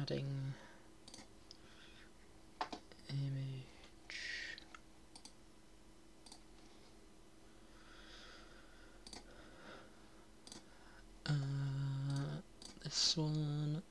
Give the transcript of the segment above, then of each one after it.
adding image. This one.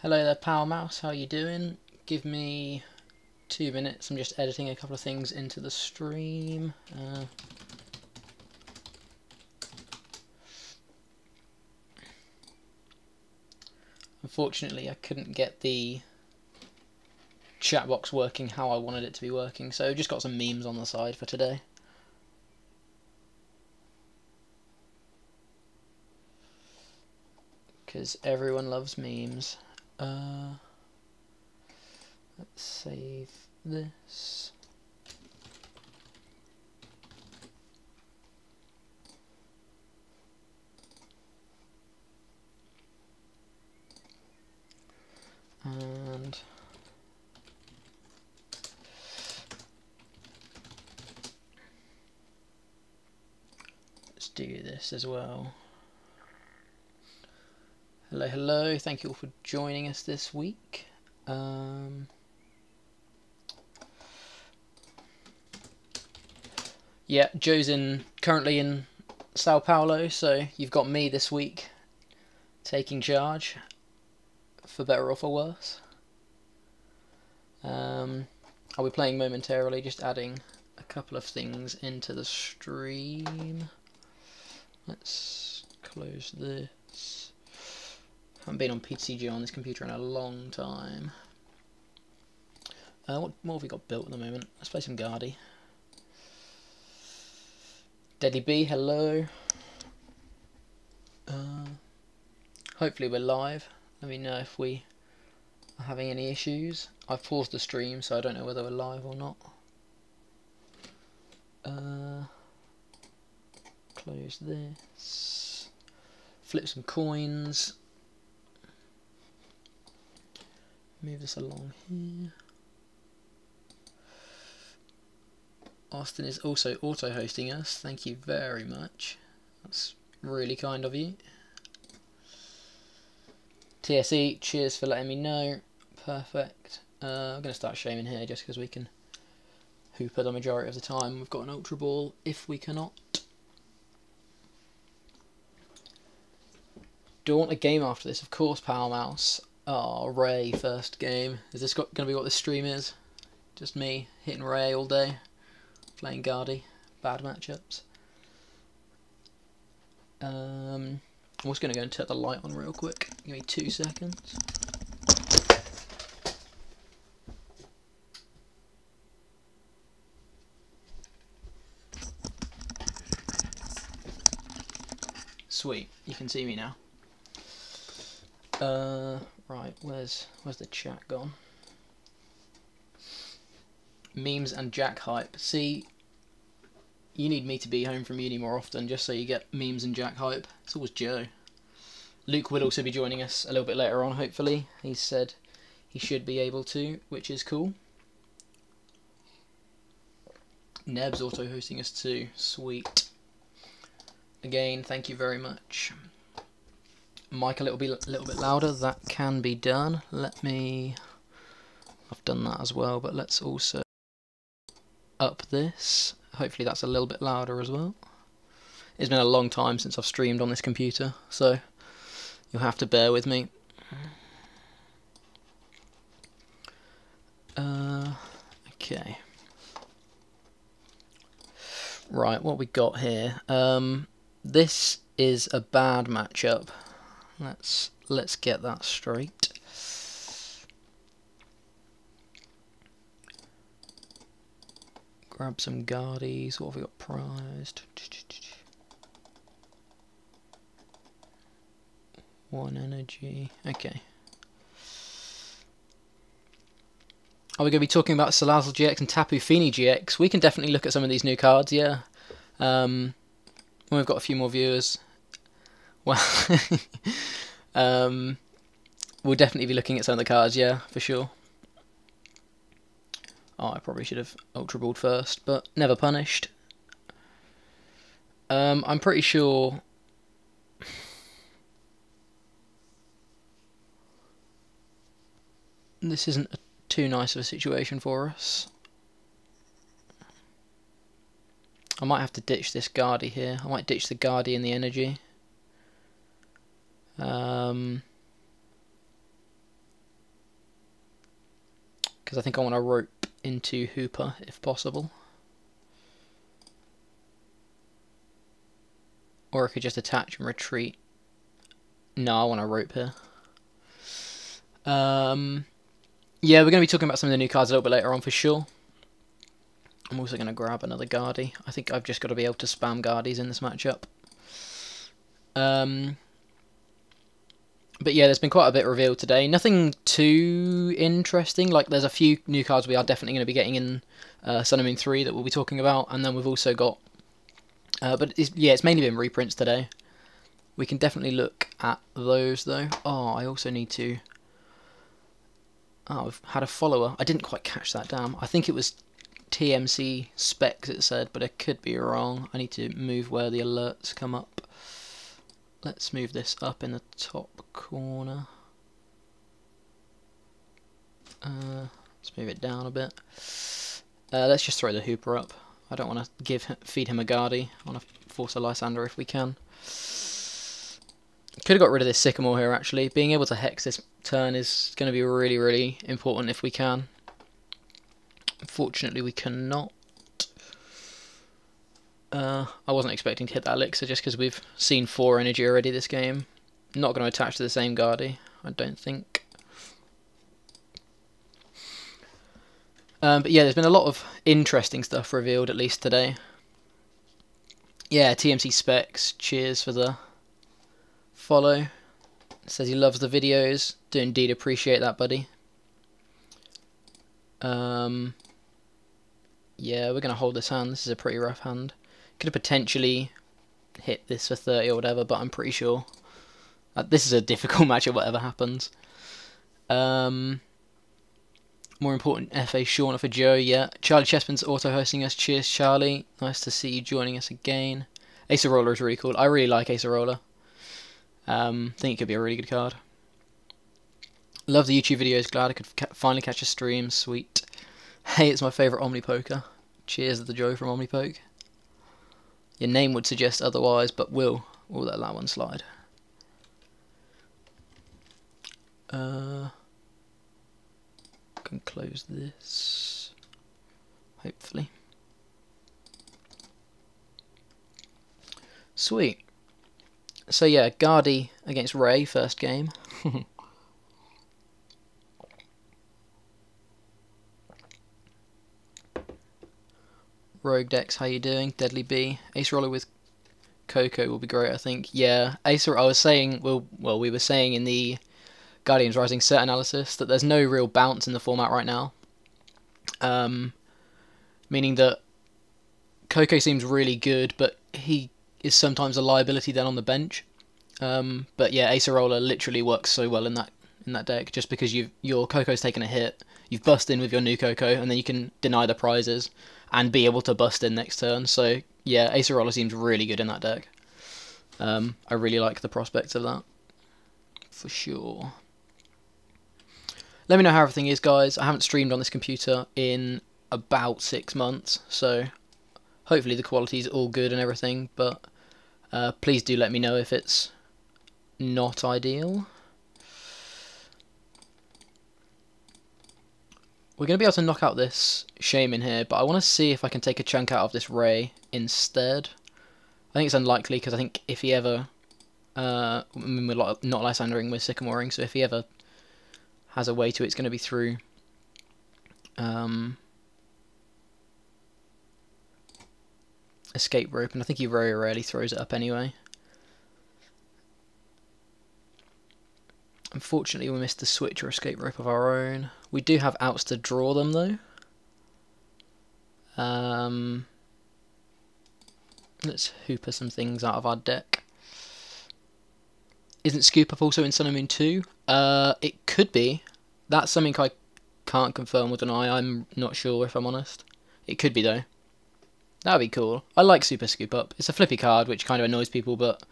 Hello there, Power Mouse, how are you doing? Give me 2 minutes, I'm just editing a couple of things into the stream. Unfortunately, I couldn't get the chat box working how I wanted it to be working, so just got some memes on the side for today. Because everyone loves memes. Let's save this. And let's do this as well. Hello, hello, thank you all for joining us this week. Yeah, Joe's currently in Sao Paulo, so you've got me this week taking charge, for better or for worse. I'll be playing momentarily, just adding a couple of things into the stream. Let's close this. Haven't been on PCG on this computer in a long time. What more have we got built at the moment? Let's play some Gardy. Deadly B, hello. Hopefully we're live. Let me know if we are having any issues. I've paused the stream, so I don't know whether we're live or not. Close this. Flip some coins. Move this along here. Austin is also auto-hosting us. Thank you very much. That's really kind of you. TSE, cheers for letting me know. Perfect. I'm going to start shaming here just because we can hooper the majority of the time. We've got an Ultra Ball if we cannot. Do I want a game after this? Of course, Power Mouse. Oh, Ray, first game. Is this going to be what this stream is? Just me hitting Ray all day, playing Gardy. Bad matchups. I'm just going to go and turn the light on real quick. Give me 2 seconds. Sweet, you can see me now. Right, where's the chat gone? Memes and Jack hype. See, you need me to be home from uni more often just so you get memes and Jack hype. It's always Joe. Luke will also be joining us a little bit later on, hopefully. He said he should be able to, which is cool. Neb's auto-hosting us too. Sweet. Again, thank you very much. Mic a little bit louder, that can be done. Let me... I've done that as well, but let's also up this. Hopefully that's a little bit louder as well. It's been a long time since I've streamed on this computer, so you'll have to bear with me. Okay. Right, what we got here. This is a bad matchup. Let's get that straight. Grab some Guardies. What have we got prized? 1 energy. Okay. Are we going to be talking about Salazzle GX and Tapu Fini GX? We can definitely look at some of these new cards, yeah. when we've got a few more viewers, well, we'll definitely be looking at some of the cards, yeah, for sure. Oh, I probably should have Ultra Balled first, but never punished. I'm pretty sure... this isn't too nice of a situation for us. I might have to ditch this Guardy here. I might ditch the Guardy and the energy. Because I think I want to rope into Hooper if possible. Or I could just attach and retreat. No, I want to rope here. Yeah, we're going to be talking about some of the new cards a little bit later on for sure. I'm also going to grab another Guardy. I think I've just got to be able to spam Guardies in this matchup. But yeah, there's been quite a bit revealed today. Nothing too interesting. Like, there's a few new cards we are definitely going to be getting in Sun and Moon 3 that we'll be talking about. And then we've also got... it's mainly been reprints today. We can definitely look at those, though. Oh, I also need to... Oh, I've had a follower. I didn't quite catch that, damn. I think it was TMC specs it said, but I could be wrong. I need to move where the alerts come up. Let's move this up in the top corner. Let's move it down a bit. Let's just throw the Hooper up. I don't want to feed him a Guardy. I want to force a Lysander if we can. Could have got rid of this Sycamore here, actually. Being able to hex this turn is going to be really, really important if we can. Unfortunately, we cannot. I wasn't expecting to hit that Elixir just because we've seen 4 energy already this game. Not going to attach to the same Guardy, I don't think. But yeah, there's been a lot of interesting stuff revealed, at least today. Yeah, TMC Specs, cheers for the follow. Says he loves the videos. Do indeed appreciate that, buddy. Yeah, we're going to hold this hand. This is a pretty rough hand. Could have potentially hit this for 30 or whatever, but I'm pretty sure this is a difficult matchup, whatever happens. More important, FA Shauna for Joe, yeah. Charlie Chespin's auto-hosting us. Cheers, Charlie. Nice to see you joining us again. Acerola is really cool. I really like Acerola. Think it could be a really good card. Love the YouTube videos. Glad I could finally catch a stream. Sweet. Hey, it's my favourite Omnipoker. Cheers to the Joe from Omnipoke. Your name would suggest otherwise, but we'll let that one slide. Can close this. Hopefully. Sweet. So yeah, Guardy against Ray, first game. Rogue Dex, how you doing? Deadly B. Acerola with Coco will be great, I think. Yeah, Acerola, I was saying, well, we were saying in the Guardians Rising set analysis that there's no real bounce in the format right now. Meaning that Coco seems really good, but he is sometimes a liability then on the bench. But yeah, Acerola literally works so well in that deck, just because your Coco's taken a hit, you've bust in with your new Coco, and then you can deny the prizes and be able to bust in next turn. So yeah, Acerola seems really good in that deck. I really like the prospects of that, for sure. Let me know how everything is, guys. I haven't streamed on this computer in about 6 months, so hopefully the quality is all good and everything, but please do let me know if it's not ideal. We're going to be able to knock out this Shaman here, but I want to see if I can take a chunk out of this Ray instead. I think it's unlikely, because I think if he ever... we're not Lysandering, we're Sycamoring, so if he ever has a way to, it's going to be through... Escape Rope, and I think he very rarely throws it up anyway. Unfortunately, we missed the Switch or Escape Rope of our own. We do have outs to draw them, though. Let's hooper some things out of our deck. Isn't Scoop Up also in Sun and Moon 2? It could be. That's something I can't confirm or deny. I'm not sure, if I'm honest. It could be, though. That'd be cool. I like Super Scoop Up. It's a flippy card, which kind of annoys people, but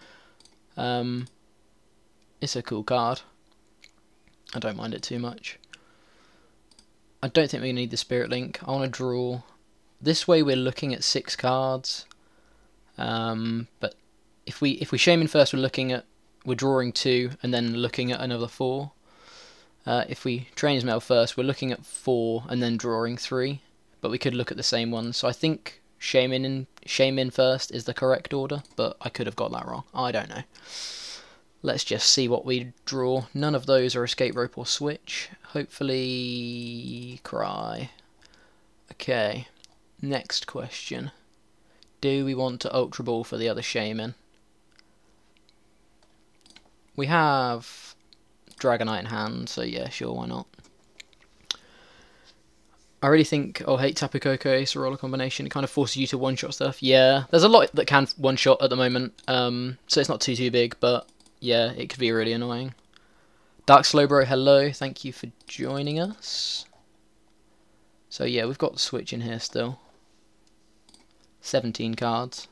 it's a cool card. I don't mind it too much. I don't think we need the Spirit Link. I want to draw. This way we're looking at 6 cards. But if we Shaman first, we're drawing 2 and then looking at another 4. If we Trainers Metal first, we're looking at 4 and then drawing 3. But we could look at the same one. So I think Shaman first is the correct order, but I could have got that wrong. I don't know. Let's just see what we draw. None of those are Escape Rope or Switch. Hopefully Cry. Okay, next question. Do we want to Ultra Ball for the other Shaman? We have Dragonite in hand, so yeah, sure, why not? I really think I'll hate Tapu Koko Ace Roller combination. It kind of forces you to one-shot stuff. Yeah, there's a lot that can one-shot at the moment, so it's not too big, but yeah, it could be really annoying. Dark Slowbro, hello, thank you for joining us. So yeah, we've got Switch in here still. 17 cards.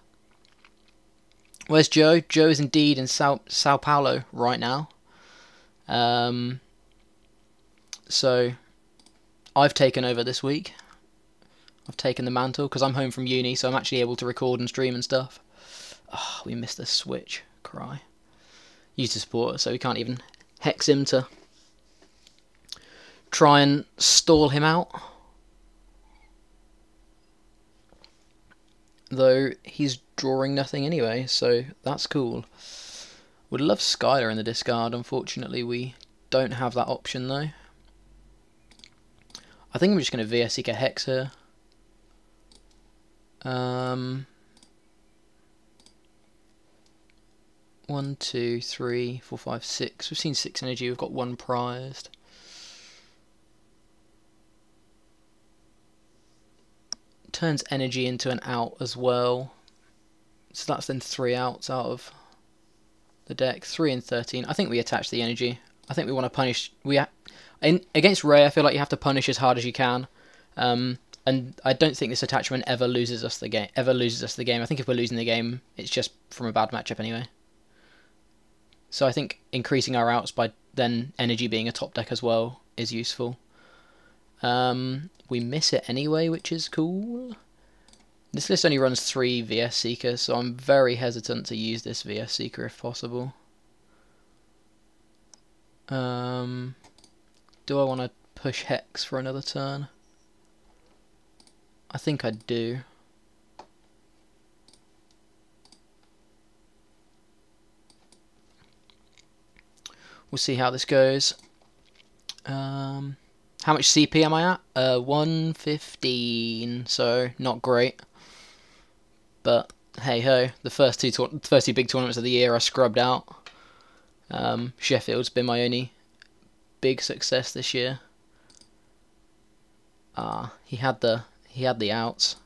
Where's Joe? Joe is indeed in Sao Paulo right now. So I've taken over this week. I've taken the mantle because I'm home from uni, so I'm actually able to record and stream and stuff. Oh, we missed the Switch. Cry. Used to support, so we can't even hex him to try and stall him out. Though he's drawing nothing anyway, so that's cool. Would love Skylar in the discard. Unfortunately, we don't have that option though. I think I'm just going to VS Seeker Hex here. 1, 2, 3, 4, 5, 6. We've seen 6 energy. We've got 1 prized. Turns energy into an out as well. So that's then 3 outs out of the deck. 3 and 13. I think we attach the energy. I think we want to punish. Against Ray, I feel like you have to punish as hard as you can. And I don't think this attachment ever loses us the game. I think if we're losing the game, it's just from a bad matchup anyway. So I think increasing our outs by then energy being a top deck as well is useful. We miss it anyway, which is cool. This list only runs 3 VS Seekers, so I'm very hesitant to use this VS Seeker if possible. Do I want to push Hex for another turn? I think I do. We'll see how this goes. How much CP am I at? 115, so not great. But hey ho, the first two big tournaments of the year I scrubbed out. Sheffield's been my only big success this year. He had the outs.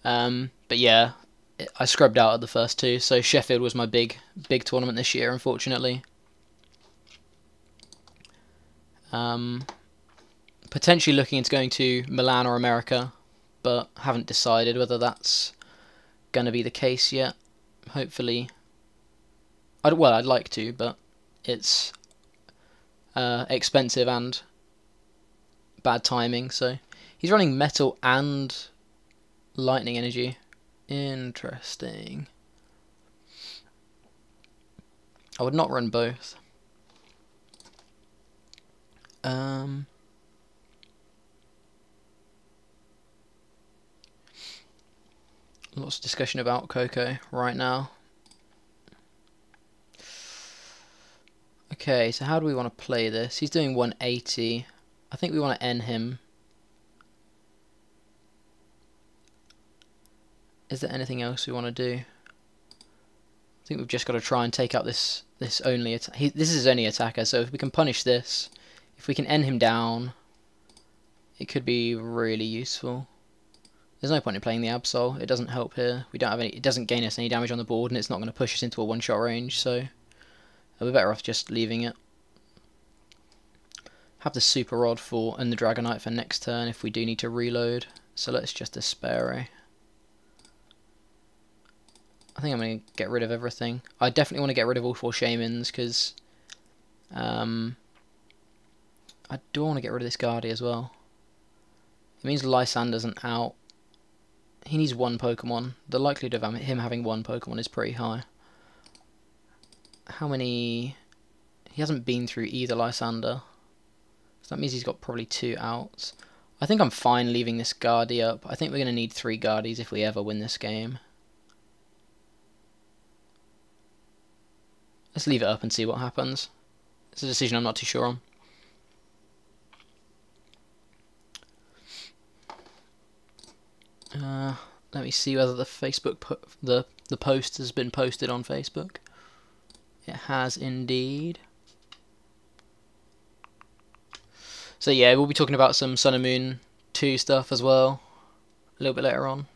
But yeah, I scrubbed out at the first 2, so Sheffield was my big tournament this year, unfortunately. Potentially looking into going to Milan or America, but haven't decided whether that's going to be the case yet. Hopefully, I'd like to, but it's expensive and bad timing. So he's running Metal and Lightning Energy. Interesting. I would not run both. Lots of discussion about Coco right now. Okay, so how do we want to play this? He's doing 180. I think we want to end him. Is there anything else we want to do? I think we've just got to try and take out this only attack. This is his only attacker, so if we can punish this, if we can end him down, it could be really useful. There's no point in playing the Absol. It doesn't help here. We don't have any. It doesn't gain us any damage on the board, and it's not going to push us into a one-shot range. So we're better off just leaving it. Have the Super Rod for and the Dragonite for next turn if we do need to reload. So let's just Despair. I think I'm going to get rid of everything. I definitely want to get rid of all 4 Shamans because I do want to get rid of this Guardy as well. It means Lysander's an out. He needs 1 Pokemon. The likelihood of him having 1 Pokemon is pretty high. How many... He hasn't been through either Lysander. So that means he's got probably 2 outs. I think I'm fine leaving this Guardy up. I think we're going to need 3 Guardies if we ever win this game. Let's leave it up and see what happens. It's a decision I'm not too sure on. Let me see whether the Facebook the post has been posted on Facebook. It has indeed. So yeah, we'll be talking about some Sun and Moon 2 stuff as well a little bit later on.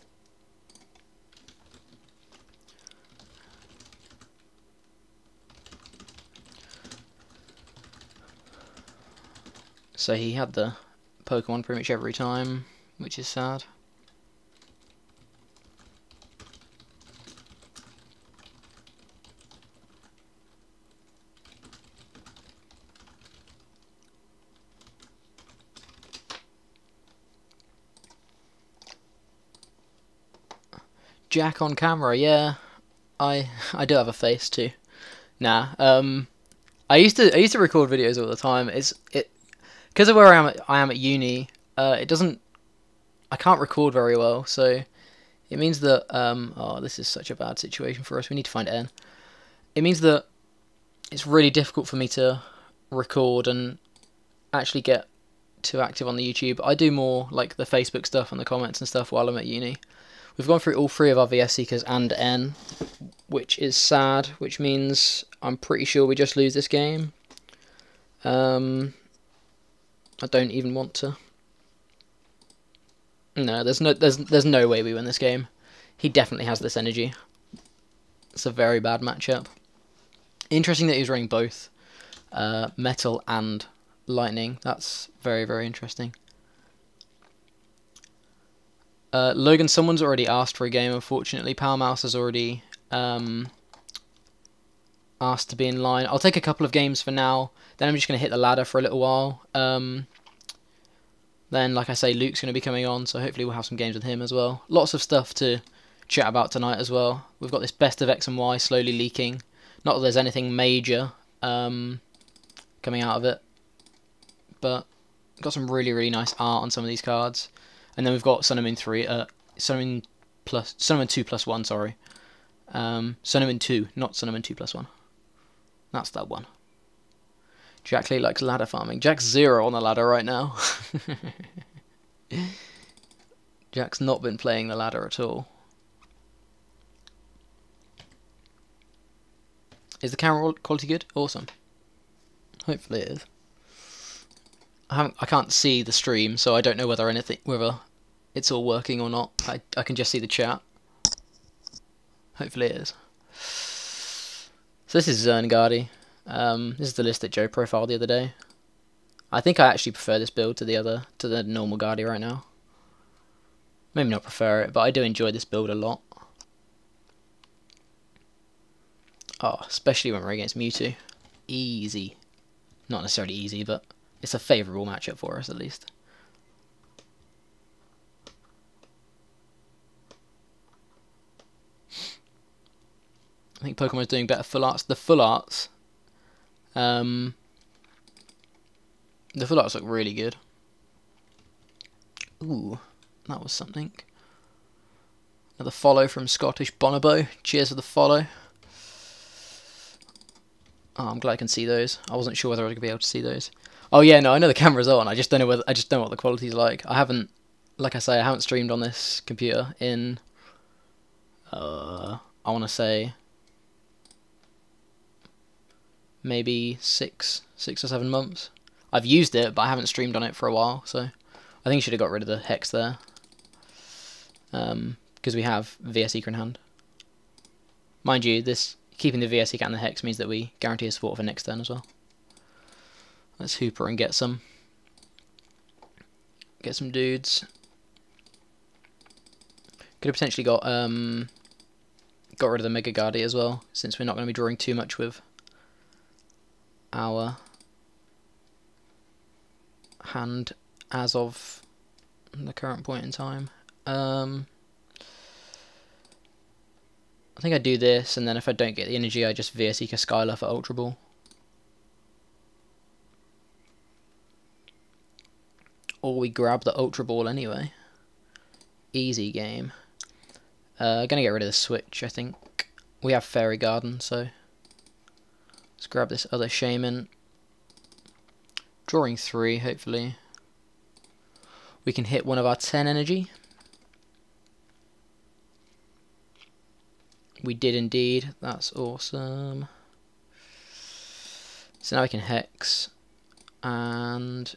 So he had the Pokemon pretty much every time, which is sad. Jack on camera, yeah. I do have a face too. Nah. I used to record videos all the time. Because of where I am at uni. I can't record very well, so it means that oh, this is such a bad situation for us. We need to find N. It means that it's really difficult for me to record and actually get too active on the YouTube. I do more like the Facebook stuff and the comments and stuff while I'm at uni. We've gone through all 3 of our VS Seekers and N, which is sad, which means I'm pretty sure we just lose this game. I don't even want to. No, there's no way we win this game. He definitely has this energy. It's a very bad matchup. Interesting that he was running both Metal and Lightning. That's very, very interesting. Logan, someone's already asked for a game, unfortunately. Power Mouse has already asked to be in line. I'll take a couple of games for now, then I'm just going to hit the ladder for a little while. Then, like I say, Luke's going to be coming on, so hopefully we'll have some games with him as well. Lots of stuff to chat about tonight as well. We've got this best of X and Y slowly leaking. Not that there's anything major coming out of it, but got some really, really nice art on some of these cards. And then we've got Sun and Moon 3, Sun and Moon 2 plus 1, sorry. Sun and Moon 2, not Sun and Moon 2 plus 1. That's that one. Jack Lee likes ladder farming. Jack's 0 on the ladder right now. Jack's not been playing the ladder at all. Is the camera quality good? Awesome. Hopefully it is. I can't see the stream, so I don't know whether it's all working or not. I can just see the chat. Hopefully it is. So this is Zerngardy. This is the list that Joe profiled the other day. I think I actually prefer this build to the normal Guardy right now. Maybe not prefer it, but I do enjoy this build a lot. Oh, especially when we're against Mewtwo. Easy. Not necessarily easy, but it's a favourable matchup for us at least. I think Pokemon's doing better full arts. The full arts look really good. Ooh, that was something. Another follow from Scottish Bonobo. Cheers for the follow. Oh, I'm glad I can see those. I wasn't sure whether I was gonna be able to see those. Oh yeah, no, I know the camera's on. I just don't know what the quality's like. I haven't, like I say, I haven't streamed on this computer in I want to say maybe six or 7 months. I've used it, but I haven't streamed on it for a while, so I think you should have got rid of the hex there. because we have VS Seeker in hand. Mind you, this keeping the VS Seeker and the Hex means that we guarantee a support for next turn as well. Let's Hooper and get some dudes. Could have potentially got rid of the Mega Guardi as well, since we're not going to be drawing too much with our hand as of the current point in time. I think I do this, and then if I don't get the energy, I just VS Seeker Skylar for Ultra Ball. Or we grab the Ultra Ball anyway. Easy game. Gonna get rid of the switch, I think. We have Fairy Garden, so let's grab this other Shaman. Drawing 3, hopefully. We can hit one of our 10 energy. We did indeed. That's awesome. So now we can Hex and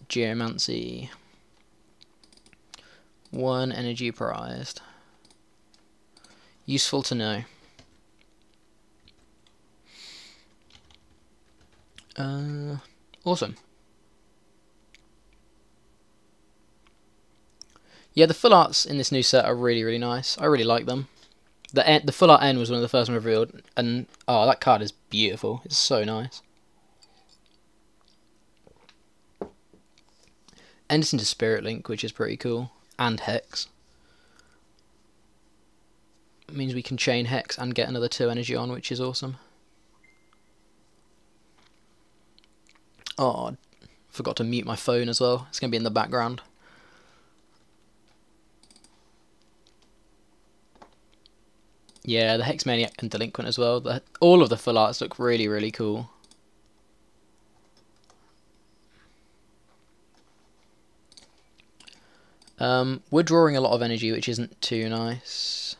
Geomancy. 1 energy prized. Useful to know. Awesome. Yeah, the full arts in this new set are really, really nice. I really like them. The full art N was one of the first ones revealed, and oh, that card is beautiful. It's so nice. Ends into Spirit Link, which is pretty cool, and Hex. It means we can chain Hex and get another 2 energy on, which is awesome. Oh, forgot to mute my phone as well. It's going to be in the background. Yeah, the Hex Maniac and Delinquent as well. All of the full arts look really, really cool. We're drawing a lot of energy, which isn't too nice.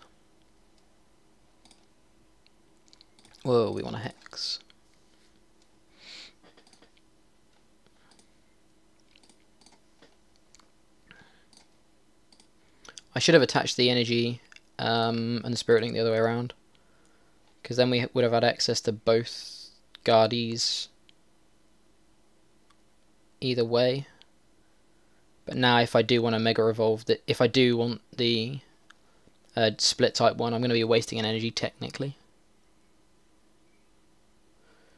Whoa, we want a Hex. I should have attached the energy and the Spirit Link the other way around, because then we would have had access to both Guardies either way. But now if I do want to Mega Evolve, if I do want the split type one, I'm going to be wasting an energy technically.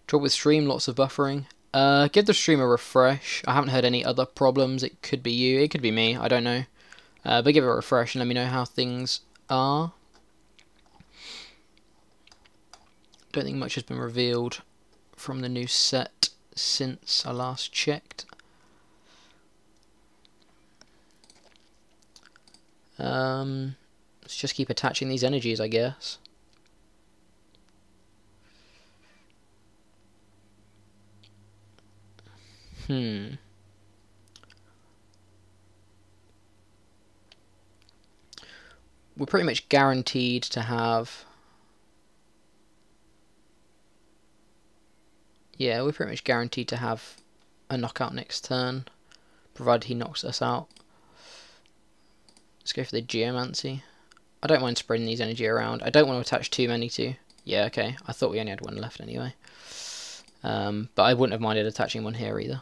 Trouble with stream, lots of buffering. Give the stream a refresh. I haven't heard any other problems. It could be you, it could be me, I don't know. But give it a refresh and let me know how things are. Don't think much has been revealed from the new set since I last checked. Let's just keep attaching these energies, I guess. We're pretty much guaranteed to have... Yeah, we're pretty much guaranteed to have a knockout next turn, provided he knocks us out. Let's go for the Geomancy. I don't mind spreading these energy around. I don't want to attach too many to... Yeah, okay. I thought we only had one left anyway. But I wouldn't have minded attaching one here either.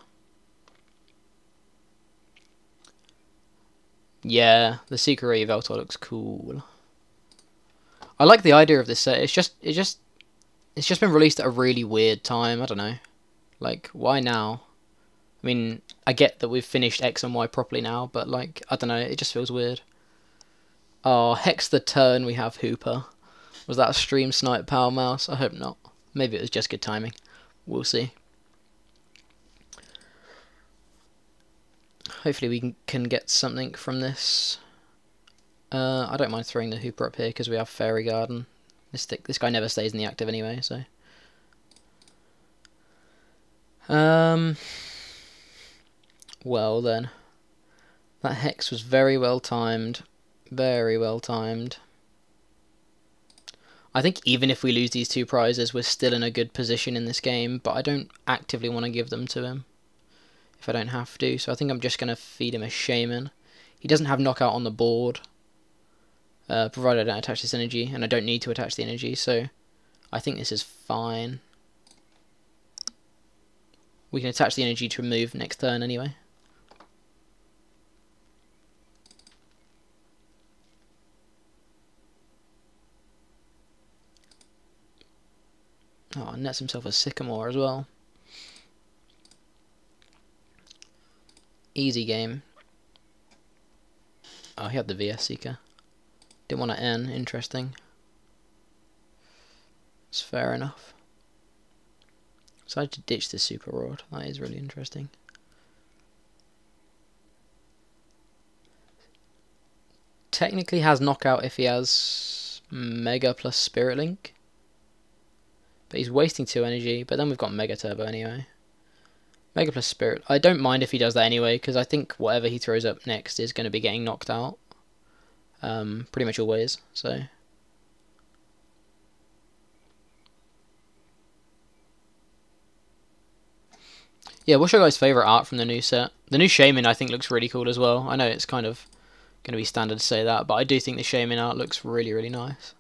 Yeah, the Secret Ray Veltor looks cool. I like the idea of this set. It's just been released at a really weird time. I don't know. Like, why now? I mean, I get that we've finished X and Y properly now, but like, I don't know, it just feels weird. Oh, Hex the turn we have Hooper. Was that a stream snipe Power Mouse? I hope not. Maybe it was just good timing. We'll see. Hopefully we can get something from this. I don't mind throwing the Hooper up here because we have Fairy Garden. This guy never stays in the active anyway, so. Well then. That Hex was very well timed. Very well timed. I think even if we lose these 2 prizes, we're still in a good position in this game, but I don't actively want to give them to him if I don't have to, so I think I'm just going to feed him a Shaman. He doesn't have knockout on the board, provided I don't attach this energy, and I don't need to attach the energy, so I think this is fine. We can attach the energy to remove next turn anyway. Oh, nets himself a Sycamore as well. Easy game. Oh, he had the VS Seeker. Didn't want to N, interesting. It's fair enough. Decided to ditch the Super Rod. That is really interesting. Technically has knockout if he has Mega plus Spirit Link. But he's wasting 2 energy, but then we've got Mega Turbo anyway. Mega plus Spirit. I don't mind if he does that anyway, because I think whatever he throws up next is going to be getting knocked out. Pretty much always, so... Yeah, what's your guys' favourite art from the new set? The new Shaman I think looks really cool as well. I know it's kind of going to be standard to say that, but I do think the Shaman art looks really, really nice.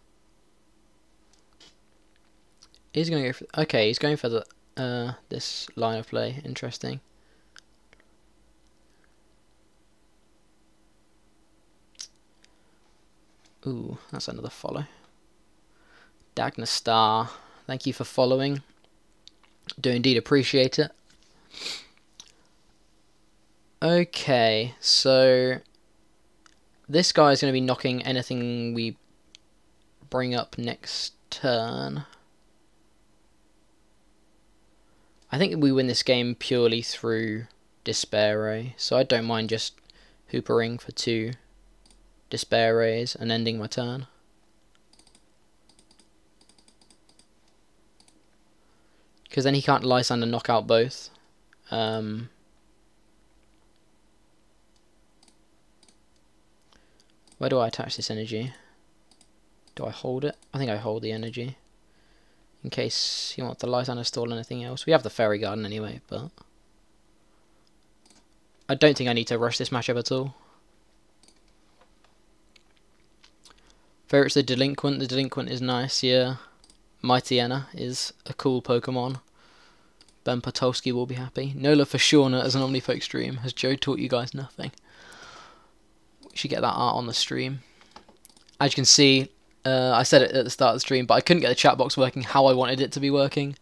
He's going to go for... Okay, he's going for the this line of play. Interesting. Ooh, that's another follow. Dagna Star, thank you for following. Do indeed appreciate it. Okay, so this guy's going to be knocking anything we bring up next turn. I think we win this game purely through Despair Ray, so I don't mind just hoopering for 2 Despair Rays and ending my turn. Because then he can't Lysander knock out both. Where do I attach this energy? Do I hold it? I think I hold the energy. In case you want the Lysander stall anything else. We have the Fairy Garden anyway, but... I don't think I need to rush this matchup at all. Favourite's the Delinquent. The Delinquent is nice, yeah. Mightyena is a cool Pokemon. Ben Potolsky will be happy. No love for Shauna as an Omnipoke stream. Has Joe taught you guys nothing? We should get that art on the stream. As you can see, I said it at the start of the stream, but I couldn't get the chat box working how I wanted it to be working.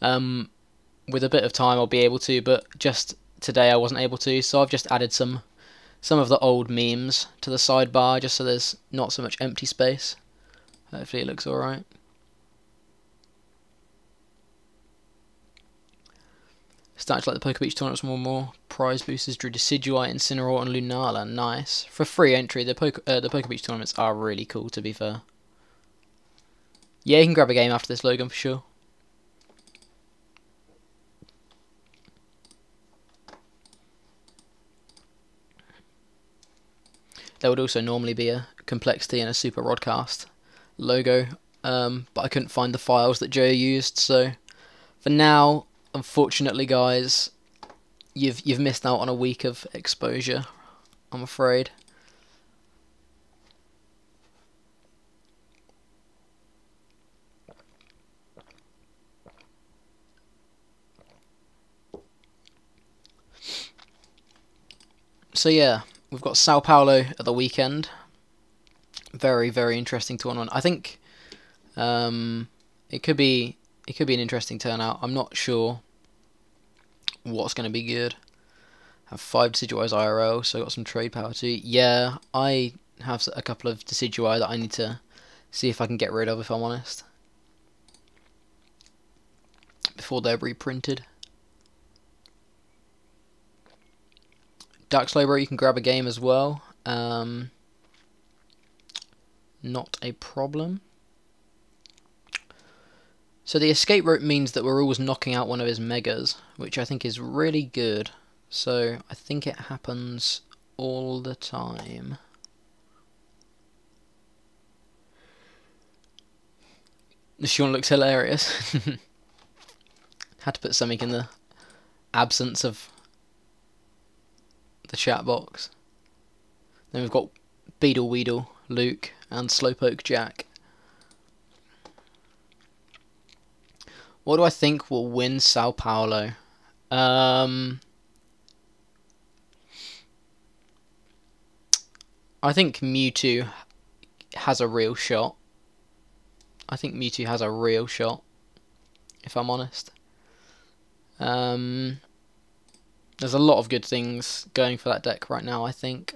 With a bit of time I'll be able to, but just today I wasn't able to, so I've just added some of the old memes to the sidebar, just so there's not so much empty space. Hopefully it looks alright. Stats like the Poke Beach tournaments, more prize boosters. Drew Decidueye, Incineroar, and Lunala. Nice. For a free entry, the Poke Beach tournaments are really cool, to be fair. Yeah, you can grab a game after this, Logan, for sure. There would also normally be a Complexity and a Super Rodcast logo, but I couldn't find the files that Joe used, so for now, unfortunately, guys, you've missed out on a week of exposure, I'm afraid. So yeah, we've got Sao Paulo at the weekend. Very, very interesting tournament. I think it could be an interesting turnout. I'm not sure what's going to be good. I have 5 Decidueyes IRL, so I got some trade power too. Yeah, I have a couple of Decidueye that I need to see if I can get rid of, if I'm honest, before they're reprinted. Dark Slowbro, you can grab a game as well. Not a problem. So the escape rope means that we're always knocking out one of his megas, which I think is really good. So I think it happens all the time. The Sean looks hilarious. Had to put something in the absence of the chat box. Then we've got Beedle Weedle, Luke, and Slowpoke Jack. What do I think will win Sao Paulo? I think Mewtwo has a real shot. If I'm honest. There's a lot of good things going for that deck right now, I think.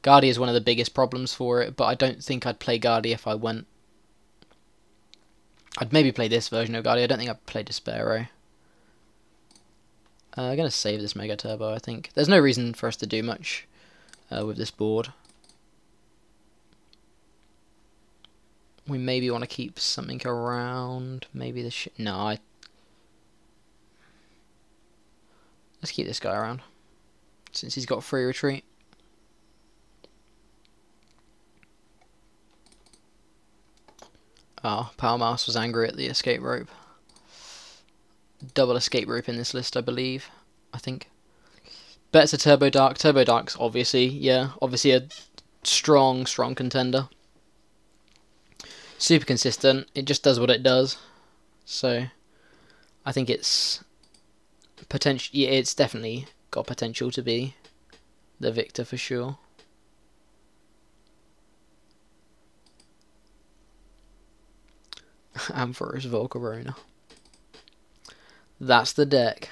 Guardy is one of the biggest problems for it, but I don't think I'd play Guardy if I went. I'd maybe play this version of Guardy. I don't think I'd play Despero. I'm going to save this Mega Turbo, I think. There's no reason for us to do much with this board. We maybe want to keep something around. Maybe the no, let's keep this guy around, since he's got free retreat. Oh, Power Mouse was angry at the escape rope. Double escape rope in this list, I believe. I think. Bets a Turbo Dark. Turbo Dark's obviously a strong contender. Super consistent. It just does what it does. So, I think it's potential. Yeah, it's definitely got potential to be the victor for sure. Ampharos Volcarona. That's the deck.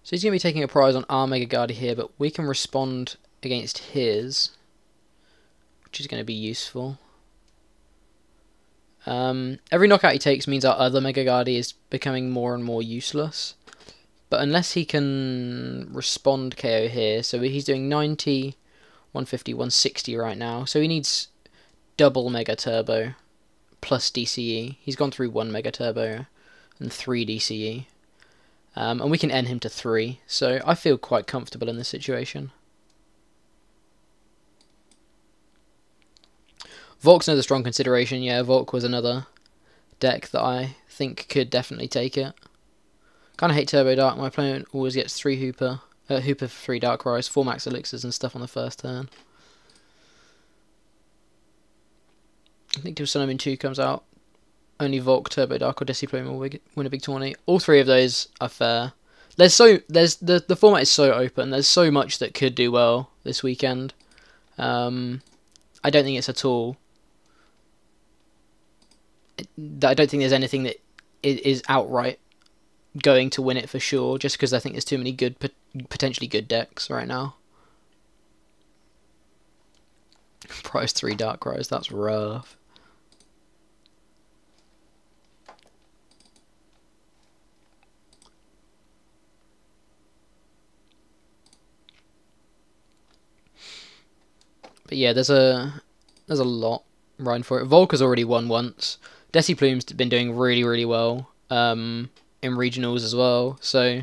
So he's going to be taking a prize on our Mega Guardy here, but we can respond against his, which is going to be useful. Every knockout he takes means our other Mega Guardy is becoming more and more useless. But unless he can respond KO here, so he's doing 90, 150, 160 right now. So he needs double Mega Turbo plus DCE. He's gone through 1 Mega Turbo and 3 DCE. And we can end him to 3. So I feel quite comfortable in this situation. Volk's another strong consideration. Yeah, Volk was another deck that I think could definitely take it. Kind of hate Turbo Dark. My opponent always gets 3 Hooper for 3 Darkrai's, 4 Max Elixirs and stuff on the first turn. I think till Sun 2 comes out, only Volk, Turbo Dark, or Decidueye will win a big tourney. All 3 of those are fair. The format is so open. There's so much that could do well this weekend. I don't think it's at all. I don't think there's anything that is outright going to win it for sure, just because I think there's too many good, potentially good decks right now. Prize 3 Darkrai's, that's rough. But yeah, there's a lot riding for it. Volk has already won once. Decidueye's been doing really, really well in regionals as well. So,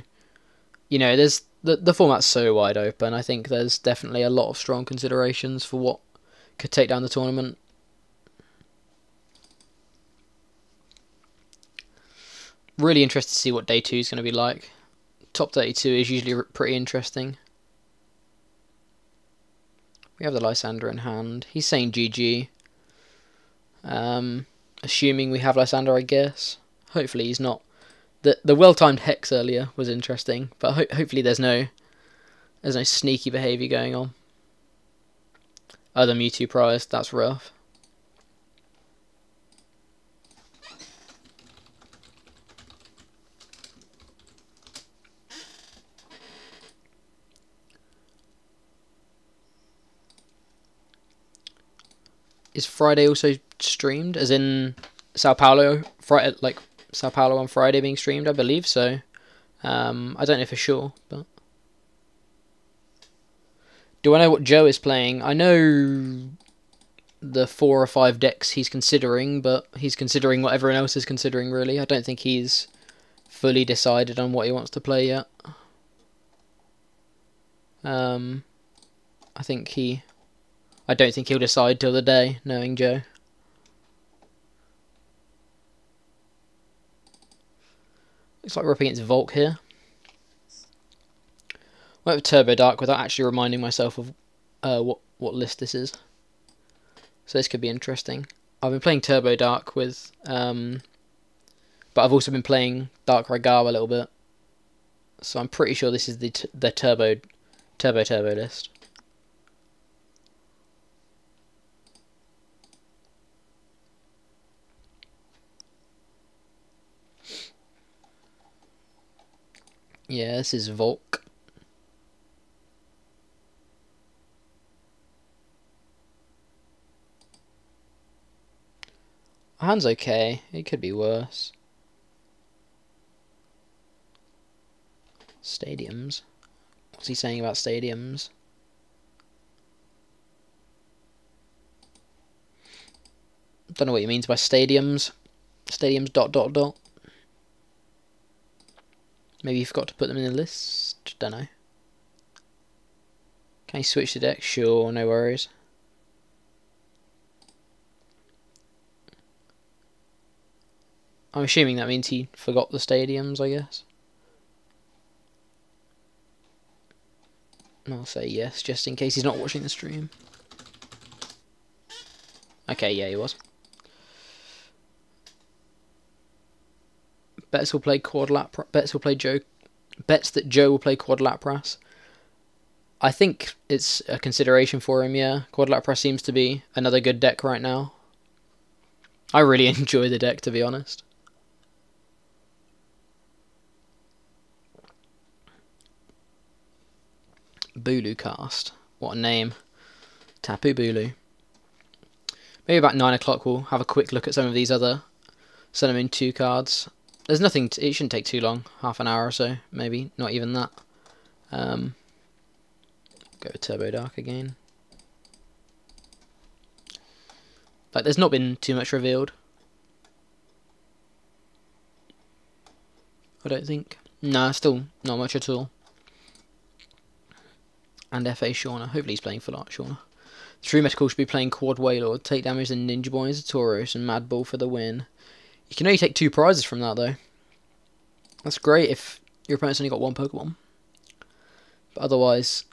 you know, there's the format's so wide open. I think there's definitely a lot of strong considerations for what could take down the tournament. Really interested to see what day 2 is going to be like. Top 32 is usually pretty interesting. We have the Lysander in hand. He's saying GG. Assuming we have Lysander, I guess. Hopefully he's not. The well-timed Hex earlier was interesting, but hopefully there's no sneaky behaviour going on. Oh, the Mewtwo prize. That's rough. Is Friday also streamed? As in Sao Paulo? Friday, like Sao Paulo on Friday being streamed? I believe so. I don't know for sure, but do I know what Joe is playing? I know the 4 or 5 decks he's considering, but he's considering what everyone else is considering, really. I don't think he's fully decided on what he wants to play yet. I don't think he'll decide till the day, knowing Joe. Looks like we're up against Volk here. Went with Turbo Dark without actually reminding myself of what list this is. So this could be interesting. I've been playing Turbo Dark with, but I've also been playing Darkrai a little bit. So I'm pretty sure this is the Turbo list. Yeah, this is Volk. Our hand's okay. It could be worse. Stadiums. What's he saying about stadiums? Don't know what he means by stadiums. Stadiums ... Maybe you forgot to put them in the list. Don't know. Can you switch the deck? Sure, no worries. I'm assuming that means he forgot the stadiums, I guess. And I'll say yes, just in case he's not watching the stream. Okay, yeah, he was. Bets will play Quad Lapras. Bets will play Joe. Bets that Joe will play Quad Lapras. I think it's a consideration for him, yeah. Quad Lapras seems to be another good deck right now. I really enjoy the deck, to be honest. Bulu cast. What a name. Tapu Bulu. Maybe about 9 o'clock we'll have a quick look at some of these other Sun and Moon 2 cards. There's nothing, it shouldn't take too long. Half an hour or so, maybe. Not even that. Go with Turbo Dark again. Like, there's not been too much revealed. I don't think. Nah, still not much at all. And FA Shauna. Hopefully he's playing Full Art Shauna. True Metagross should be playing Quad Wailord. Take damage and Ninja Boy as a Tauros and Mad Bull for the win. You can only take 2 prizes from that though. That's great if your opponent's only got 1 Pokemon. But otherwise,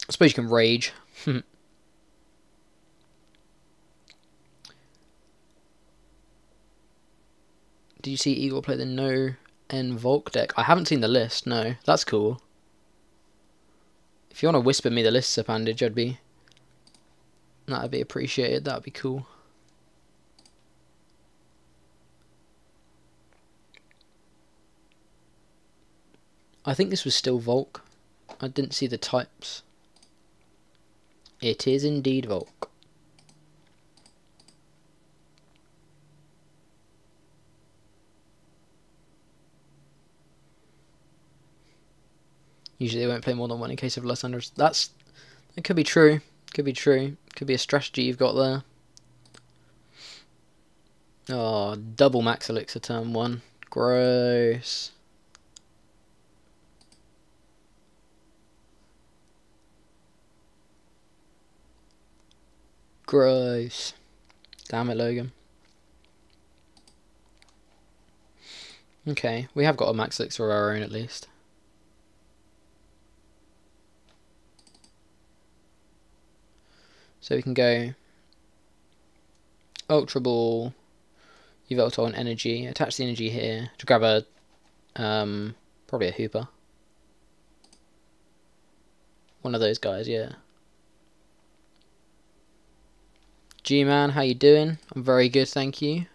I suppose you can Rage. Did you see Eagle play the No N Volk deck? I haven't seen the list, no. That's cool. If you want to whisper me the lists up, Andage, that'd be appreciated. That'd be cool. I think this was still Volk. I didn't see the types. It is indeed Volk. Usually they won't play more than 1 in case of Lysandre's. That could be true. Could be true. Could be a strategy you've got there. Oh, double Max Elixir turn 1. Gross. Gross. Damn it, Logan. Okay, we have got a Max Elixir of our own at least. So we can go Ultra Ball, Yveltal and Energy, attach the energy here to grab a, probably a Hooper. One of those guys, yeah. G-Man, how you doing? I'm very good, thank you.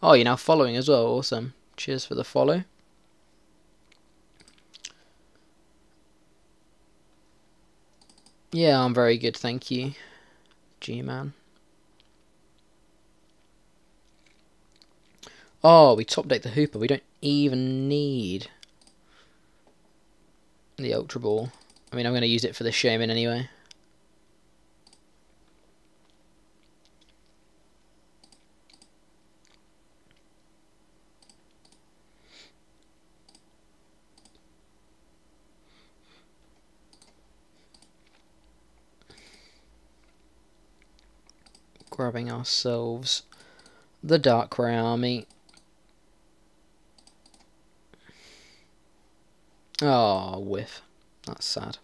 Oh, you're now following as well, awesome. Cheers for the follow. Yeah, I'm very good, thank you. G-Man. Oh, we top deck the Hooper. We don't even need the Ultra Ball. I mean, I'm going to use it for the Shaman anyway. Grabbing ourselves the Darkrai army. Oh, whiff. That's sad.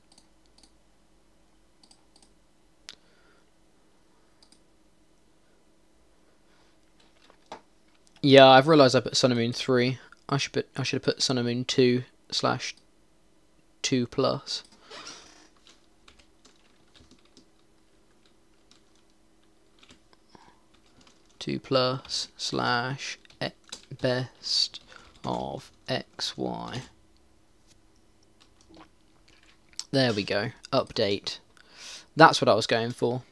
Yeah, I've realised I put Sun and Moon 3. I should have put Sun and Moon 2/2+. Two plus slash best of XY. There we go. Update. That's what I was going for.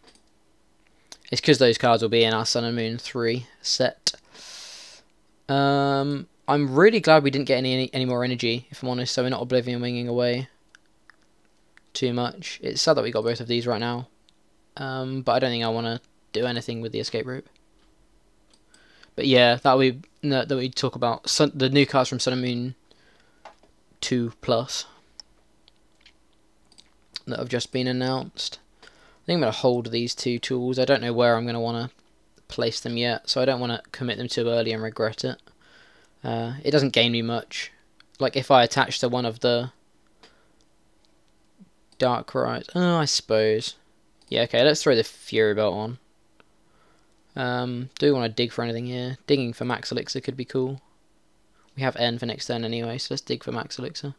It's because those cards will be in our Sun and Moon 3 set. I'm really glad we didn't get any more energy, if I'm honest, so we're not Oblivion Winging away too much. It's sad that we got both of these right now. But I don't think I want to do anything with the escape route. But yeah, that we talk about the new cards from Sun and Moon 2+ that have just been announced. I think I'm going to hold these two tools. I don't know where I'm going to want to place them yet, so I don't want to commit them too early and regret it. It doesn't gain me much. Like if I attach to one of the Darkrai, I suppose. Yeah, okay, let's throw the Fury Belt on. Do we want to dig for anything here? Digging for Max Elixir could be cool. We have N for next turn anyway, so let's dig for Max Elixir.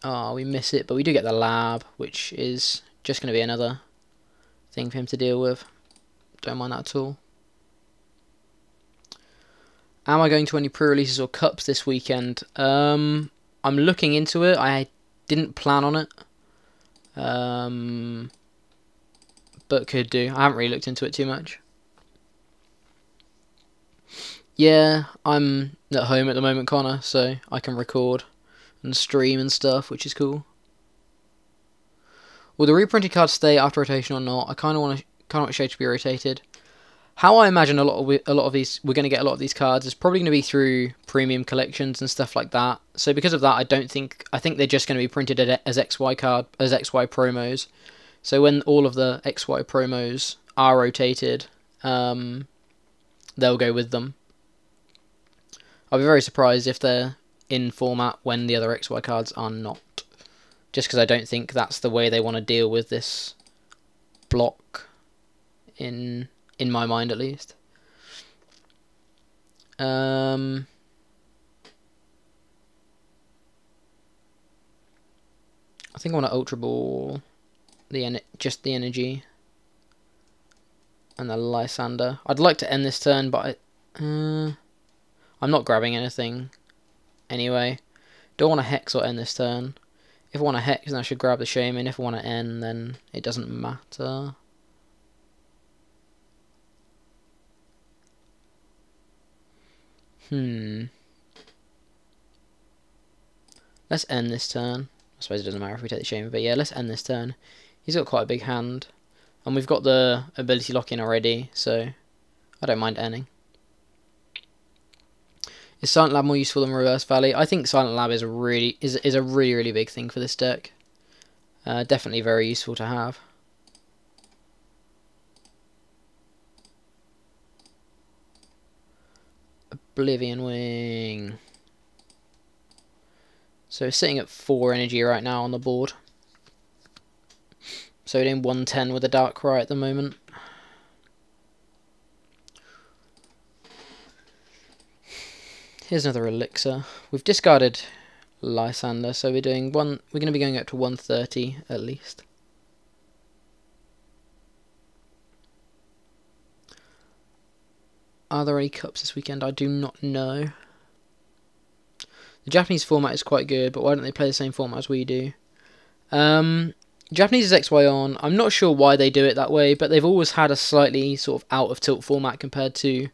Oh, we miss it, but we do get the Lab, which is just going to be another thing for him to deal with. Don't mind that at all. Am I going to any pre-releases or cups this weekend? I'm looking into it. I didn't plan on it. But could do. I haven't really looked into it too much. Yeah, I'm at home at the moment, Connor, so I can record and stream and stuff, which is cool. Will the reprinted cards stay after rotation or not? I kind of want Shade to be rotated. How I imagine a lot of these, we're going to get a lot of these cards is probably going to be through premium collections and stuff like that. So because of that, I think they're just going to be printed as XY promos. So when all of the XY promos are rotated, they'll go with them. I'll be very surprised if they're in format when the other XY cards are not. Just because I don't think that's the way they want to deal with this block, in my mind at least. I think I want to Ultra Ball just the energy and the Lysander. I'd like to end this turn, but I'm not grabbing anything anyway. Don't want to Hex or end this turn. If I want to Hex, then I should grab the Shaman. If I want to end, then it doesn't matter. Let's end this turn. I suppose it doesn't matter if we take the Shaman, but yeah, let's end this turn. He's got quite a big hand. And we've got the ability lock-in already, so I don't mind ending. Is Silent Lab more useful than Reverse Valley? I think Silent Lab is a really big thing for this deck. Definitely very useful to have. Oblivion Wing. So sitting at 4 energy right now on the board. So we're doing 110 with a Darkrai at the moment. Here's another Elixir. We've discarded Lysander, so we're going to be going up to 130 at least. Are there any cups this weekend? I do not know. The Japanese format is quite good, but why don't they play the same format as we do? Japanese is XY on. I'm not sure why they do it that way, but they've always had a slightly sort of out of tilt format compared to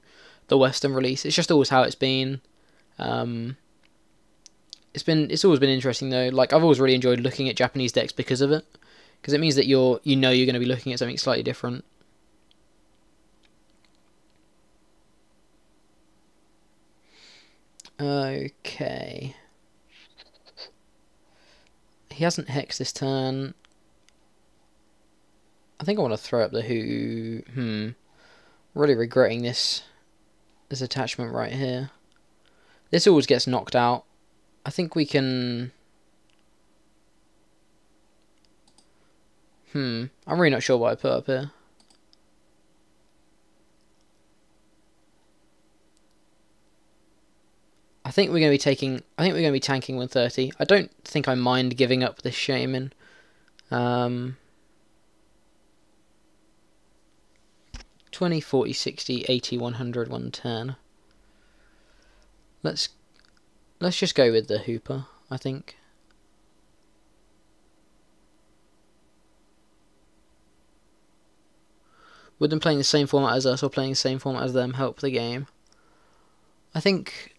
the Western release. It's just always how it's been. It's always been interesting though. Like I've always really enjoyed looking at Japanese decks because of it, because it means that you're going to be looking at something slightly different. Okay. He hasn't hexed this turn. I think I want to throw up the Who. Really regretting this attachment right here. This always gets knocked out I think we can... I'm really not sure what I put up here. I think we're going to be tanking 130. I don't think I mind giving up this Shaman. 20, 40, 60, 80, 100, 110. Let's just go with the Hooper, I think. Would them playing the same format as us or playing the same format as them help the game? I think...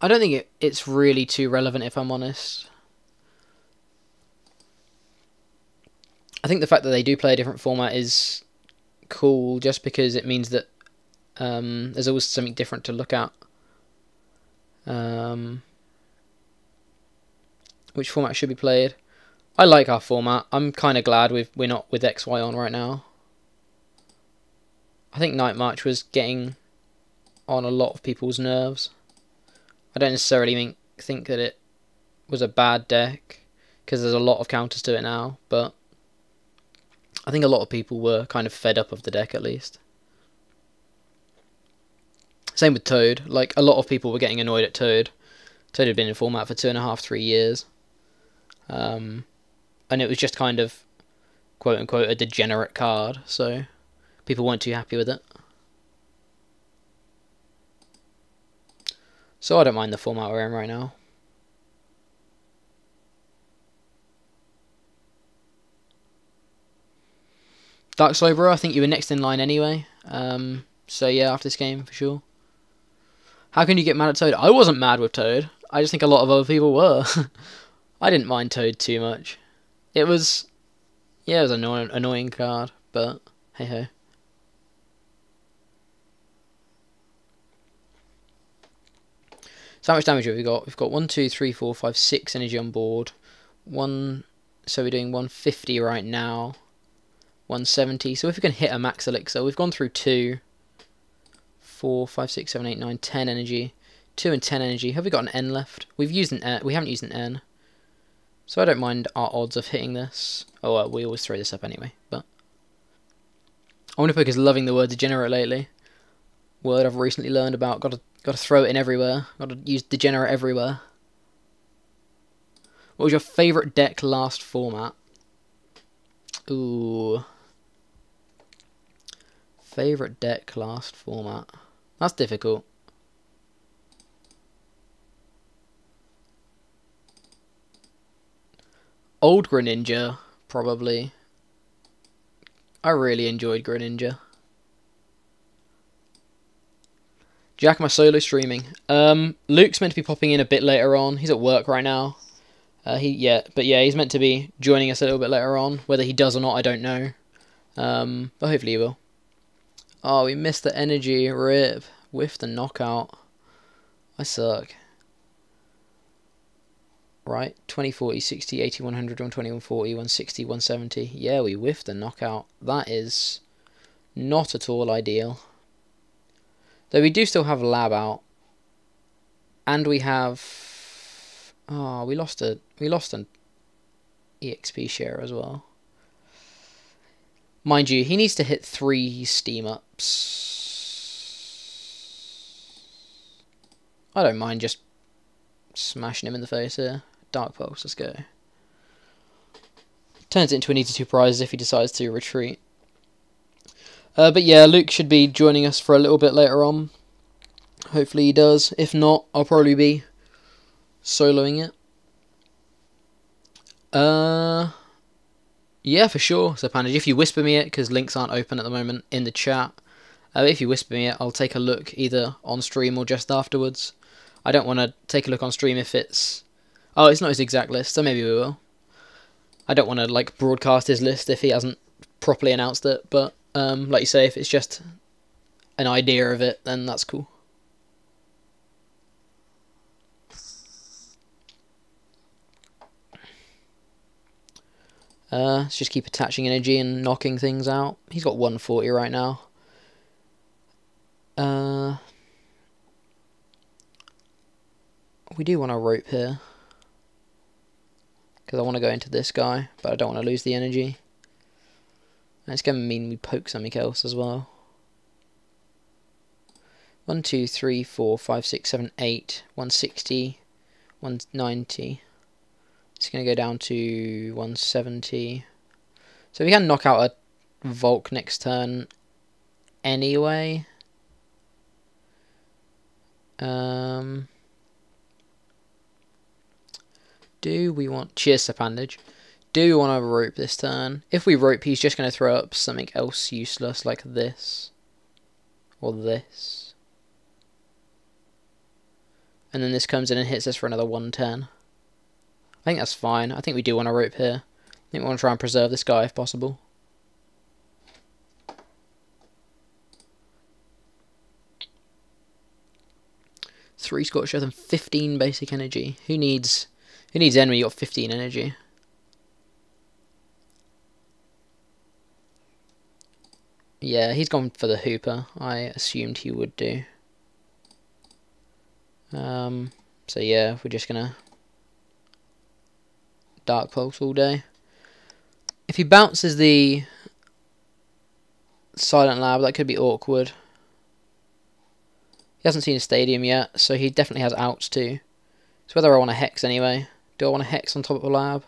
I don't think it's really too relevant, if I'm honest. I think the fact that they do play a different format is cool, just because it means that there's always something different to look at. Which format should be played? I like our format. I'm kind of glad we're not with XY on right now. I think Night March was getting on a lot of people's nerves. I don't necessarily think that it was a bad deck, because there's a lot of counters to it now, but I think a lot of people were kind of fed up of the deck, at least. Same with Toad. Like, a lot of people were getting annoyed at Toad. Toad had been in format for 2.5, 3 years. And it was just kind of, quote-unquote, a degenerate card, so people weren't too happy with it. So I don't mind the format we're in right now. Dark Slowbro, I think you were next in line anyway. So yeah, after this game, for sure. How can you get mad at Toad? I wasn't mad with Toad. I just think a lot of other people were. I didn't mind Toad too much. It was... yeah, it was an annoying card, but hey-ho. So how much damage have we got? We've got 1, 2, 3, 4, 5, 6 energy on board. So we're doing 150 right now. 170. So if we can hit a max elixir, we've gone through 2, 4, 5, 6, 7, 8, 9, 10 energy. 2 and 10 energy. Have we got an N left? We've used an N. We haven't used an N. So I don't mind our odds of hitting this. Oh, well, we always throw this up anyway. But Omnipoke is loving the word degenerate lately. Word I've recently learned about. Got to throw it in everywhere. Got to use degenerate everywhere. What was your favourite deck last format? Ooh. Favourite deck last format. That's difficult. Old Greninja, probably. I really enjoyed Greninja. Jack, my solo streaming. Luke's meant to be popping in a bit later on. He's at work right now. He's meant to be joining us a little bit later on. Whether he does or not, I don't know. But hopefully he will. Oh, we missed the energy. Rip. Whiffed the knockout. I suck. Right, 20, 40, 60, 80, 100, 120, 140, 160, 170. Yeah, we whiffed the knockout. That is not at all ideal. Though we do still have Lab out. And we have... oh, we lost an EXP share as well. Mind you, he needs to hit 3 steam ups. I don't mind just smashing him in the face here. Dark Pulse, let's go. Turns it into an easy 2 prizes if he decides to retreat. But yeah, Luke should be joining us for a little bit later on. Hopefully he does. If not, I'll probably be soloing it. Yeah, for sure. So Pandage, if you whisper me it, because links aren't open at the moment in the chat. If you whisper me it, I'll take a look either on stream or just afterwards. I don't want to take a look on stream if it's... oh, it's not his exact list, so maybe we will. I don't want to like broadcast his list if he hasn't properly announced it, but like you say, if it's just an idea of it, then that's cool. Let's just keep attaching energy and knocking things out. He's got 140 right now. We do want a rope here. Because I want to go into this guy, but I don't want to lose the energy. And it's going to mean we poke something else as well. 1, 2, 3, 4, 5, 6, 7, 8, 160, 190. It's going to go down to 170. So we can knock out a Volk next turn anyway. Do we want... Cheers, Sapandage. Do we want to rope this turn? If we rope, he's just going to throw up something else useless like this. Or this. And then this comes in and hits us for another 110. I think that's fine. I think we do want to rope here. I think we want to try and preserve this guy if possible. Three Scorch Earth and 15 basic energy. Who needs N when you got 15 energy? Yeah, he's gone for the Hooper. I assumed he would do. So yeah, we're just gonna Dark Pulse all day. If he bounces the Silent Lab, that could be awkward. He hasn't seen a Stadium yet, so he definitely has outs too. It's whether I want a Hex anyway. Do I want a Hex on top of a Lab?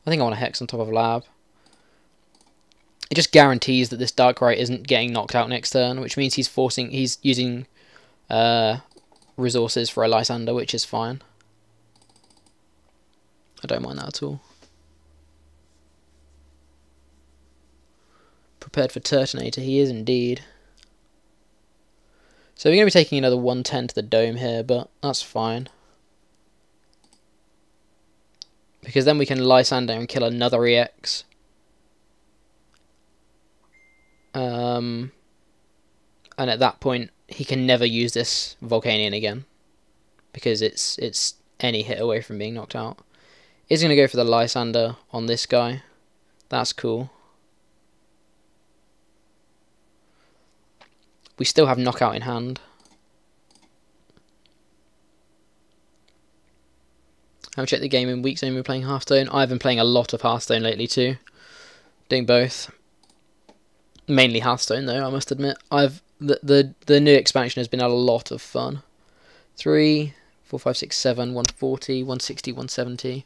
I think I want a Hex on top of a Lab. It just guarantees that this Darkrai isn't getting knocked out next turn, which means he's using resources for a Lysander, which is fine. I don't mind that at all. Prepared for Turtonator, he is indeed. So we're going to be taking another 110 to the dome here, but that's fine. Because then we can Lysander and kill another EX. And at that point, he can never use this Volcanion again. Because it's any hit away from being knocked out. He's going to go for the Lysander on this guy. That's cool. We still have Knockout in hand. I've checked the game in weeks when we're playing Hearthstone. I've been playing a lot of Hearthstone lately too. Doing both. Mainly Hearthstone though, I must admit. The new expansion has been a lot of fun. 3, 4, 5, 6, 7, 140, 160, 170.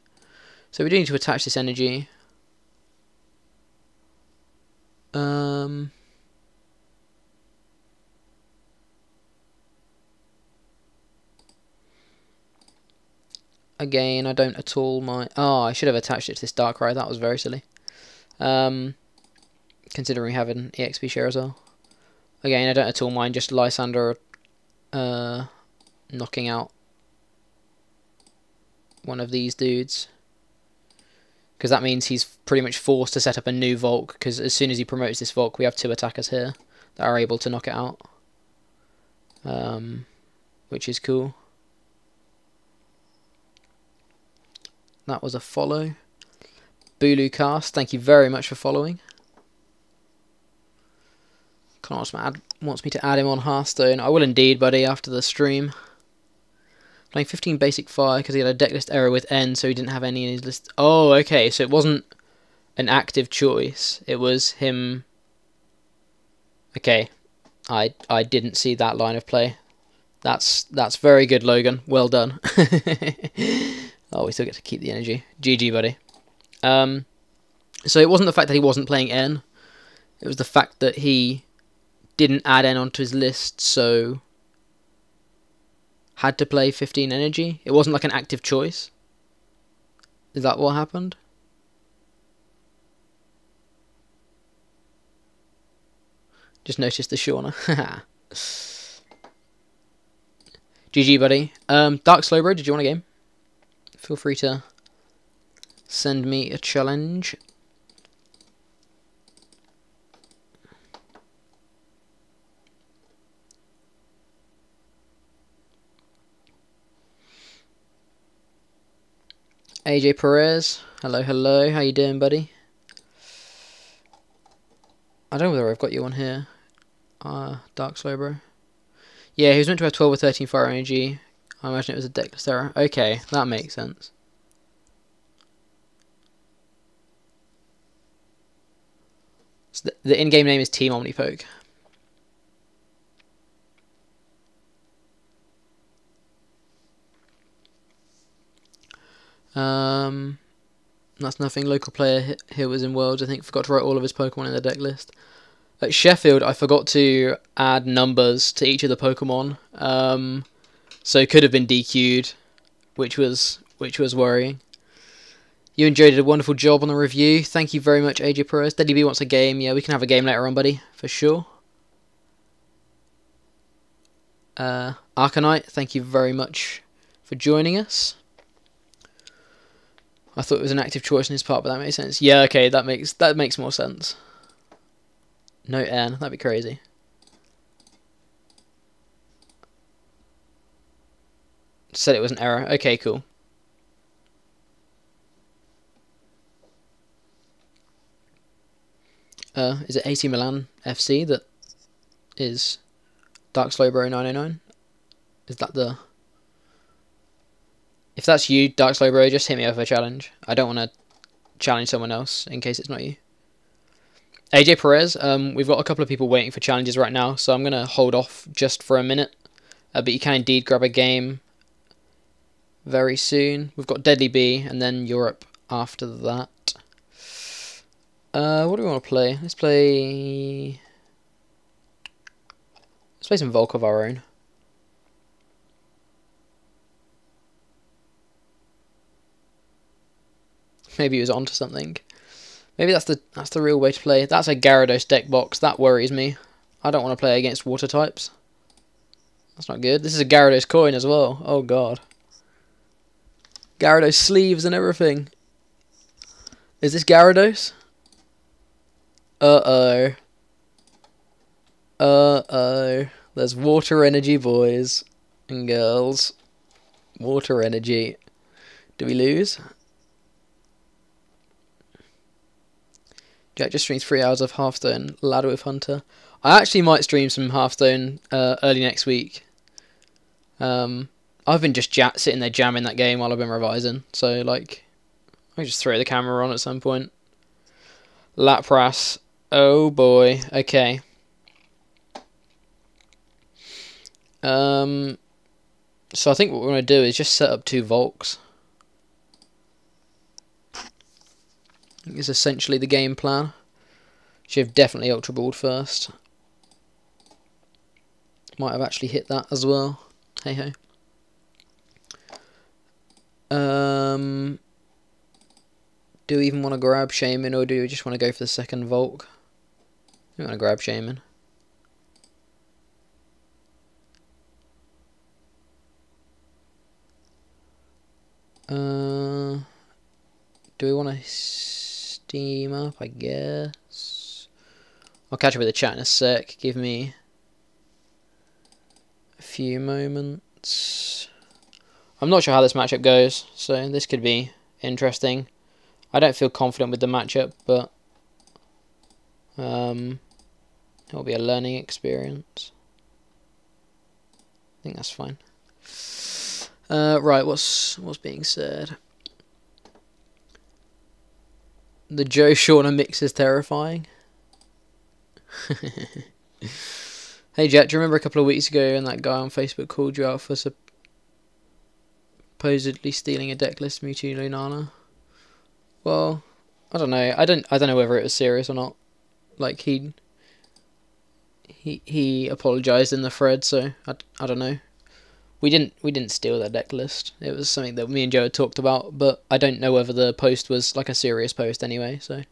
So we do need to attach this energy. Again, I don't at all mind. Oh, I should have attached it to this Darkrai. That was very silly. Considering having EXP share as well. Again, I don't at all mind just Lysander knocking out one of these dudes. Because that means he's pretty much forced to set up a new Volk. Because as soon as he promotes this Volk, we have 2 attackers here that are able to knock it out. Which is cool. That was a follow. Bulu Cast, thank you very much for following. Connor wants me to add him on Hearthstone. I will indeed, buddy, after the stream. Playing 15 basic fire because he had a deck list error with N, so he didn't have any in his list. Oh, okay, so it wasn't an active choice. It was him. Okay, I didn't see that line of play. That's very good, Logan. Well done. Oh, we still get to keep the energy. GG, buddy. So it wasn't the fact that he wasn't playing N. It was the fact that he didn't add N onto his list, so had to play 15 energy. It wasn't like an active choice. Is that what happened? Just noticed the Shauna. GG, buddy. Dark Slowbro, did you want a game? Feel free to send me a challenge. AJ Perez, hello, hello. How you doing, buddy? I don't know whether I've got you on here. Dark Slowbro. Yeah, he was meant to have 12 or 13 fire energy. I imagine it was a decklist error. Okay, that makes sense. So the in-game name is Team Omnipoke. That's nothing. Local player here was in Worlds. I think forgot to write all of his Pokemon in the deck list. At Sheffield, I forgot to add numbers to each of the Pokemon. So it could have been DQ'd, which was worrying. You and Joe did a wonderful job on the review. Thank you very much, AJ Perez. Daddy B wants a game. Yeah, we can have a game later on, buddy, for sure. Arcanite, thank you very much for joining us. I thought it was an active choice on his part, but that makes sense. Yeah, okay, that makes more sense. No N, that'd be crazy. Said it was an error. Okay, cool. Is it AC Milan FC that is Dark Slowbro 909? Is that the... If that's you, Dark Slowbro, just hit me up for a challenge. I don't want to challenge someone else in case it's not you. AJ Perez, we've got a couple of people waiting for challenges right now, so I'm going to hold off just for a minute. But you can indeed grab a game very soon. We've got Deadly B and then Europe after that. What do we want to play? Let's play some Volk of our own. Maybe he was onto something. Maybe that's the real way to play. That's a Gyarados deck box. That worries me. I don't want to play against water types. That's not good. This is a Gyarados coin as well. Oh god. Gyarados sleeves and everything. Is this Gyarados? Uh-oh. Uh-oh. There's water energy, boys and girls. Water energy. Do we lose? Jack just streams 3 hours of Hearthstone Ladder with Hunter. I actually might stream some Hearthstone early next week. I've been just sitting there jamming that game while I've been revising. So, like, I just throw the camera on at some point. Lapras. Oh, boy. Okay. So I think what we're going to do is just set up 2 Volks. Is essentially the game plan. Should have definitely Ultra Balled first. Might have actually hit that as well. Hey ho. Do we even want to grab Shaman, or do we just want to go for the second Volk? We want to grab Shaman. Do we want to steam up? I guess. I'll catch up with the chat in a sec. Give me a few moments. I'm not sure how this matchup goes, so this could be interesting. I don't feel confident with the matchup, but it'll be a learning experience. I think that's fine. Right, what's being said? The Joe Shauna mix is terrifying. Hey Jack, do you remember a couple of weeks ago when that guy on Facebook called you out for supposedly stealing a deck list Mewtwo Lunana? Well, I don't know. I don't know whether it was serious or not. Like he apologized in the thread, so I don't know. We didn't steal their deck list. It was something that me and Joe had talked about, but I don't know whether the post was like a serious post anyway, so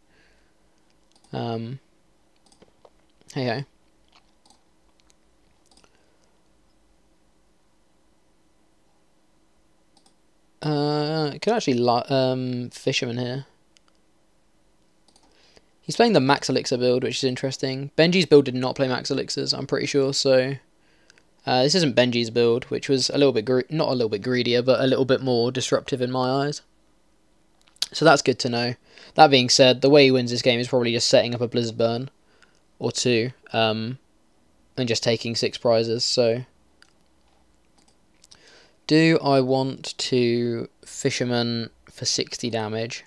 hey ho. Could actually Fisherman here. He's playing the Max Elixir build, which is interesting. Benji's build did not play Max Elixirs, I'm pretty sure, so this isn't Benji's build, which was a little bit not a little bit greedier, but a little bit more disruptive in my eyes. So that's good to know. That being said, the way he wins this game is probably just setting up a Blizzard Burn or 2, and just taking 6 prizes. So Do I want to Fisherman for 60 damage?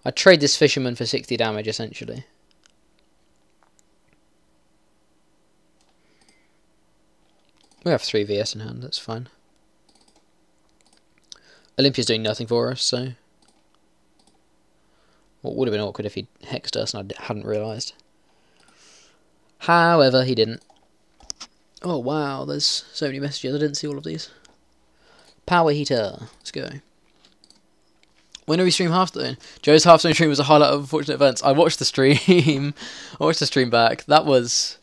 I'd trade this Fisherman for 60 damage, essentially. We have 3 VS in hand, that's fine. Olympia's doing nothing for us, so... Well, it would have been awkward if he'd hexed us and I hadn't realised. However, he didn't. Oh wow, there's so many messages, I didn't see all of these. Power Heater, let's go. When do we stream Hearthstone? Joe's Hearthstone stream was a highlight of unfortunate events. I watched the stream. I watched the stream back. It was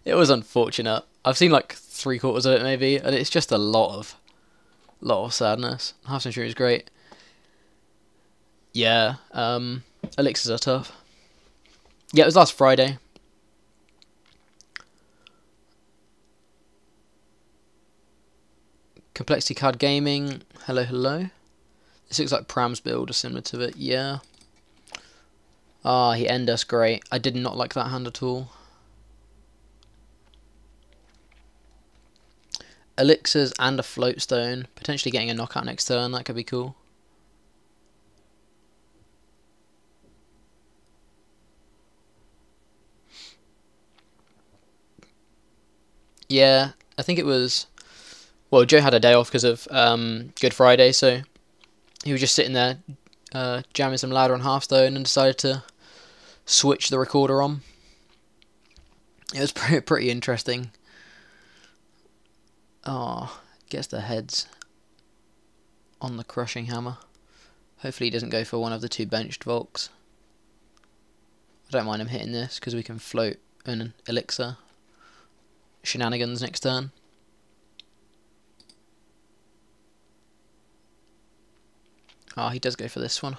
unfortunate. I've seen like 3/4 of it maybe, and it's just a lot of sadness. Hearthstone stream is great. Yeah, elixirs are tough. Yeah, it was last Friday. Complexity Card Gaming. Hello, hello. This looks like Pram's build or similar to it. Yeah. Ah, he ended us. Great. I did not like that hand at all. Elixirs and a Floatstone. Potentially getting a knockout next turn. That could be cool. Yeah, I think it was... Well, Joe had a day off because of Good Friday, so he was just sitting there jamming some ladder on Hearthstone and decided to switch the recorder on. It was pretty interesting. Oh, gets the heads on the crushing hammer. Hopefully he doesn't go for one of the 2 benched Volks. I don't mind him hitting this because we can float an elixir. Shenanigans next turn. Oh, he does go for this one.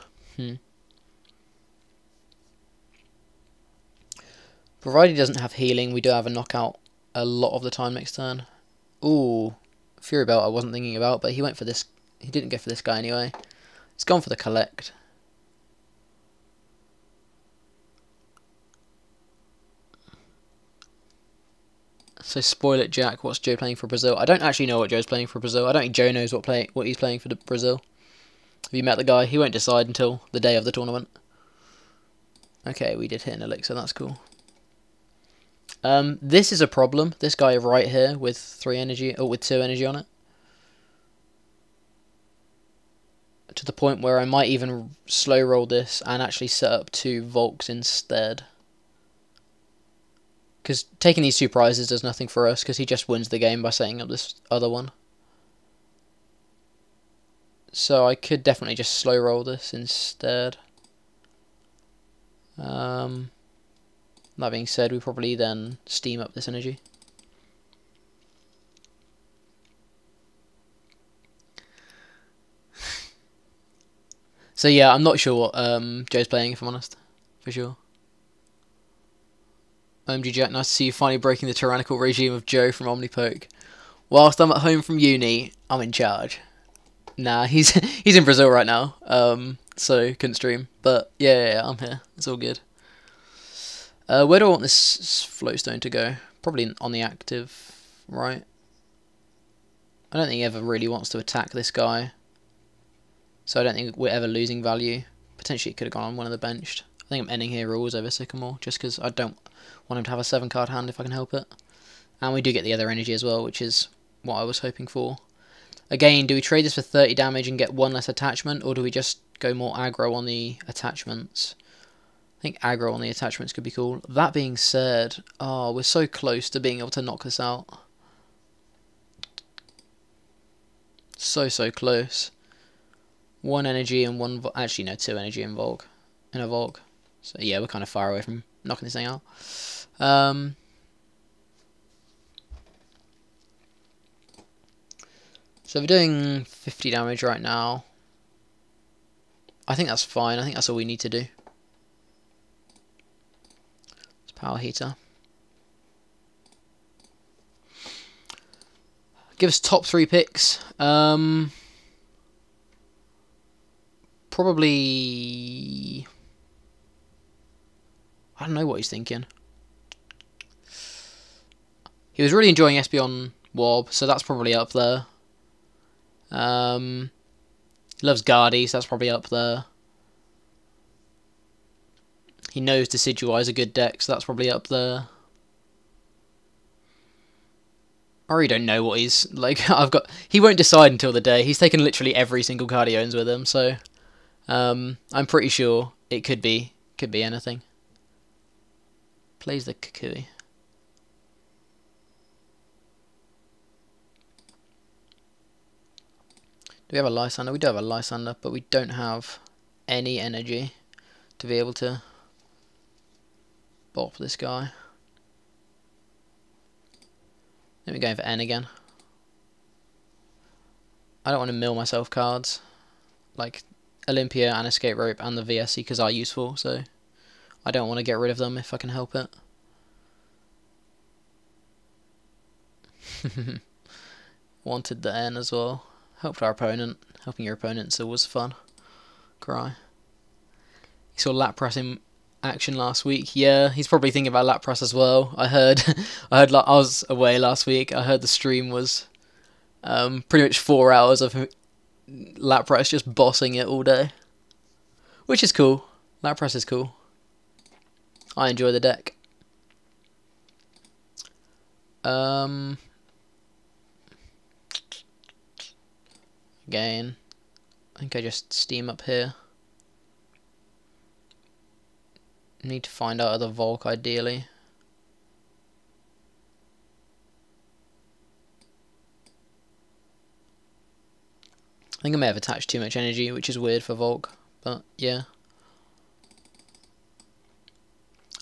Provided he doesn't have healing, we do have a knockout a lot of the time next turn. Ooh, Fury Belt I wasn't thinking about, but he went for this. He didn't go for this guy anyway. He's gone for the collect. So spoil it, Jack. What's Joe playing for Brazil? I don't actually know what Joe's playing for Brazil. I don't think Joe knows what he's playing for Brazil. Have you met the guy? He won't decide until the day of the tournament. Okay, we did hit an elixir. That's cool. This is a problem. This guy right here with 3 energy, or with 2 energy on it. To the point where I might even slow roll this and actually set up 2 Volks instead. Because taking these 2 prizes does nothing for us, because he just wins the game by setting up this other one. So I could definitely just slow roll this instead. That being said, we probably then steam up this energy. So yeah, I'm not sure what Joe's playing, if I'm honest, for sure. OMG Jack, nice to see you finally breaking the tyrannical regime of Joe from Omnipoke. Whilst I'm at home from uni, I'm in charge. Nah, he's in Brazil right now, so couldn't stream. But yeah, I'm here. It's all good. Where do I want this Floatstone to go? Probably on the active, right? I don't think he ever really wants to attack this guy, so I don't think we're ever losing value. Potentially it could have gone on one of the benched. I think I'm ending here rules over Sycamore, just because I don't want him to have a 7-card hand if I can help it. And we do get the other energy as well, which is what I was hoping for. Again, do we trade this for 30 damage and get 1 less attachment, or do we just go more aggro on the attachments? I think aggro on the attachments could be cool. That being said, oh, we're so close to being able to knock this out. So close. 1 energy and 1... Actually, no, 2 energy in Volk. In a Volk. So yeah, we're kind of far away from knocking this thing out. So we're doing 50 damage right now. I think that's fine. I think that's all we need to do. It's Power Heater. Give us top 3 picks. Probably... I don't know what he's thinking. He was really enjoying Espeon Wob, so that's probably up there. Loves Guardy, so that's probably up there. He knows Decidueye is a good deck, so that's probably up there. I really don't know what he's like. He won't decide until the day. He's taken literally every single card he owns with him, so I'm pretty sure it could be anything. Plays the Kukui. Do we have a Lysander? We do have a Lysander, but we don't have any energy to be able to bop this guy. Then we're going for N again. I don't want to mill myself cards. Like Olympia and Escape Rope and the VSC because are useful, so I don't want to get rid of them if I can help it. Wanted the N as well. Helped our opponent. Helping your opponent's always fun. Cry. You saw Lapras in action last week. Yeah, he's probably thinking about Lapras as well. I heard I was away last week. I heard the stream was pretty much 4 hours of Lapras just bossing it all day, which is cool. Lapras is cool. I enjoy the deck. Again, I think I just steam up here. Need to find out other Volk ideally. I think I may have attached too much energy, which is weird for Volk, but yeah.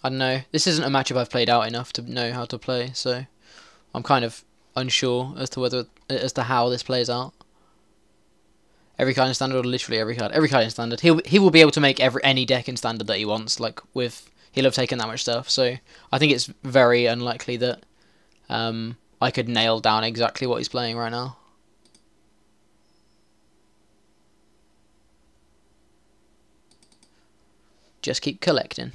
I don't know. This isn't a matchup I've played out enough to know how to play, so I'm kind of unsure as to how this plays out. Every card in standard, or literally every card in standard. He will be able to make any deck in standard that he wants. Like he'll have taken that much stuff. So I think it's very unlikely that I could nail down exactly what he's playing right now. Just keep collecting.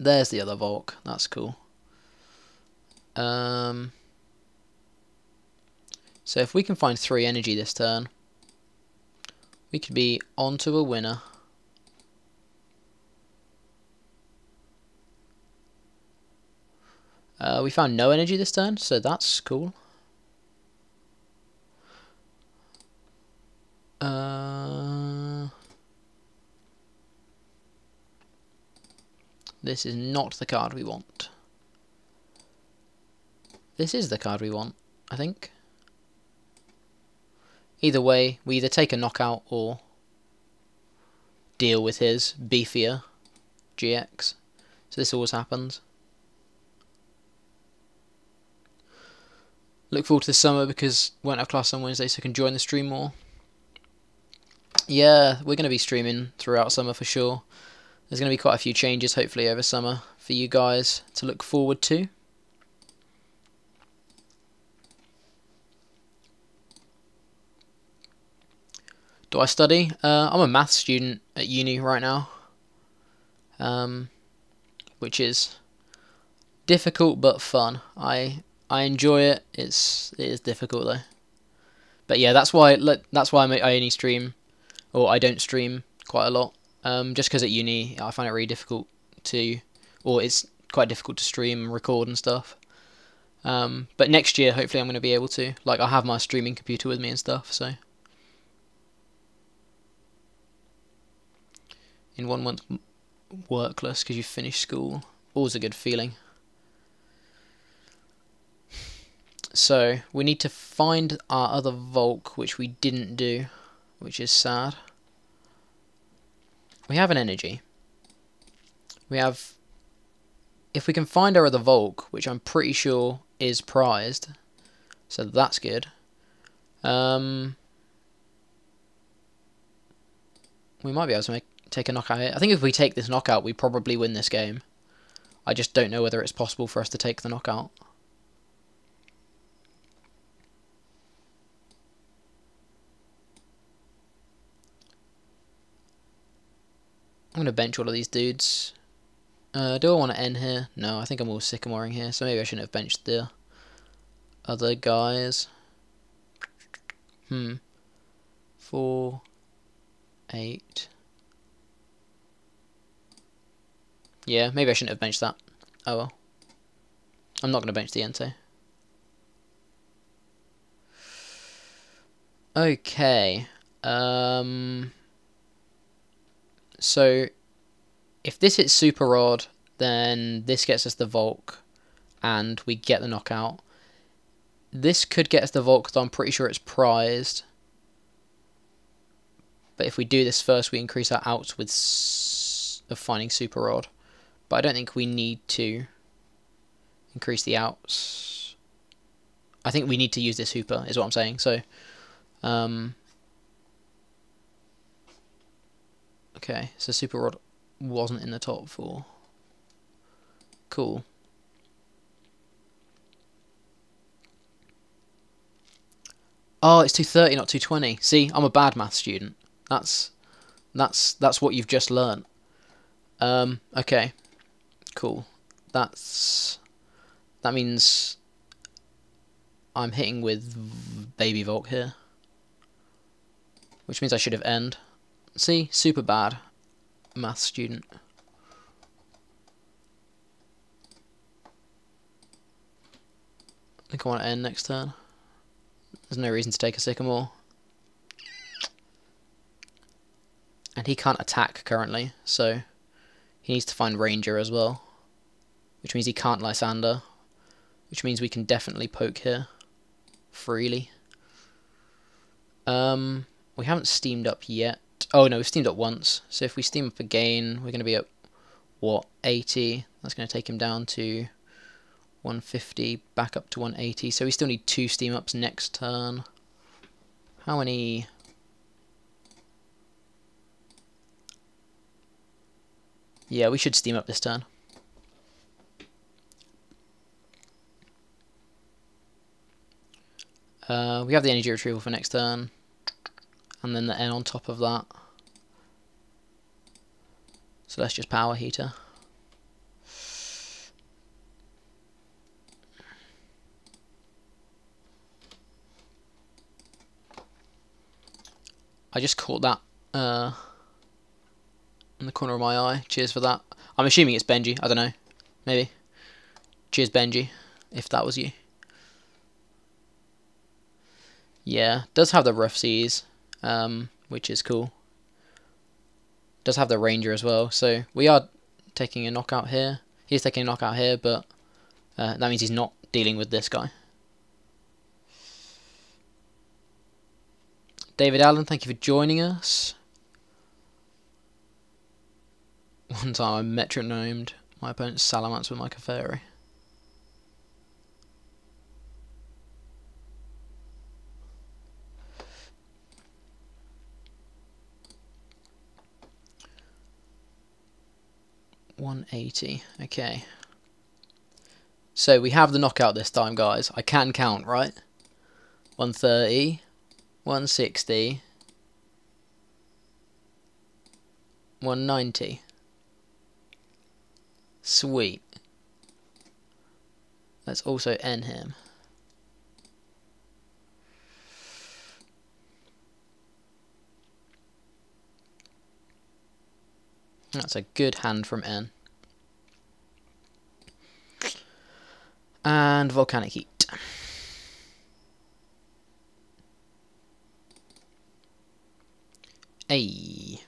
There's the other Volk. That's cool. So if we can find 3 energy this turn, we could be onto a winner. We found no energy this turn, so that's cool. This is not the card we want. This is the card we want, I think. Either way, we either take a knockout or deal with his beefier GX. So this always happens. Look forward to the summer because won't have class on Wednesday, so I can join the stream more. Yeah, we're going to be streaming throughout summer for sure. There's going to be quite a few changes hopefully over summer for you guys to look forward to. Do I study? I'm a maths student at uni right now, which is difficult but fun. I enjoy it. It is difficult though. But yeah, that's why I only stream, or I don't stream quite a lot. Just because at uni I find it really difficult it's quite difficult to stream and record and stuff. But next year hopefully I'm going to be able to. Like I have my streaming computer with me and stuff, so. In 1 month workless because you finished school. Always a good feeling. So, we need to find our other Volk, which we didn't do, which is sad. We have an energy. If we can find our other Volk, which I'm pretty sure is prized, so that's good. We might be able to take a knockout here. I think if we take this knockout, we probably win this game. I just don't know whether it's possible for us to take the knockout. I'm going to bench all of these dudes. Do I want to end here? No, I think I'm all sycamoring here, so maybe I shouldn't have benched the other guys. 4, 8. Yeah, maybe I shouldn't have benched that. Oh well. I'm not going to bench the Entei. Okay. So, if this hits Super Rod, then this gets us the Volk, and we get the knockout. This could get us the Volk, though I'm pretty sure it's prized. But if we do this first, we increase our outs with of finding Super Rod. But I don't think we need to increase the outs. I think we need to use this Hooper, is what I'm saying. So, okay, so Super Rod wasn't in the top 4. Cool. Oh, it's 230, not 220. See, I'm a bad math student. That's what you've just learnt. Okay, cool. That means I'm hitting with Baby Volk here, which means I should have end. See, super bad math student. I think I want to end next turn. There's no reason to take a Sycamore. And he can't attack currently, so he needs to find Ranger as well. Which means he can't Lysander. Which means we can definitely poke here. Freely. We haven't steamed up yet. Oh no, we've steamed up once. So if we steam up again, we're going to be at, what, 80? That's going to take him down to 150, back up to 180. So we still need 2 steam ups next turn. How many? Yeah, we should steam up this turn. We have the energy retrieval for next turn. And then the N on top of that. So let's just power heater. I just caught that in the corner of my eye. Cheers for that. I'm assuming it's Benji. I don't know. Maybe. Cheers, Benji, if that was you. Yeah, does have the rough seas, which is cool. Does have the Ranger as well, so we are taking a knockout here. He's taking a knockout here, but that means he's not dealing with this guy. David Allen, thank you for joining us. One time I metronomed my opponent's Salamence with my Clefairy. $180, okay. So we have the knockout this time, guys. I can count, right? 130, 160, 190. Sweet. Let's also end him. That's a good hand from N. And Volcanic Heat. Ayy.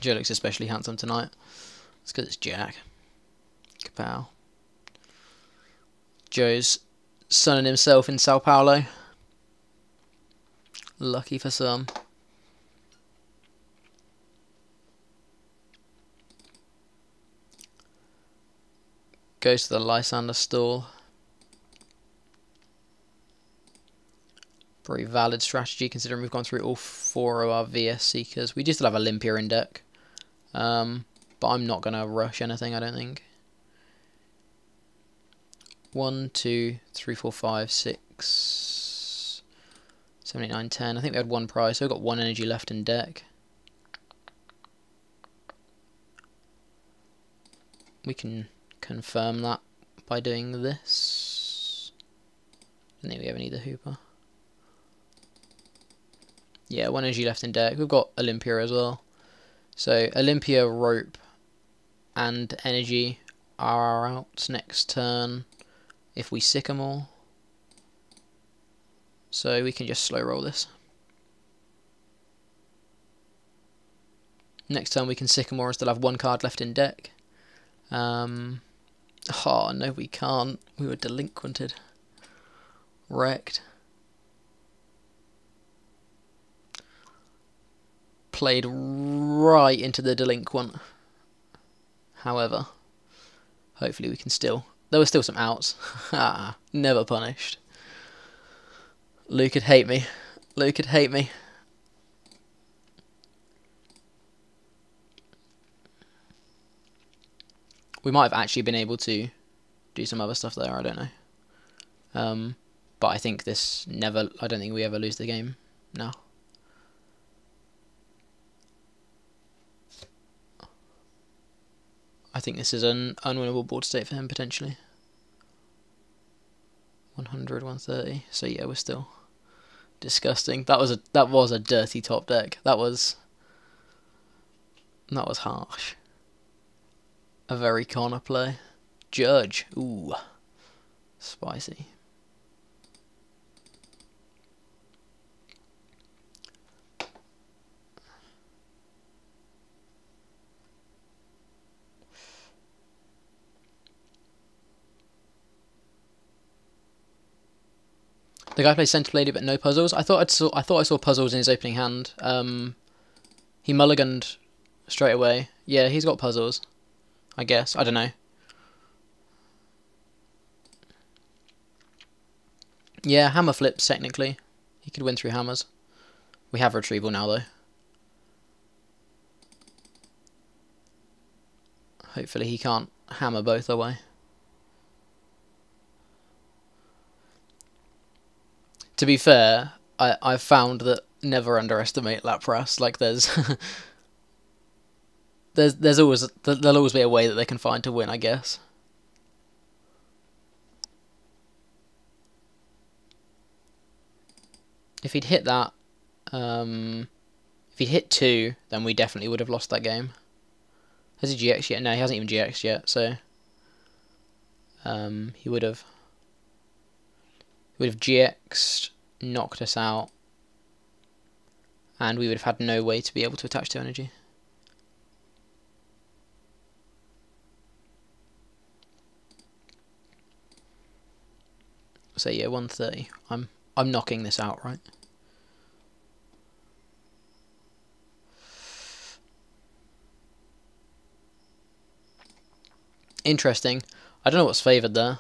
Joe looks especially handsome tonight. It's because it's Jack. Kapow. Joe's sunning himself in Sao Paulo. Lucky for some. Goes to the Lysander stall. Pretty valid strategy considering we've gone through all 4 of our VS Seekers. We do still have Olympia in deck. But I'm not going to rush anything, I don't think. 1, 2, 3, 4, 5, 6, 7, 8, 9, 10. I think we had 1 prize, so we've got 1 energy left in deck. We can confirm that by doing this. don't think we ever need the Hooper. Yeah, 1 energy left in deck. We've got Olympia as well. So Olympia, Rope, and Energy are our outs next turn if we Sycamore. So we can just slow roll this. Next turn we can Sycamore and still have 1 card left in deck. Oh no, we can't. We were delinquented. Wrecked. Played right into the delinquent. However, hopefully we can still... There were still some outs. Never punished. Luke could hate me. Luke could hate me. We might have actually been able to do some other stuff there, I don't know. But I think this never... I don't think we ever lose the game now. I think this is an unwinnable board state for him, potentially. 100, 130. So yeah, we're still disgusting. That was a dirty top deck. That was harsh. A very corner play. Judge. Ooh. Spicy. The guy plays Centipede but no puzzles. I thought I saw puzzles in his opening hand. He mulliganed straight away. Yeah, he's got puzzles. I guess. I don't know. Yeah, hammer flips technically. He could win through hammers. We have retrieval now though. Hopefully he can't hammer both away. To be fair, I've found that never underestimate Lapras. Like there'll always be a way that they can find to win, I guess. If he'd hit that, if he'd hit 2, then we definitely would have lost that game. Has he GX yet? No, he hasn't even GX yet. So he would have GX'd, knocked us out, and we would have had no way to be able to attach to energy. So yeah, 130. I'm knocking this out, right? Interesting. I don't know what's favoured there.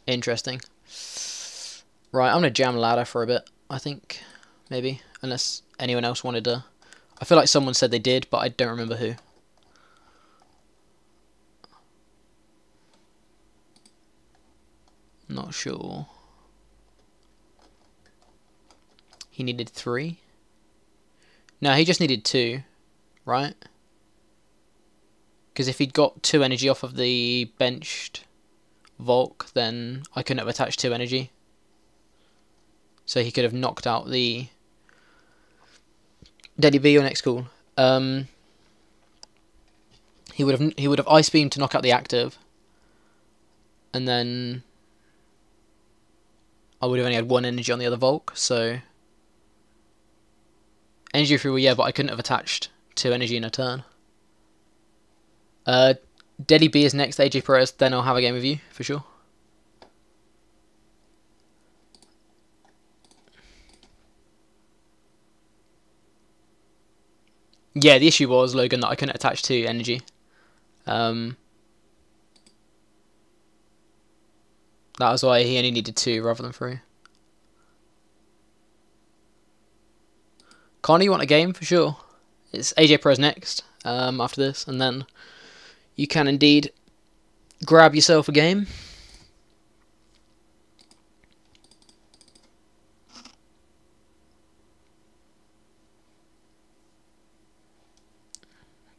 Interesting. Right, I'm going to jam ladder for a bit, I think. Maybe. Unless anyone else wanted to. I feel like someone said they did, but I don't remember who. Not sure. He needed 3? No, he just needed 2, right? Because if he'd got 2 energy off of the benched Volk, then I couldn't have attached 2 energy. So he could have knocked out the Dediby, your next call. He would have Ice Beam to knock out the active, and then I would have only had 1 energy on the other Volk, so energy free, well, yeah, but I couldn't have attached 2 energy in a turn. Dediby is next, AJ Perez, then I'll have a game with you, for sure. Yeah, the issue was, Logan, that I couldn't attach 2 energy. That was why he only needed 2 rather than 3. Connor, you want a game? For sure. It's AJ Perez next, after this, and then you can indeed grab yourself a game.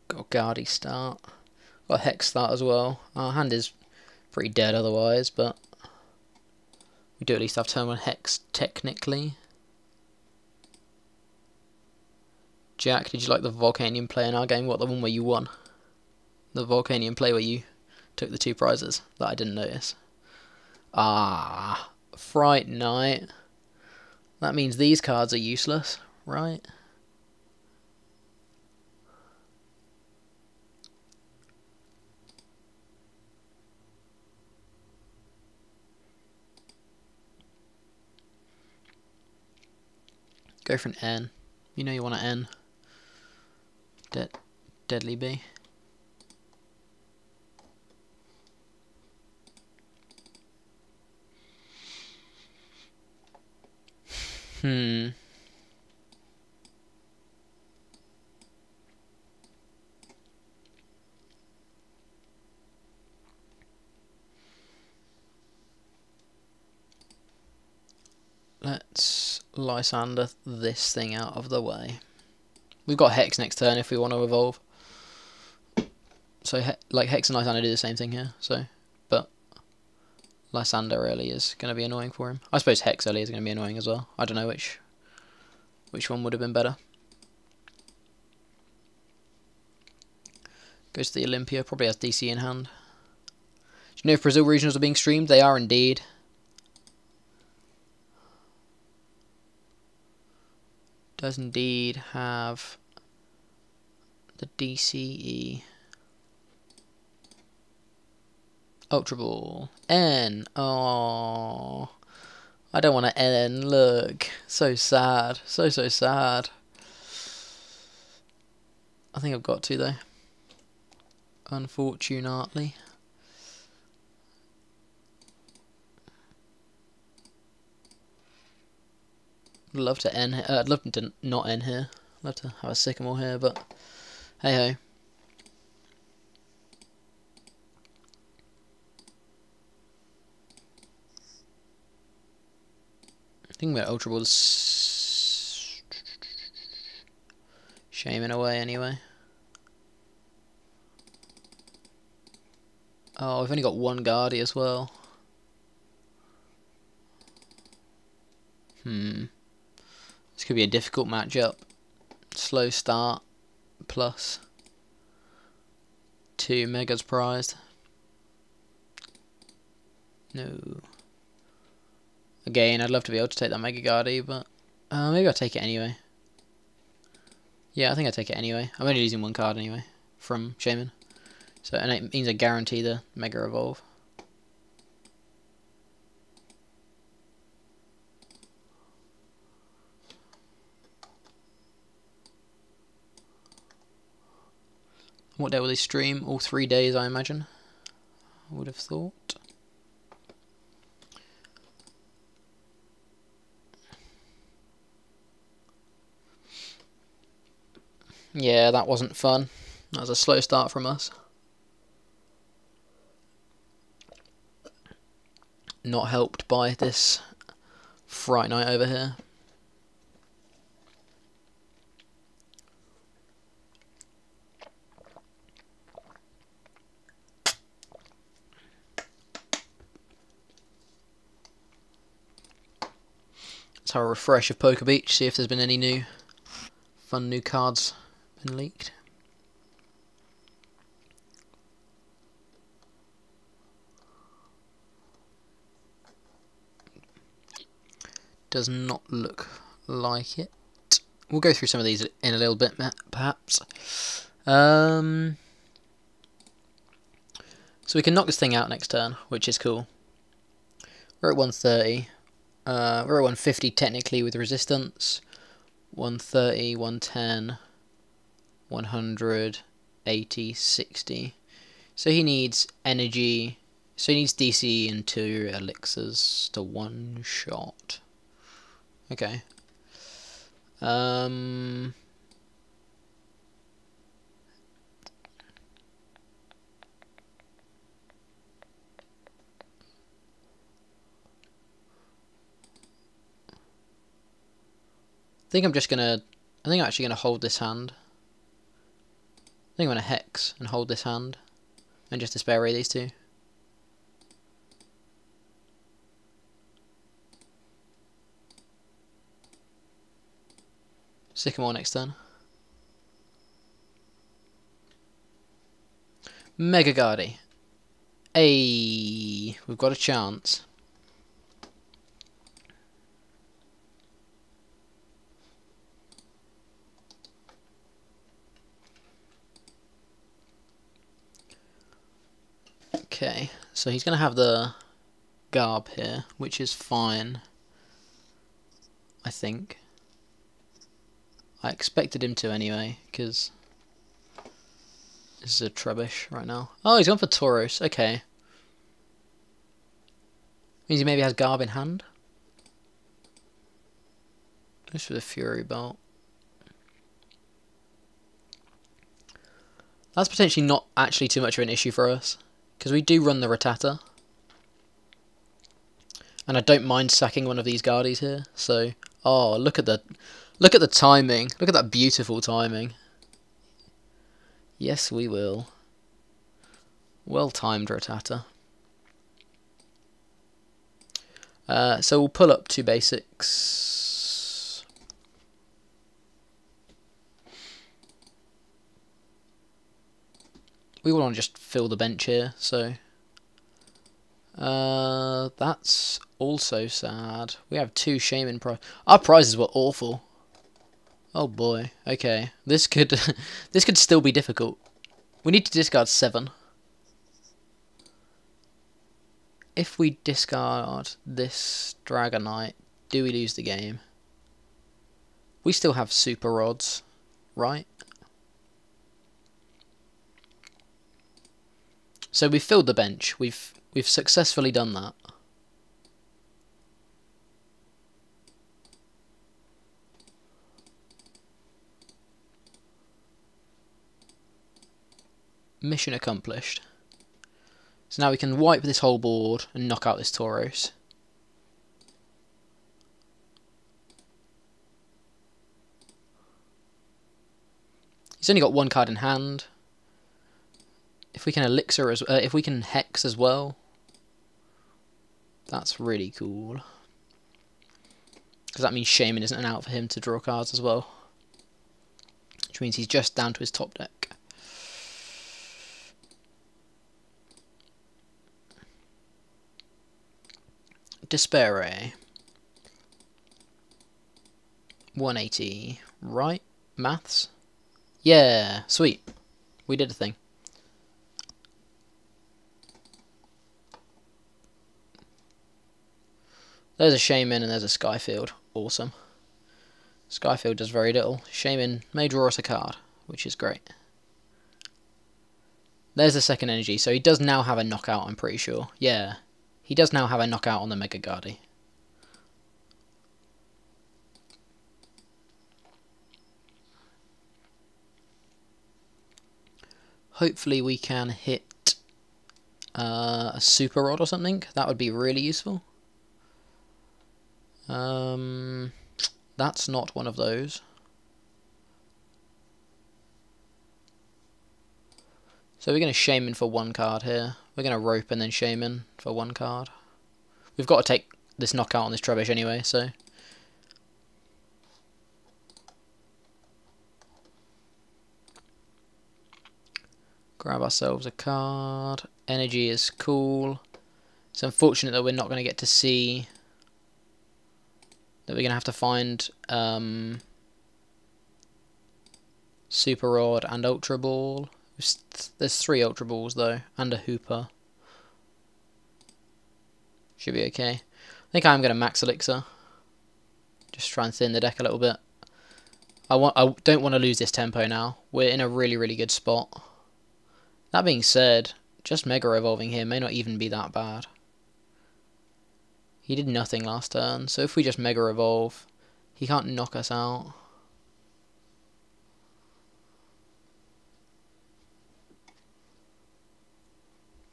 Got a Guardy start. Got a Hex Start as well. Our hand is pretty dead otherwise, but we do at least have turn 1 Hex technically. Jack, did you like the Volcanion play in our game? What, the one where you won? The Volcanion play where you took the 2 prizes that I didn't notice. Ah, Fright Night. That means these cards are useless, right? Go for an N. You know you want an N. Deadly B. Let's Lysander this thing out of the way. We've got Hex next turn if we want to evolve. So like Hex and Lysander do the same thing here. So, but Lysander really is going to be annoying for him. I suppose Hex early is going to be annoying as well. I don't know which one would have been better. Goes to the Olympia. Probably has DC in hand. Do you know if Brazil regionals are being streamed? They are indeed. Does indeed have the DCE. Ultra Ball. N. Oh, I don't want to N. Look. So sad. So sad. I think I've got to though. Unfortunately. I'd love to N. I'd love to not N here. I'd love to have a Sycamore here, but hey ho. I think we're Ultra Ball's shaming away anyway. Oh, we've only got one Guardy as well. This could be a difficult matchup. Slow start plus 2 Megas prized. No. Again, I'd love to be able to take that Mega Guardy, but maybe I'll take it anyway. Yeah, I think I'll take it anyway. I'm only losing 1 card anyway from Shaman. So, and it means I guarantee the Mega Evolve. What day will they stream? All 3 days, I imagine. I would have thought. Yeah, that wasn't fun. That was a slow start from us. Not helped by this Fright Night over here. Let's have a refresh of Poker Beach, see if there's been any new fun new cards been leaked. Does not look like it. We'll go through some of these in a little bit, perhaps. So we can knock this thing out next turn, which is cool. We're at 130. We're at 150 technically with resistance. 130, 110, 100, 80, 60. So he needs energy. So he needs DC and 2 elixirs to one shot. Okay. I think I'm actually gonna hold this hand. I think I'm gonna Hex and hold this hand. and just Despair these two. Sycamore next turn. Mega Guardy. Hey, we've got a chance. Okay, so he's going to have the Garb here, which is fine, I think. I expected him to anyway, because this is a Trubbish right now. Oh, he's gone for Tauros, okay. Means he maybe has Garb in hand. Goes for the Fury Bolt. That's potentially not actually too much of an issue for us, because we do run the Rattata. And I don't mind sacking one of these Guardies here, so... Oh, look at the timing. Look at that beautiful timing. Yes, we will. Well-timed Rattata. So we'll pull up 2 basics. We want to just fill the bench here, so... that's also sad. We have 2 Shaman prize. Our prizes were awful. Oh boy. Okay, this could this could still be difficult. We need to discard 7. If we discard this Dragonite, do we lose the game? We still have Super Rods, right? So we've filled the bench. We've successfully done that. Mission accomplished. So now we can wipe this whole board and knock out this Tauros. He's only got 1 card in hand. If we can elixir if we can hex as well, that's really cool. Because that means Shaman isn't an out for him to draw cards as well. Which means he's just down to his top deck. Despair. 180. Right? Maths? Yeah, sweet. We did a thing. There's a Shaman and there's a Skyfield. Awesome. Skyfield does very little. Shaman may draw us a card, which is great. There's the second energy, so he does now have a knockout, I'm pretty sure. Yeah, he does now have a knockout on the Mega Guardy. Hopefully we can hit a Super Rod or something. That would be really useful. That's not one of those. So we're going to Shaman for 1 card here. We're going to Rope and then Shaman for 1 card. We've got to take this knockout on this Trubbish anyway, so... Grab ourselves a card. Energy is cool. It's unfortunate that we're not going to get to see... that we're going to have to find Super Rod and Ultra Ball. There's 3 Ultra Balls though, and a Hooper. Should be okay. I think I'm going to Max Elixir. Just try and thin the deck a little bit. I don't want to lose this tempo now. We're in a really, really good spot. That being said, just Mega Evolving here may not even be that bad. He did nothing last turn, so if we just Mega Evolve, he can't knock us out.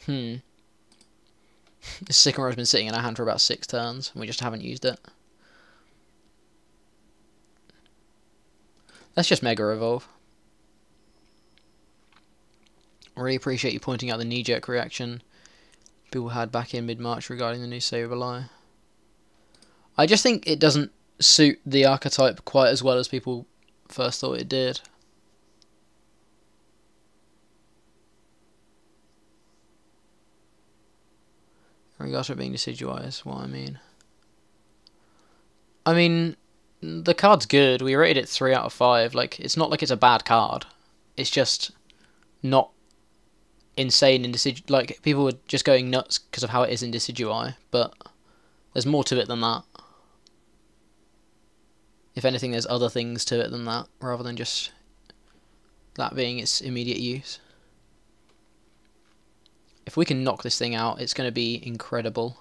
This Sycamore has been sitting in our hand for about 6 turns, and we just haven't used it. Let's just Mega Evolve. really appreciate you pointing out the knee-jerk reaction people had back in mid-March regarding the new Sableye. I just think it doesn't suit the archetype quite as well as people first thought it did. In regards to it being Decidueye is what I mean. I mean, the card's good. We rated it 3 out of 5. Like, it's not like it's a bad card. It's just not insane in Decidueye. Like, people were just going nuts because of how it is in Decidueye, but there's more to it than that. If anything, there's other things to it than that, rather than just that being its immediate use. If we can knock this thing out, it's going to be incredible,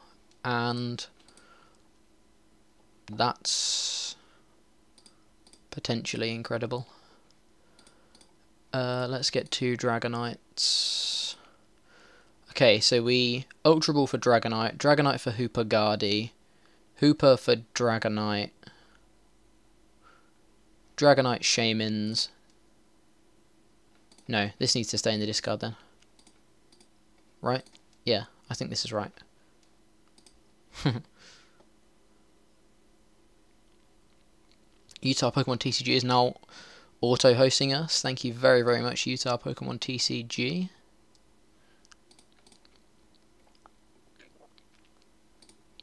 and that's potentially incredible. Let's get 2 Dragonites. Okay, so we Ultra Ball for Dragonite, Dragonite for Hooper Guardy, Hooper for Dragonite, Dragonite Shamans. No, this needs to stay in the discard then. Right? Yeah, I think this is right. Utah Pokemon TCG is now auto-hosting us. Thank you very, very much, Utah Pokemon TCG.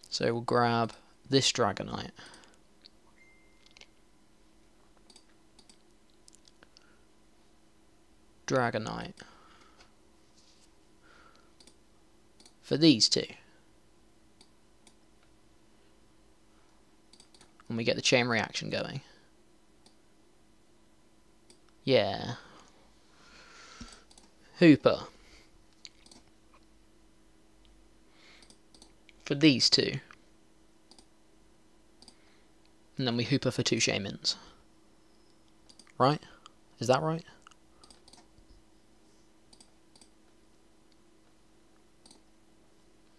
So we'll grab this Dragonite. Dragonite. For these two. And we get the chain reaction going. Yeah. Hooper. For these two. And then we Hooper for 2 Shamans. Right? Is that right?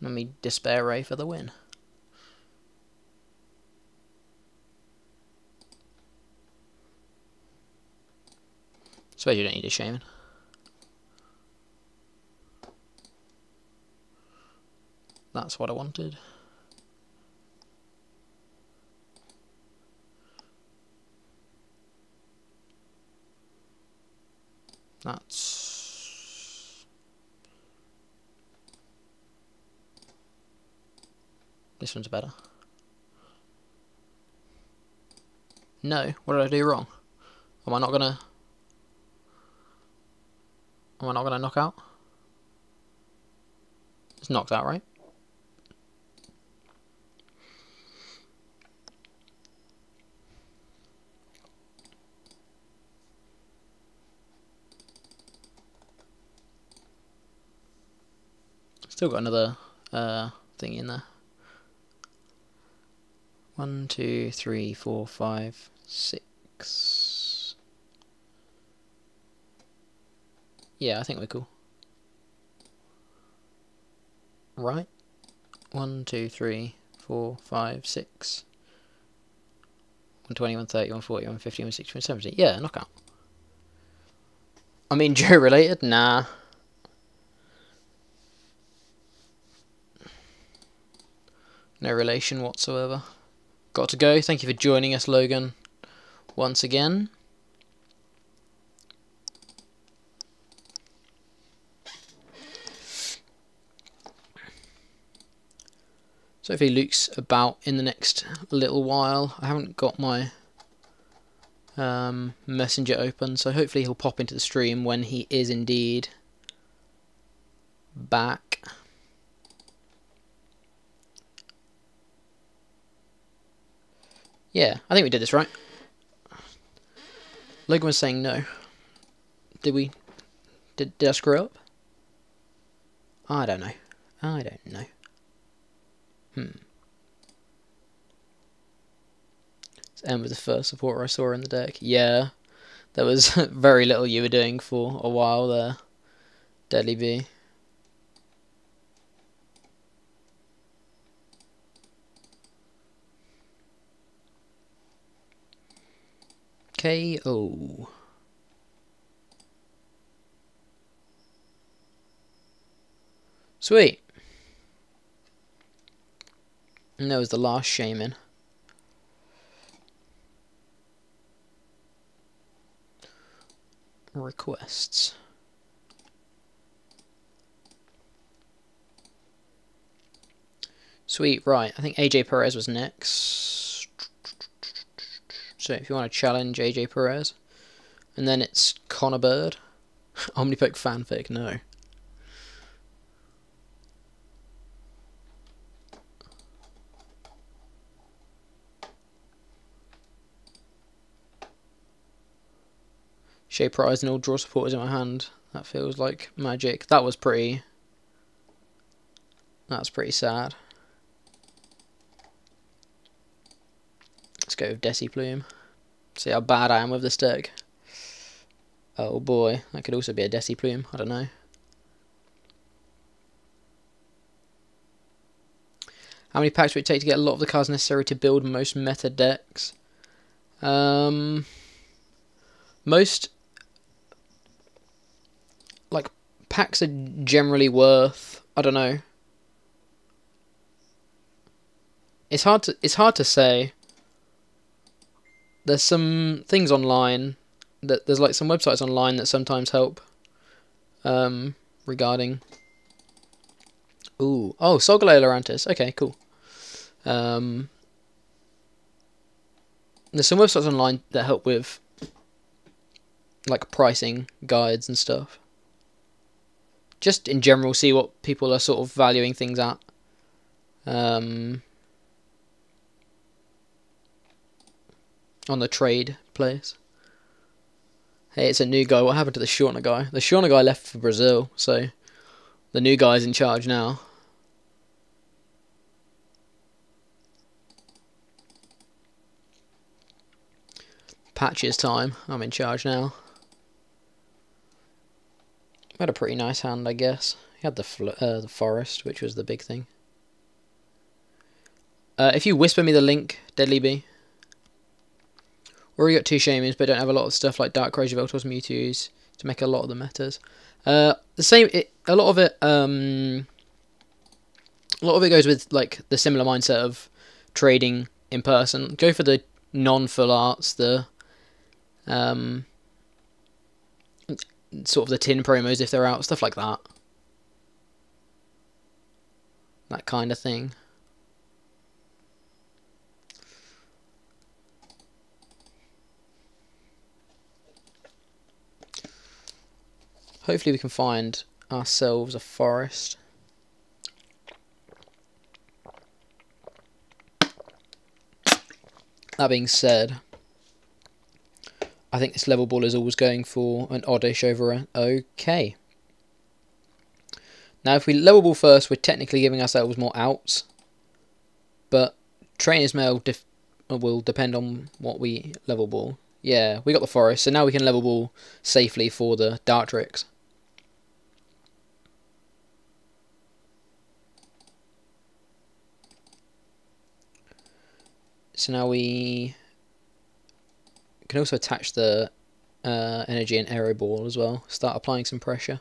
Let me Despair Ray for the win. Suppose you don't need a Shaman. That's what I wanted. That's... This one's better. No, what did I do wrong? Am I not gonna knock out? It's knocked out, right? Still got another thing in there. 1, 2, 3, 4, 5, 6. Yeah, I think we're cool. Right? 1, 2, 3, 4, 5, 6. 120, 130, 140, 150, 160, 170. Yeah, knockout. I mean, Joe related? Nah. No relation whatsoever. Got to go. Thank you for joining us, Logan, once again. So hopefully Luke's about in the next little while. I haven't got my messenger open, so hopefully he'll pop into the stream when he is indeed back. Yeah, I think we did this right. Logan was saying no. Did we? Did I screw up? I don't know. I don't know. Let's end with the first supporter I saw in the deck. Yeah, there was very little you were doing for a while there, Deadly B. KO. Sweet. And that was the last Shaman. Requests. Sweet, right. I think AJ Perez was next. So if you want to challenge AJ Perez. And then it's Connor Bird. Omnipoke fanfic, no. Shea Prize and all draw supporters in my hand. That feels like magic. That was pretty... That's pretty sad. Let's go with Decidueye. See how bad I am with this deck. Oh boy, that could also be a Decidueye. I don't know. How many packs would it take to get a lot of the cards necessary to build most meta decks? Most like packs are generally worth, I don't know. It's hard to say. There's some things online that there's like some websites online that sometimes help regarding Solgaleo Lurantis. Okay, cool. There's some websites online that help with like pricing guides and stuff. Just in general, see what people are sort of valuing things at. On the trade place. Hey, it's a new guy. What happened to the Shauna guy? The Shauna guy left for Brazil, so the new guy's in charge now. Patches time. I'm in charge now. Had a pretty nice hand, I guess. He had the forest, which was the big thing. If you whisper me the link, Deadly Bee. Already got 2 Shamans, but don't have a lot of stuff like Darkrai, Yveltors, Mewtwo's to make a lot of the metas. A lot of it goes with like the similar mindset of trading in person. Go for the non-full arts, the sort of the tin promos if they're out, stuff like that. That kind of thing. Hopefully we can find ourselves a forest. That being said, I think this level ball is always going for an oddish over a okay. Now if we level ball first, we're technically giving ourselves more outs. But Trainer's Mail will depend on what we level ball. Yeah, we got the forest, so now we can level ball safely for the Dartrix. So now we can also attach the energy and aero ball as well. Start applying some pressure.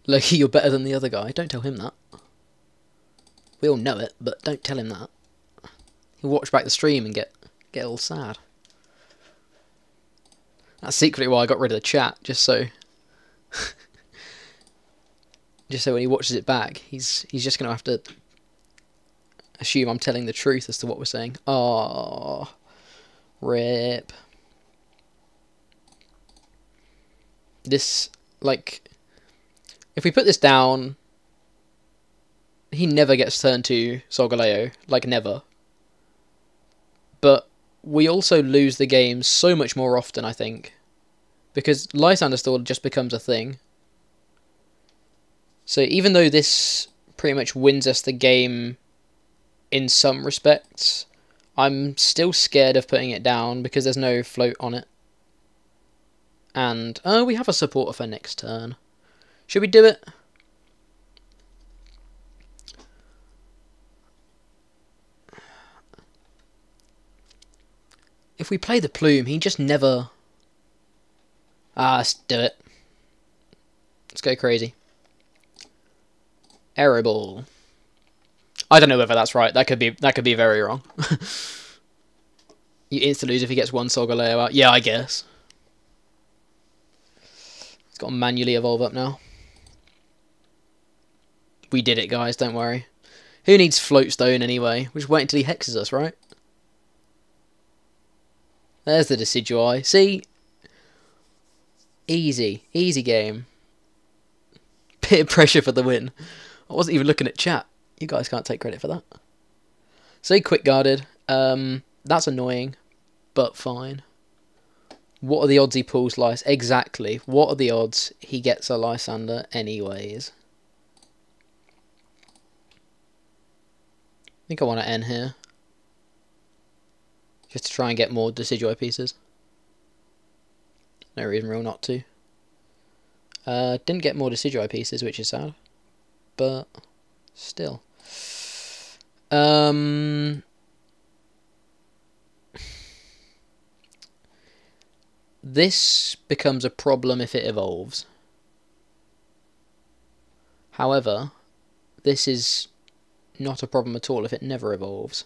Loki, you're better than the other guy. Don't tell him that. We all know it, but don't tell him that. He'll watch back the stream and get all sad. That's secretly why I got rid of the chat, just so just so when he watches it back, he's just gonna have to assume I'm telling the truth as to what we're saying. Oh, rip. This, like, if we put this down, he never gets turned to Solgaleo, like never. But we also lose the game so much more often, I think, because Lysander still just becomes a thing. So even though this pretty much wins us the game in some respects, I'm still scared of putting it down because there's no float on it. And, oh, we have a supporter for next turn. Should we do it? If we play the Plume, he just never... let's do it. go crazy. Arrow Ball. I don't know whether that's right. That could be very wrong. You insta lose if he gets one Solgaleo out. Yeah, I guess. It's got to manually evolve up now. We did it, guys. Don't worry. Who needs Float Stone anyway? We're just waiting until he hexes us, right? There's the Decidueye. See? Easy. Easy game. Bit of pressure for the win. I wasn't even looking at chat. You guys can't take credit for that. So he quick guarded. That's annoying, but fine. What are the odds he pulls Lice? Exactly. What are the odds he gets a Lysander anyways? I think I want to end here. Just to try and get more Decidueye pieces. No reason real not to. Didn't get more Decidueye pieces, which is sad. But still. This becomes a problem if it evolves. However, this is not a problem at all if it never evolves.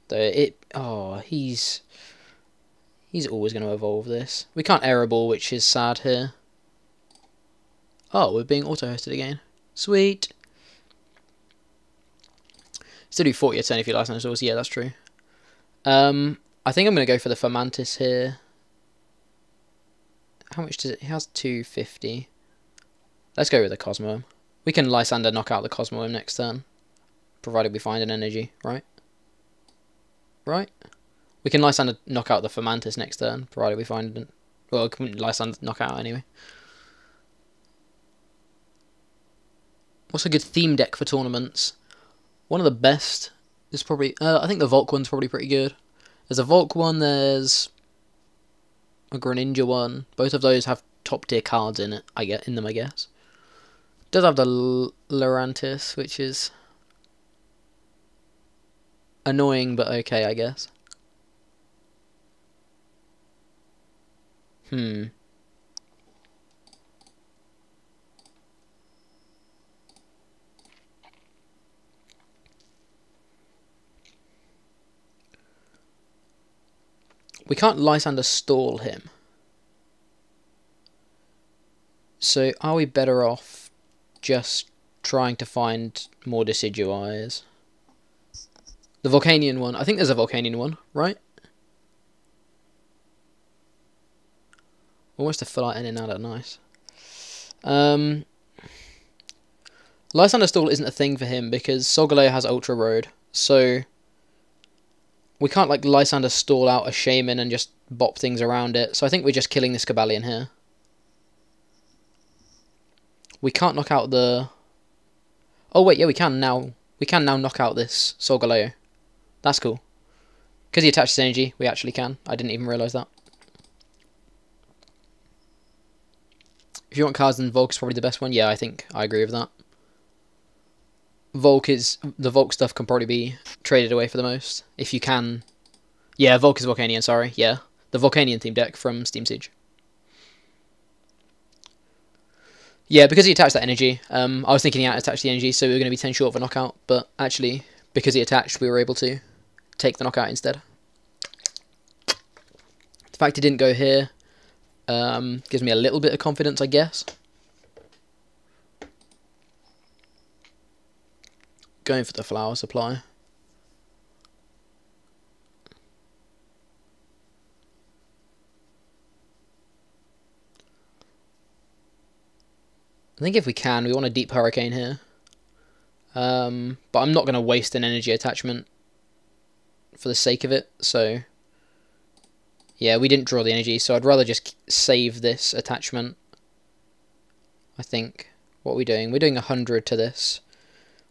He's always going to evolve this. We can't Arrow Ball, which is sad here. Oh, we're being auto-hosted again. Sweet. Still do 40 a turn if you like dinosaurs. Yeah, that's true. I think I'm going to go for the Fomantis here. How much does it? It has 250. Let's go with the Cosmoem. We can Lysander knock out the Cosmoem next turn, provided we find an energy, right? Right? We can Lysander knock out the Fomantis next turn, provided we find an... Well, Lysander knock out anyway. What's a good theme deck for tournaments? One of the best is probably... I think the Volk one's probably pretty good. There's a Volk one, there's a Greninja one. Both of those have top tier cards in it. I guess. It does have the Lurantis, which is annoying, but okay, I guess. We can't Lysander stall him. So are we better off just trying to find more Decidueyes? The Volcanion one. I think there's a Volcanion one, right? Almost a full art in and out. Nice. Lysander stall isn't a thing for him because Solgaleo has Ultra Road. So we can't like Lysander stall out a Shaman and just bop things around it. So I think we're just killing this Cobalion here. We can't knock out the... Oh wait, yeah, we can now. We can now knock out this Solgaleo. That's cool. Because he attaches energy, we actually can. I didn't even realise that. If you want cards, then Volk is probably the best one. Yeah, I think I agree with that. The Volk stuff can probably be traded away for the most. If you can... Yeah, Volk is Volcanion, sorry. Yeah, the Volcanion theme deck from Steam Siege. Yeah, because he attached that energy, I was thinking he had attached the energy, so we were going to be 10 short of a knockout, but actually, because he attached, we were able to take the knockout instead. The fact he didn't go here gives me a little bit of confidence, I guess. Going for the Flower Supply. I think if we can, we want a Deep Hurricane here. But I'm not going to waste an energy attachment for the sake of it, so... Yeah, we didn't draw the energy, so I'd rather just save this attachment. I think. What are we doing? We're doing 100 to this.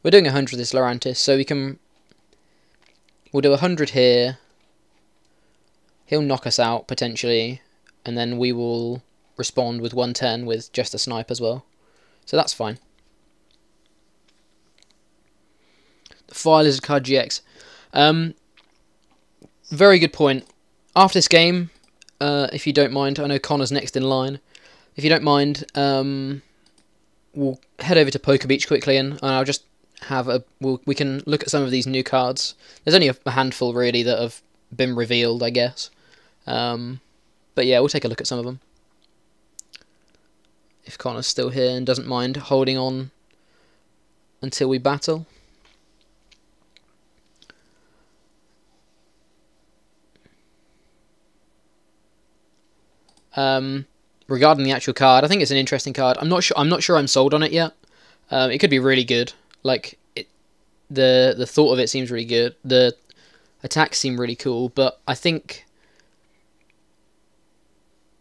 We're doing 100 to this Lurantis, so we can... We'll do 100 here. He'll knock us out, potentially. And then we will respond with 110 with just a snipe as well. So that's fine. The Fire Lizard card GX. Very good point. After this game, if you don't mind, I know Connor's next in line. if you don't mind, we'll head over to Poke Beach quickly, and I'll just have we can look at some of these new cards. There's only a handful really that have been revealed, I guess. But yeah, we'll take a look at some of them. If Connor's still here and doesn't mind holding on until we battle. Regarding the actual card, I think it's an interesting card. I'm not sure I'm sold on it yet. It could be really good. Like the thought of it seems really good. The attacks seem really cool, but I think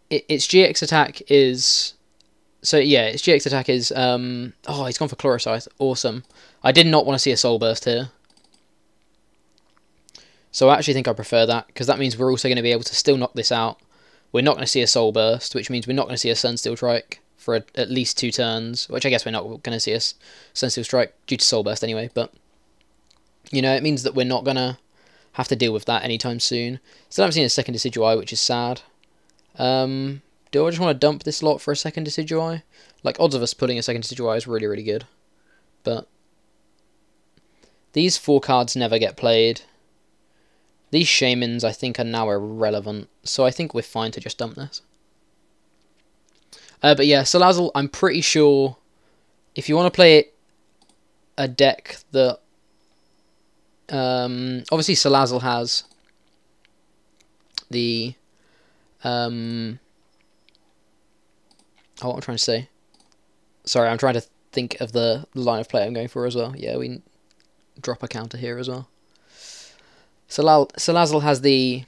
its GX attack is its GX attack is oh, he's gone for Chlorocyth. Awesome. I did not want to see a Soul Burst here. So I actually think I prefer that, because that means we're also going to be able to still knock this out. We're not going to see a Soul Burst, which means we're not going to see a Sunsteel Strike for at least 2 turns, which I guess we're not going to see a Sunsteel Strike due to Soul Burst anyway, but you know, it means that we're not going to have to deal with that anytime soon. Still haven't seen a second Decidueye, which is sad. Do I just want to dump this lot for a second Decidueye? Like, odds of us pulling a second Decidueye is really, really good. But these 4 cards never get played. These Shamans, I think, are now irrelevant, so I think we're fine to just dump this. But yeah, Salazzle, I'm pretty sure if you want to play a deck that... obviously, Salazzle has the... oh, what I'm trying to say. Sorry, I'm trying to think of the line of play I'm going for as well. Yeah, we drop a counter here as well. Salazzle has the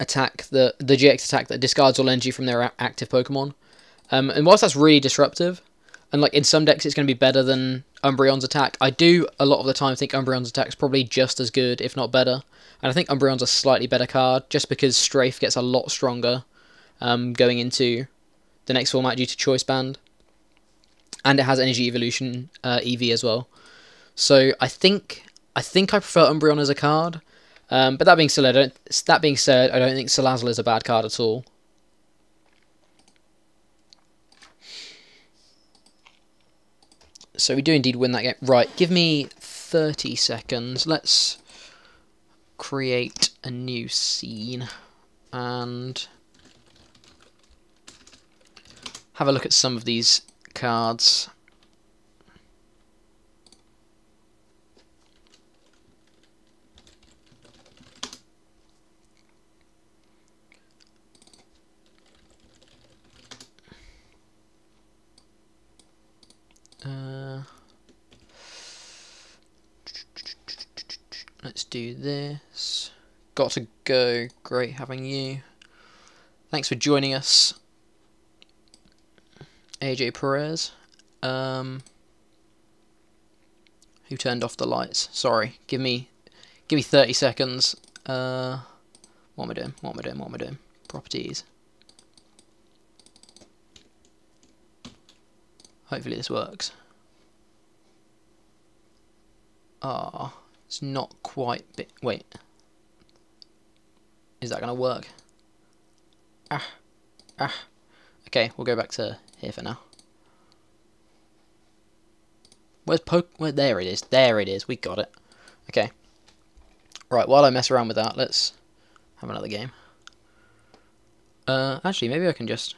attack, the GX attack that discards all energy from their active Pokemon. And whilst that's really disruptive, and like in some decks it's going to be better than Umbreon's attack, I do a lot of the time think Umbreon's attack is probably just as good, if not better. And I think Umbreon's a slightly better card, just because Strafe gets a lot stronger going into the next format due to Choice Band. And it has Energy Evolution EV as well. So I think I prefer Umbreon as a card. But that being said, I don't think Salazzle is a bad card at all. So we do indeed win that game. Right, give me 30 seconds. Let's create a new scene and have a look at some of these cards. Let's do this. Got to go. Great having you. Thanks for joining us, AJ Perez. Who turned off the lights? Sorry. Give me 30 seconds. What am I doing? What am I doing? Properties. Hopefully this works. Ah, it's not quite wait. Is that gonna work? Okay, we'll go back to here for now. Where's where? There it is. There it is. We got it. Okay. Right, while I mess around with that, let's have another game. Actually, maybe I can just...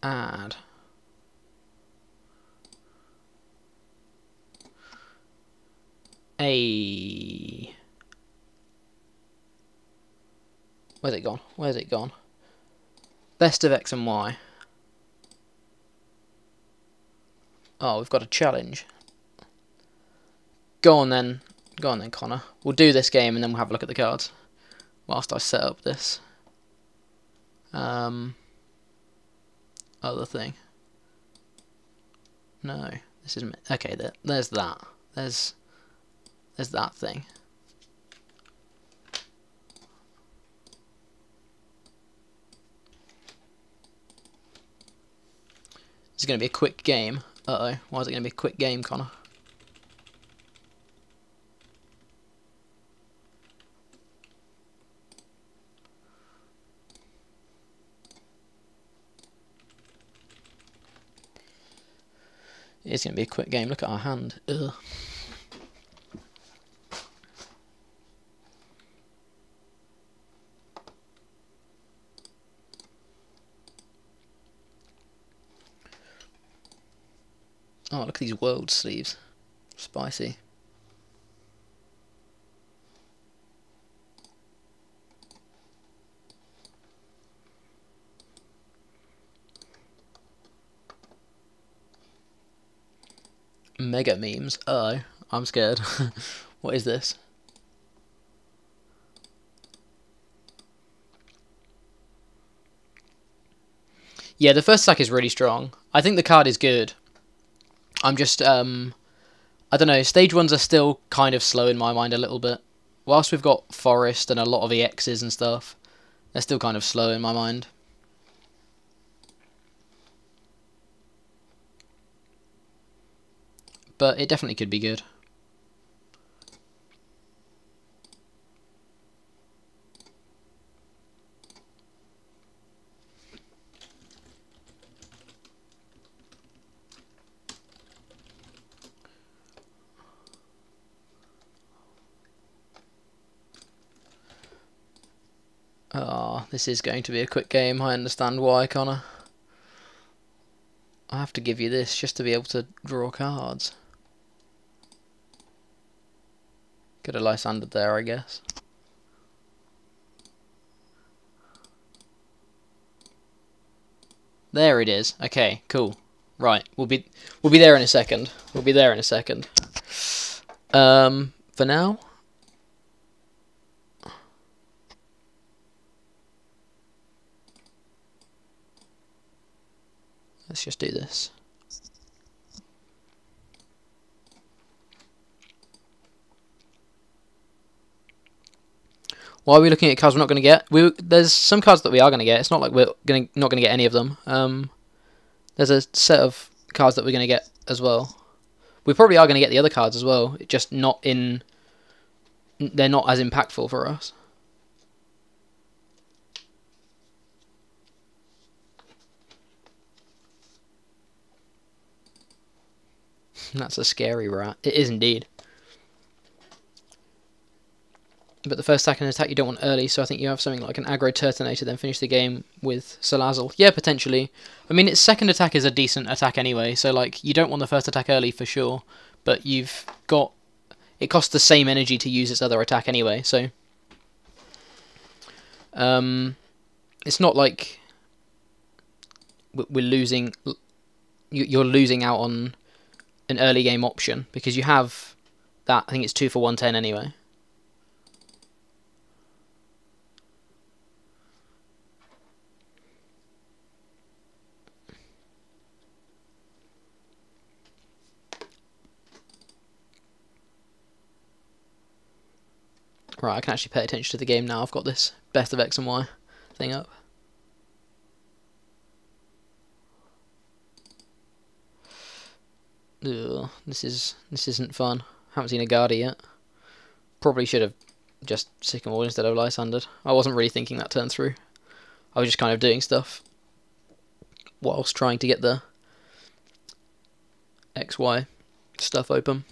Add. Hey. Where's it gone? Where's it gone? Best of X and Y. Oh, we've got a challenge. Go on then. Go on then, Connor. We'll do this game and then we'll have a look at the cards whilst I set up this other thing. No, this isn't. Okay, there's that. There's that thing. This is going to be a quick game. Uh-oh. Why is it going to be a quick game, Connor? It's going to be a quick game. Look at our hand. Ugh. Oh, look at these world sleeves. Spicy. Mega memes. Oh, I'm scared. What is this? Yeah, the first attack is really strong. I think the card is good. I'm just, I don't know, stage 1s are still kind of slow in my mind a little bit. Whilst we've got Forest and a lot of EXs and stuff, they're still kind of slow in my mind. But it definitely could be good. Oh, this is going to be a quick game. I understand why, Connor. I have to give you this just to be able to draw cards. Could have Lysandered there, I guess. There it is. Okay, cool. Right, we'll be there in a second. We'll be there in a second. For now, let's just do this. Why are we looking at cards we're not going to get? There's some cards that we are going to get. It's not like we're not going to get any of them. There's a set of cards that we're going to get as well. We probably are going to get the other cards as well. Just not in. They're not as impactful for us. That's a scary rat. It is indeed. But the first second attack you don't want early, so I think you have something like an aggro Turtonator, then finish the game with Salazzle. Yeah, potentially. I mean, its second attack is a decent attack anyway, so like you don't want the first attack early for sure, but you've got... It costs the same energy to use its other attack anyway, so... it's not like we're losing... You're losing out on an early game option, because you have that, I think it's 2 for 110 anyway. Right, I can actually pay attention to the game now. I've got this best of X and Y thing up. Ugh, this isn't fun. Haven't seen a Gardy yet. Probably should have just Sycamore instead of Lysandered. I wasn't really thinking that turn through. I was just kind of doing stuff whilst trying to get the XY stuff open.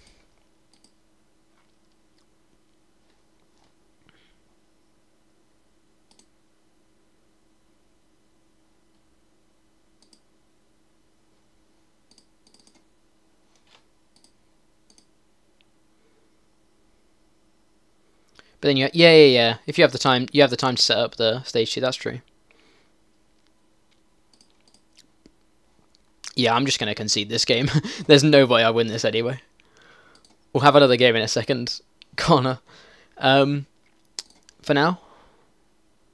But then yeah. If you have the time, to set up the stage 2. That's true. Yeah, I'm just gonna concede this game. There's no way I win this anyway. We'll have another game in a second, Connor. For now,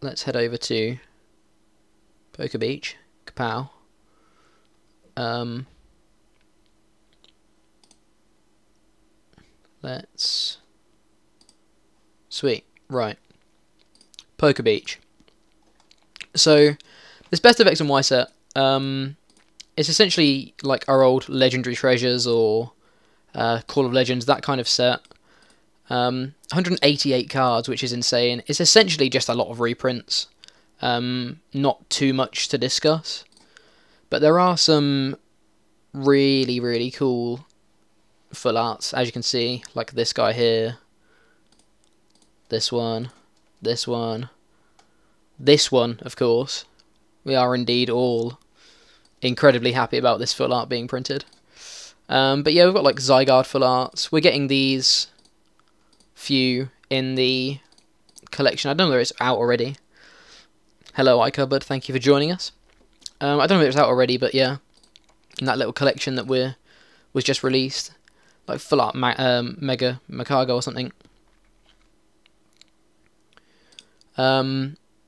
let's head over to Poker Beach. Kapow. Let's... Sweet. Right. Poker Beach. So, this Best of X and Y set, it's essentially like our old Legendary Treasures or Call of Legends, that kind of set. 188 cards, which is insane. It's essentially just a lot of reprints. Not too much to discuss. But there are some really, really cool full arts, as you can see, like this guy here, this one, this one, this one, of course. We are indeed all incredibly happy about this full art being printed. But yeah, we've got like Zygarde full arts. We're getting these few in the collection. I don't know whether it's out already. Hello, iCupboard. Thank you for joining us. I don't know if it's out already, but yeah, in that little collection that was just released, like full art Mega Metagross or something.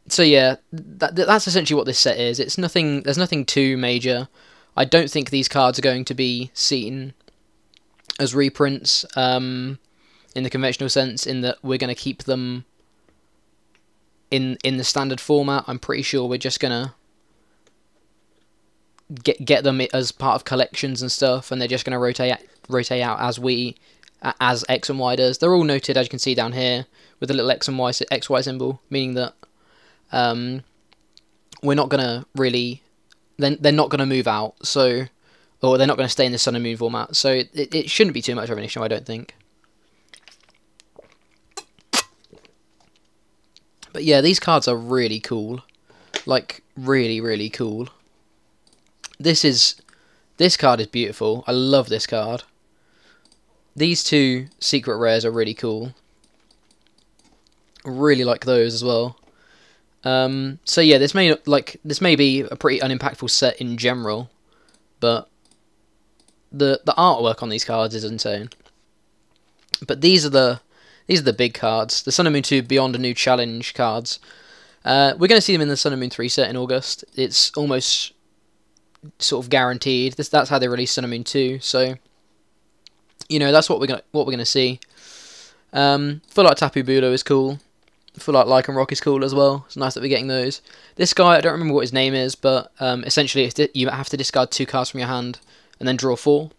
So yeah, that's essentially what this set is. It's nothing. There's nothing too major. I don't think these cards are going to be seen as reprints in the conventional sense, in that we're going to keep them in the standard format. I'm pretty sure we're just gonna get them as part of collections and stuff, and they're just gonna rotate out as X and Y does. They're all noted, as you can see down here, with a little X and XY symbol, meaning that we're not gonna really. They're not gonna move out, so, or they're not gonna stay in the Sun and Moon format. So it shouldn't be too much of an issue, I don't think. But yeah, these cards are really cool, like really, really cool. This card is beautiful. I love this card. These two secret rares are really cool. Really like those as well. So yeah, this may be a pretty unimpactful set in general, but the artwork on these cards is insane. But these are the big cards. The Sun and Moon 2 Beyond a New Challenge cards. We're going to see them in the Sun and Moon 3 set in August. It's almost sort of guaranteed. That's how they release Sun and Moon 2. So, you know, that's what we're gonna see. Full art Tapu Bulu is cool. Full art Lycanroc is cool as well. It's nice that we're getting those. This guy, I don't remember what his name is, but essentially you have to discard 2 cards from your hand and then draw 4.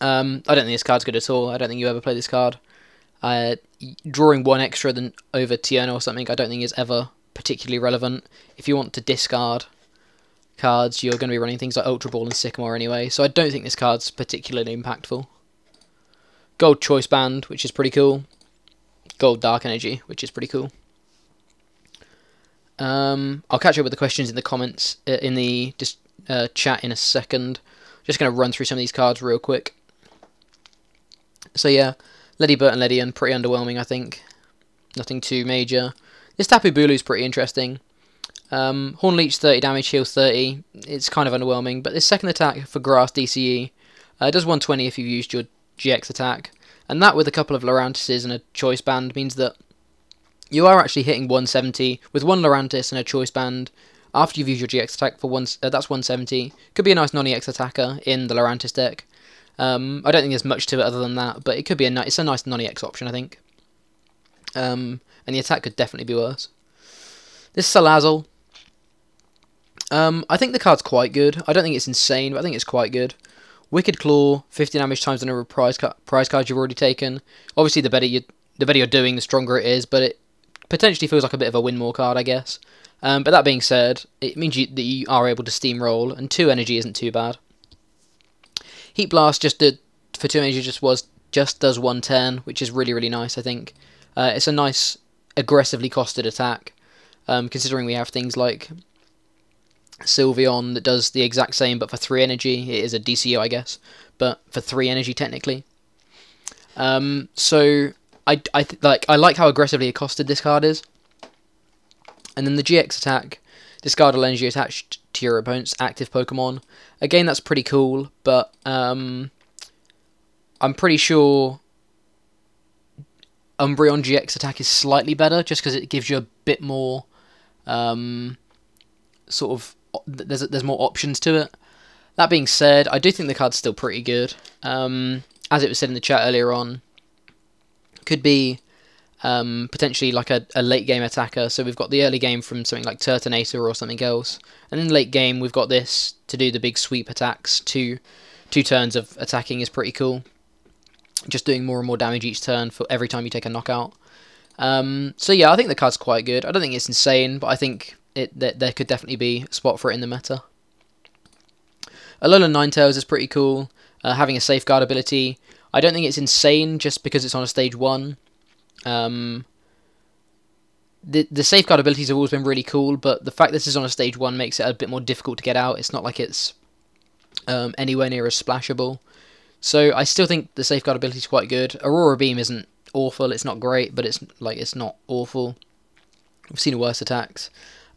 I don't think this card's good at all. I don't think you ever play this card. Drawing 1 extra than over Tierno or something, I don't think is ever particularly relevant. If you want to discard cards, you're going to be running things like Ultra Ball and Sycamore anyway, so I don't think this card's particularly impactful. Gold Choice Band, which is pretty cool. Gold Dark Energy, which is pretty cool. I'll catch up with the questions in the comments, in the chat in a second. Just going to run through some of these cards real quick. So yeah, Ledyburt and Ledian, pretty underwhelming, I think. Nothing too major. This Tapu Bulu's pretty interesting. Hornleech 30 damage, heals 30. It's kind of underwhelming, but this second attack for Grass DCE does 120 if you've used your GX attack. And that, with a couple of Lurantises and a Choice Band, means that you are actually hitting 170 with 1 Lurantis and a Choice Band after you've used your GX attack for that's 170. Could be a nice non-EX attacker in the Lurantis deck. I don't think there's much to it other than that, but it could be it's a nice non-EX option, I think. And the attack could definitely be worse. This Salazzle. I think the card's quite good. I don't think it's insane, but I think it's quite good. Wicked Claw, 50 damage times the number of prize cards you've already taken. Obviously, the better you're doing, the stronger it is, but it potentially feels like a bit of a win more card, I guess. But that being said, it means that you are able to steamroll, and 2 energy isn't too bad. Heat Blast for 2 energy just does 110, which is really, really nice, I think. It's a nice aggressively costed attack, considering we have things like Sylveon that does the exact same, but for 3 energy. It is a DCO, I guess, but for 3 energy technically. So I like how aggressively accosted this card is. And then the GX attack, discard all energy attached to your opponent's active Pokemon. Again, that's pretty cool, but I'm pretty sure Umbreon GX attack is slightly better, just because it gives you a bit more sort of. There's more options to it. That being said, I do think the card's still pretty good. As it was said in the chat earlier on, could be potentially like a late game attacker. So we've got the early game from something like Turtonator or something else, and in the late game we've got this to do the big sweep attacks. Two turns of attacking is pretty cool. Just doing more and more damage each turn for every time you take a knockout. So yeah, I think the card's quite good. I don't think it's insane, but I think there could definitely be a spot for it in the meta. Alolan Ninetales is pretty cool, having a Safeguard ability. I don't think it's insane just because it's on a stage 1. The Safeguard abilities have always been really cool, but the fact this is on a stage 1 makes it a bit more difficult to get out. It's not like it's anywhere near as splashable. So I still think the Safeguard ability is quite good. Aurora Beam isn't awful, it's not great, but it's not awful. We've seen worse attacks.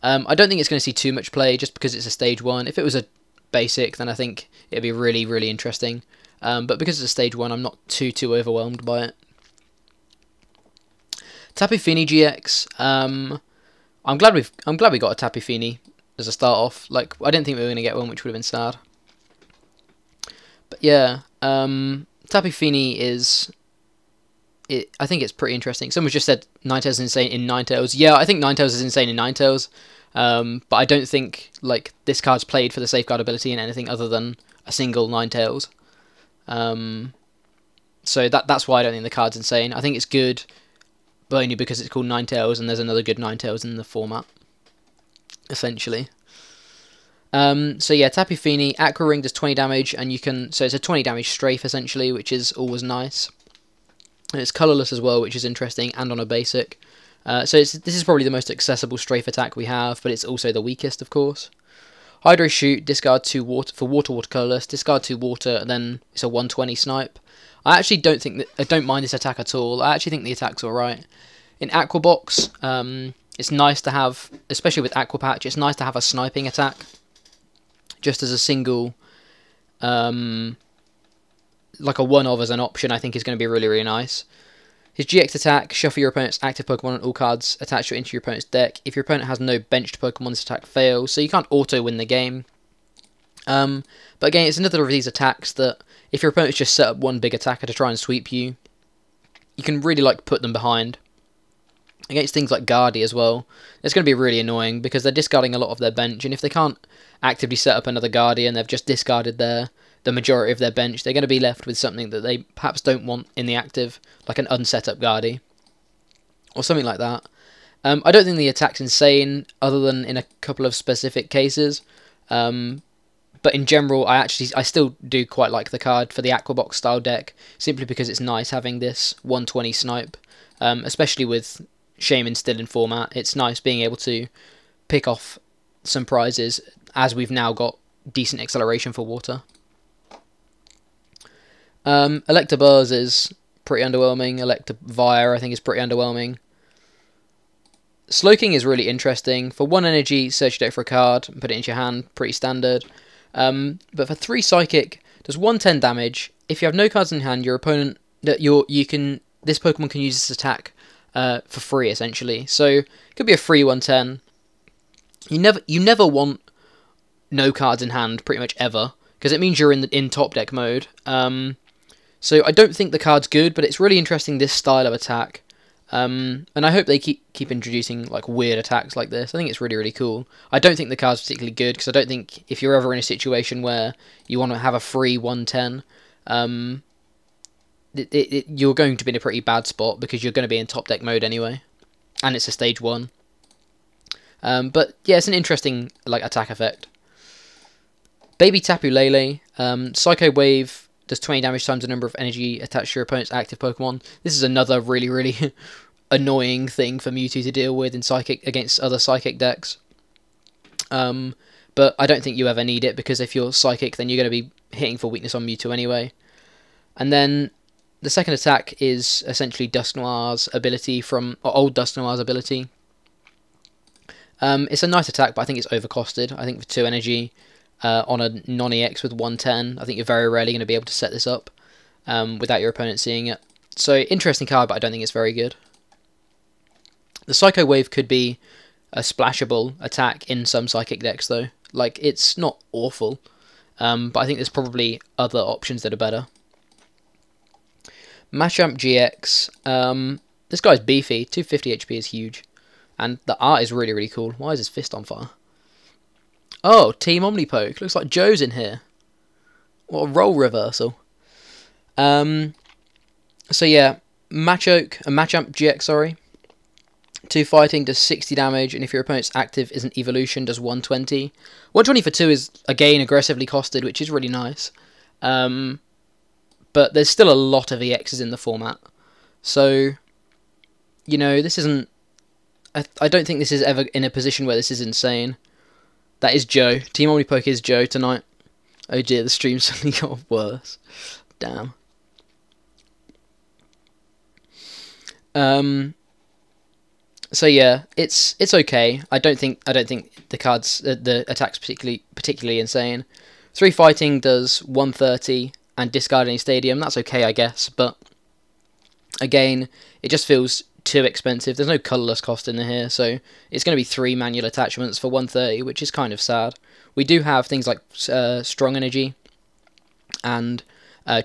I don't think it's going to see too much play just because it's a stage 1. If it was a basic, then I think it'd be really, really interesting. But because it's a stage 1, I'm not too overwhelmed by it. Tapu Fini GX. I'm glad we got a Tapu Fini as a start off. Like, I didn't think we were going to get one, which would have been sad. But yeah, Tapu Fini is. I think it's pretty interesting. Someone just said Ninetales is insane in Ninetales. Yeah, I think Ninetales is insane in Ninetales. But I don't think like this card's played for the Safeguard ability in anything other than a single Ninetales. So that's why I don't think the card's insane. I think it's good, but only because it's called Ninetales and there's another good Ninetales in the format, essentially. So yeah, Tapu Fini, Aqua Ring does 20 damage, and you can. So it's a 20 damage strafe essentially, which is always nice. And it's colourless as well, which is interesting, and on a basic. So this is probably the most accessible strafe attack we have, but it's also the weakest, of course. Hydro Shoot, discard 2 water for water colourless, discard 2 water, and then it's a 120 snipe. I actually don't mind this attack at all. I actually think the attack's alright. In Aqua Box, it's nice to have, especially with Aqua Patch, it's nice to have a sniping attack. Just as a single, like a one-of as an option, I think is going to be really, really nice. His GX attack, shuffle your opponent's active Pokemon and all cards attached into your opponent's deck. If your opponent has no benched Pokemon, this attack fails, so you can't auto-win the game. But again, it's another of these attacks that, if your opponent's just set up one big attacker to try and sweep you, you can really like put them behind. Against things like Guardy as well, it's going to be really annoying because they're discarding a lot of their bench, and if they can't actively set up another Guardian, they've just discarded the majority of their bench, they're going to be left with something that they perhaps don't want in the active, like an unset up Guardy, or something like that. I don't think the attack's insane, other than in a couple of specific cases, but in general, I still do quite like the card for the Aqua Box style deck, simply because it's nice having this 120 snipe, especially with Shaman still in format. It's nice being able to pick off some prizes, as we've now got decent acceleration for water. Electabuzz is pretty underwhelming. Electivire, I think, is pretty underwhelming. Slowking is really interesting. For 1 energy, search your deck for a card and put it into your hand. Pretty standard. But for 3 Psychic, does 110 damage. If you have no cards in hand, your opponent this Pokemon can use this attack for free, essentially. So it could be a free 110. You never want no cards in hand, pretty much ever, because it means you're in top deck mode. So I don't think the card's good, but it's really interesting, this style of attack. And I hope they keep introducing like weird attacks like this. I think it's really, really cool. I don't think the card's particularly good, because I don't think if you're ever in a situation where you want to have a free 110, you're going to be in a pretty bad spot, because you're going to be in top deck mode anyway, and it's a stage 1. But yeah, it's an interesting like attack effect. Baby Tapu Lele, Psycho Wave does 20 damage times the number of energy attached to your opponent's active Pokemon. This is another really, really annoying thing for Mewtwo to deal with in Psychic against other Psychic decks. But I don't think you ever need it, because if you're Psychic, then you're going to be hitting for weakness on Mewtwo anyway. And then the second attack is essentially Dusknoir's ability old Dusknoir's ability. It's a nice attack, but I think it's overcosted. I think for 2 energy, on a non-EX with 110, I think you're very rarely going to be able to set this up without your opponent seeing it. So, interesting card, but I don't think it's very good. The Psycho Wave could be a splashable attack in some Psychic decks, though. Like, it's not awful, but I think there's probably other options that are better. Machamp GX, this guy's beefy, 250 HP is huge, and the art is really, really cool. Why is his fist on fire? Oh, Team Omnipoke. Looks like Joe's in here. What a role reversal. So yeah, Machamp GX, sorry. 2 fighting does 60 damage, and if your opponent's active isn't evolution, does 120. 120 for 2 is, again, aggressively costed, which is really nice. But there's still a lot of EXs in the format. So, you know, this isn't... I don't think this is ever in a position where this is insane. That is Joe. Team Omnipoke is Joe tonight. Oh dear, the stream suddenly got worse. Damn. So yeah, it's okay. I don't think the cards the attack's particularly insane. 3 fighting does 130 and discard any stadium. That's okay, I guess, but again, it just feels too expensive. There's no colourless cost in here, so it's going to be 3 manual attachments for 130, which is kind of sad. We do have things like strong energy and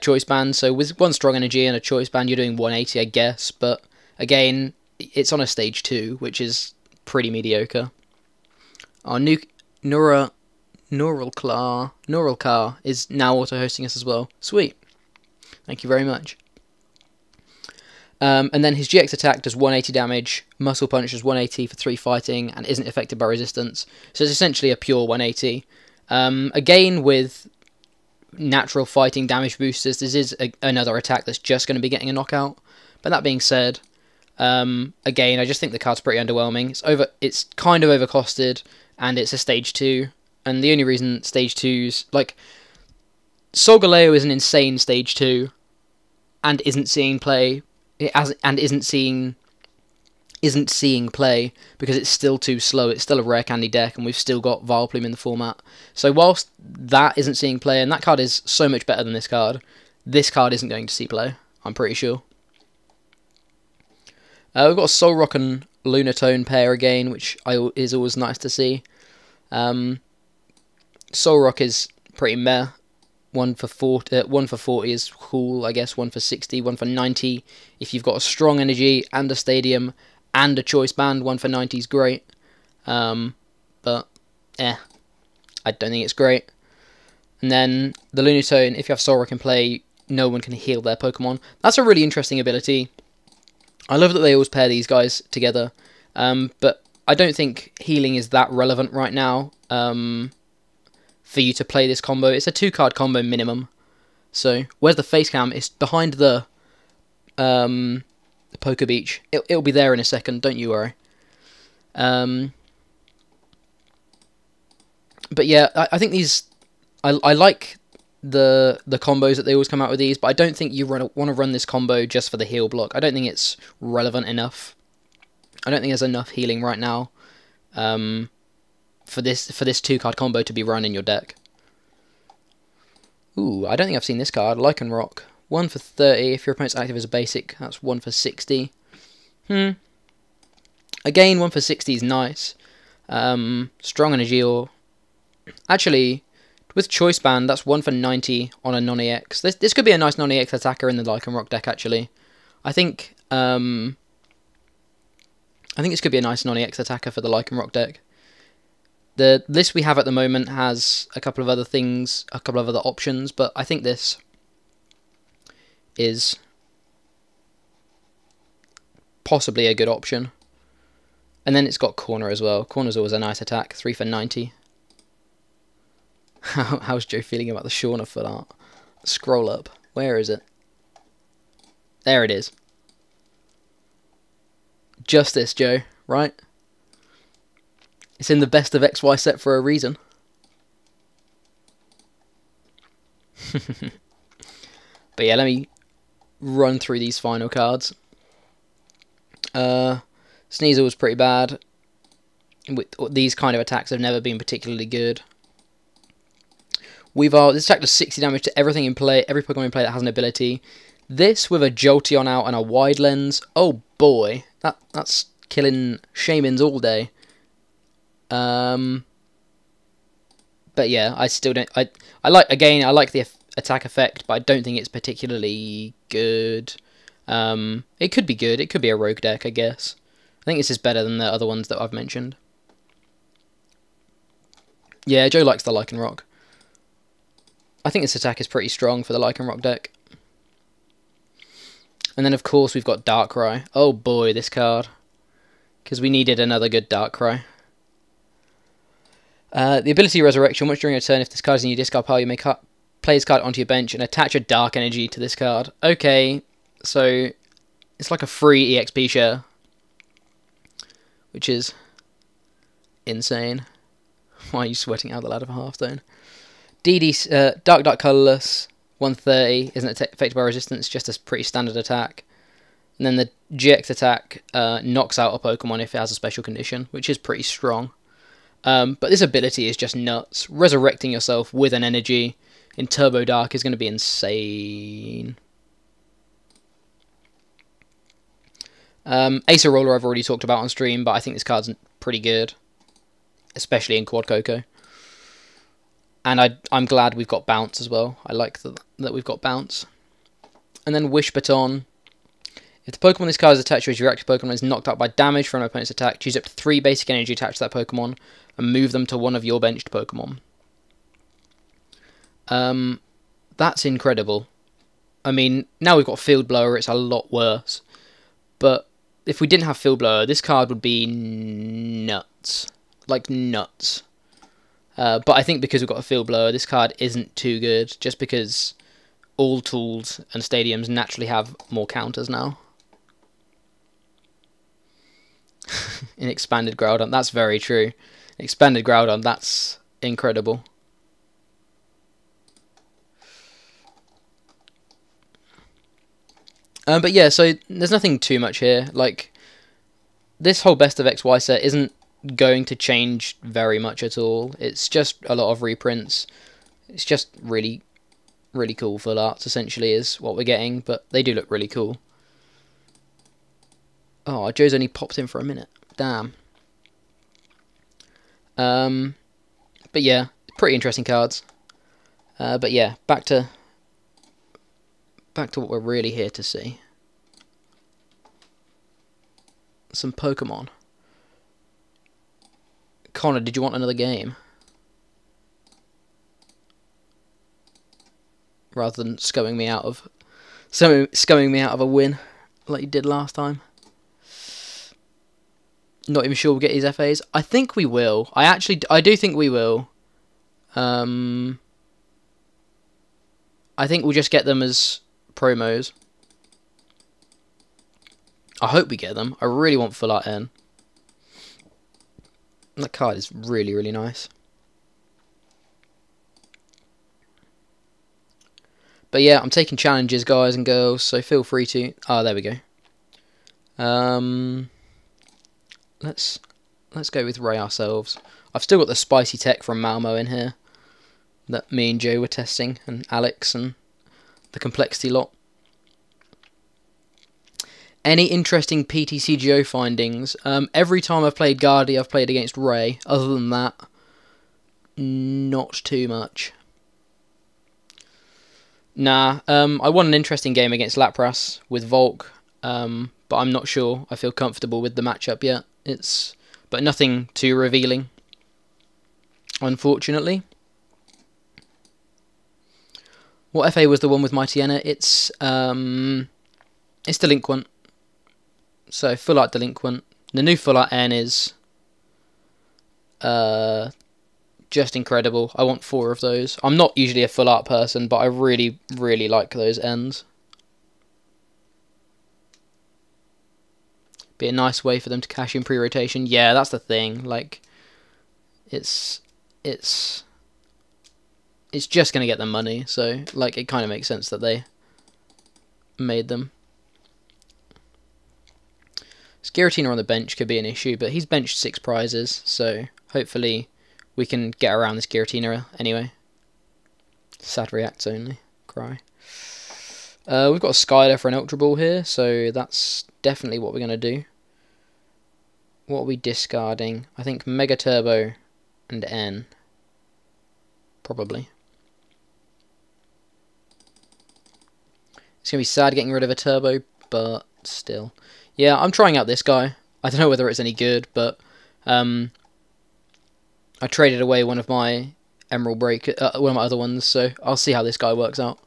choice band. So with 1 strong energy and a choice band, you're doing 180, I guess. But again, it's on a stage 2, which is pretty mediocre. Our new Neural Car is now auto-hosting us as well. Sweet. Thank you very much. And then his GX attack does 180 damage, Muscle Punch does 180 for 3 fighting, and isn't affected by resistance. So it's essentially a pure 180. Again, with natural fighting damage boosters, this is another attack that's just going to be getting a knockout. But that being said, again, I just think the card's pretty underwhelming. It's kind of overcosted, and it's a stage 2. And the only reason stage 2's... Like, Solgaleo is an insane stage 2, and isn't seeing play... isn't seeing play because it's still too slow. It's still a rare candy deck, and we've still got Vileplume in the format. So whilst that isn't seeing play, and that card is so much better than this card isn't going to see play, I'm pretty sure. We've got a Zoroark and Lunatone pair again, which is always nice to see. Zoroark is pretty meh. 1 for 40 is cool, I guess. 1 for 60, 1 for 90. If you've got a strong energy and a stadium and a choice band, 1 for 90 is great. But I don't think it's great. And then the Lunatone, if you have Zoroark in play, no one can heal their Pokemon. That's a really interesting ability. I love that they always pair these guys together. But I don't think healing is that relevant right now. For you to play this combo. It's a 2-card combo minimum. So, where's the face cam? It's behind the Poker Beach. It'll be there in a second, don't you worry. But yeah, I think these... I like the combos that they always come out with these, but I don't think you want to run this combo just for the heal block. I don't think it's relevant enough. I don't think there's enough healing right now. For this 2-card combo to be run in your deck. Ooh, I don't think I've seen this card. Lycanroc. 1 for 30. If your opponent's active as a basic, that's 1 for 60. Again, 1 for 60 is nice. Strong energy or... Actually, with Choice Band, that's 1 for 90 on a non-EX. This could be a nice non-EX attacker in the Lycanroc deck, actually. I think this could be a nice non-EX attacker for the Lycanroc deck. The list we have at the moment has a couple of other things, a couple of other options, but I think this is possibly a good option. And then it's got Corner as well. Corner's always a nice attack, 3 for 90. How's Joe feeling about the Shauna full art? Scroll up. Where is it? There it is. Justice, Joe, right? It's in the best of XY set for a reason. But yeah, let me run through these final cards. Sneasel was pretty bad. These kind of attacks have never been particularly good. This attack does 60 damage to everything in play, every Pokemon in play that has an ability. This with a Jolteon out and a Wide Lens. Oh boy, that's killing Shamans all day. But yeah, I still don't. I like the attack effect, but I don't think it's particularly good. It could be good. It could be a rogue deck, I guess. I think this is better than the other ones that I've mentioned. Yeah, Joe likes the Lycanroc. I think this attack is pretty strong for the Lycanroc deck. And then, of course, we've got Darkrai. Oh boy, this card. because we needed another good Darkrai. The ability Resurrection. Once during your turn, if this card is in your discard pile, you may play this card onto your bench and attach a Dark Energy to this card. Okay, so it's like a free EXP share, which is insane. Why are you sweating out the ladder for Hearthstone? Dark Colourless, 130, isn't affected by resistance, just a pretty standard attack. And then the GX attack knocks out a Pokemon if it has a special condition, which is pretty strong. But this ability is just nuts. Resurrecting yourself with an energy in Turbo Dark is going to be insane. Acer Roller I've already talked about on stream, but I think this card's pretty good, especially in Quad Coco. And I'm glad we've got Bounce as well. I like that we've got Bounce. And then Wish Baton. If the Pokemon this card is attached to as your active Pokemon is knocked out by damage from an opponent's attack, choose up to 3 basic energy attached to that Pokemon and move them to one of your benched Pokemon. That's incredible. I mean, now we've got Field Blower, it's a lot worse. But if we didn't have Field Blower, this card would be nuts. Like, nuts. But I think because we've got a Field Blower, this card isn't too good, just because all tools and stadiums naturally have more counters now. In Expanded Groudon, that's very true. Expanded Groudon, that's incredible. But yeah, so there's nothing too much here. Like, this whole Best of XY set isn't going to change very much at all. It's just a lot of reprints. It's just really, really cool full arts, essentially, is what we're getting. But they do look really cool. Oh, Joe's only popped in for a minute. Damn. But yeah, pretty interesting cards. But yeah, back to what we're really here to see. Some Pokemon. Connor, did you want another game? Rather than scumming me out of a win like you did last time. Not even sure we'll get his FAs. I think we will. I do think we will. I think we'll just get them as promos. I hope we get them. I really want Full Art N. That card is really, really nice. But yeah, I'm taking challenges, guys and girls, so feel free to... Oh, there we go. Let's go with Ray ourselves. I've still got the spicy tech from Malmo in here that me and Joe were testing, and Alex and the complexity lot. Any interesting PTCGO findings? Every time I've played Guardy, I've played against Ray. Other than that, not too much. Nah, I won an interesting game against Lapras with Volk, but I'm not sure I feel comfortable with the matchup yet. But nothing too revealing, unfortunately. What FA was the one with Mightyena? It's Delinquent. So Full Art Delinquent. The new Full Art N is just incredible. I want 4 of those. I'm not usually a Full Art person, but I really, really like those Ns. Be a nice way for them to cash in pre-rotation. Yeah, that's the thing. Like, it's just gonna get them money. So, like, it kind of makes sense that they made them. Giratina on the bench could be an issue, but he's benched 6 prizes, so hopefully we can get around this Giratina anyway. Sad reacts only. Cry. We've got a Skyler for an Ultra Ball here, so that's definitely what we're going to do. What are we discarding? I think Mega Turbo and N. Probably. It's going to be sad getting rid of a Turbo, but still. Yeah, I'm trying out this guy. I don't know whether it's any good, but I traded away one of my Emerald Break, one of my other ones, so I'll see how this guy works out.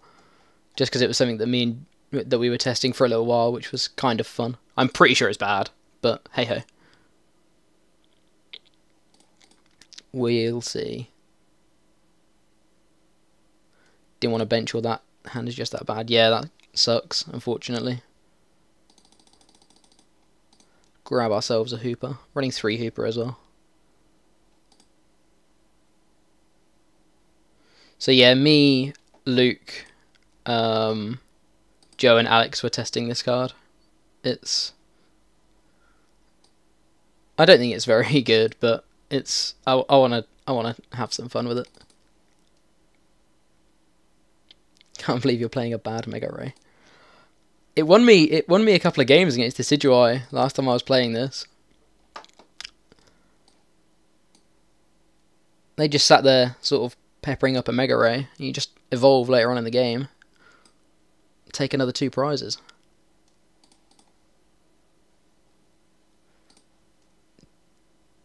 Just because it was something that we were testing for a little while, which was kind of fun. I'm pretty sure it's bad, but hey ho. We'll see. Didn't want to bench all that. Hand is just that bad. Yeah, that sucks, unfortunately. Grab ourselves a Hooper. Running 3 Hooper as well. So yeah, me, Luke, Joe and Alex were testing this card. I don't think it's very good, but I wanna have some fun with it. Can't believe you're playing a bad Mega Ray. It won me a couple of games against Decidueye last time I was playing this. They just sat there sort of peppering up a Mega Ray. You just evolve later on in the game. Take another 2 prizes.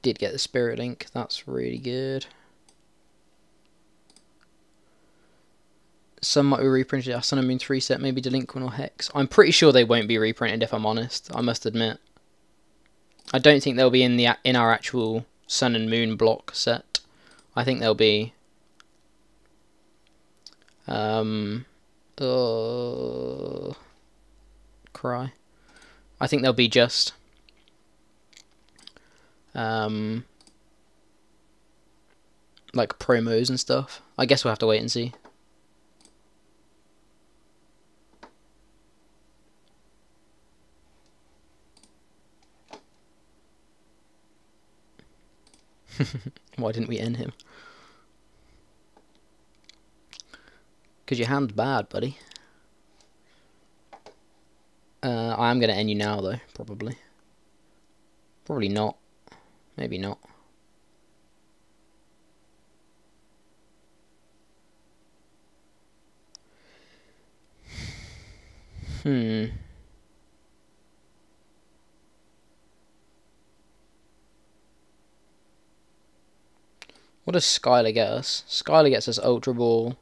Did get the Spirit Ink. That's really good. Some might be reprinted. Our Sun and Moon 3 set, maybe Delinquent or Hex. I'm pretty sure they won't be reprinted, if I'm honest. I must admit. I don't think they'll be in our actual Sun and Moon block set. I think they'll be cry. I think they'll be just like promos and stuff. I guess we'll have to wait and see. Why didn't we end him? Because your hand's bad, buddy. I am going to end you now, though, probably. Probably not. Maybe not. What does Skylar get us? Skylar gets us Ultra Ball,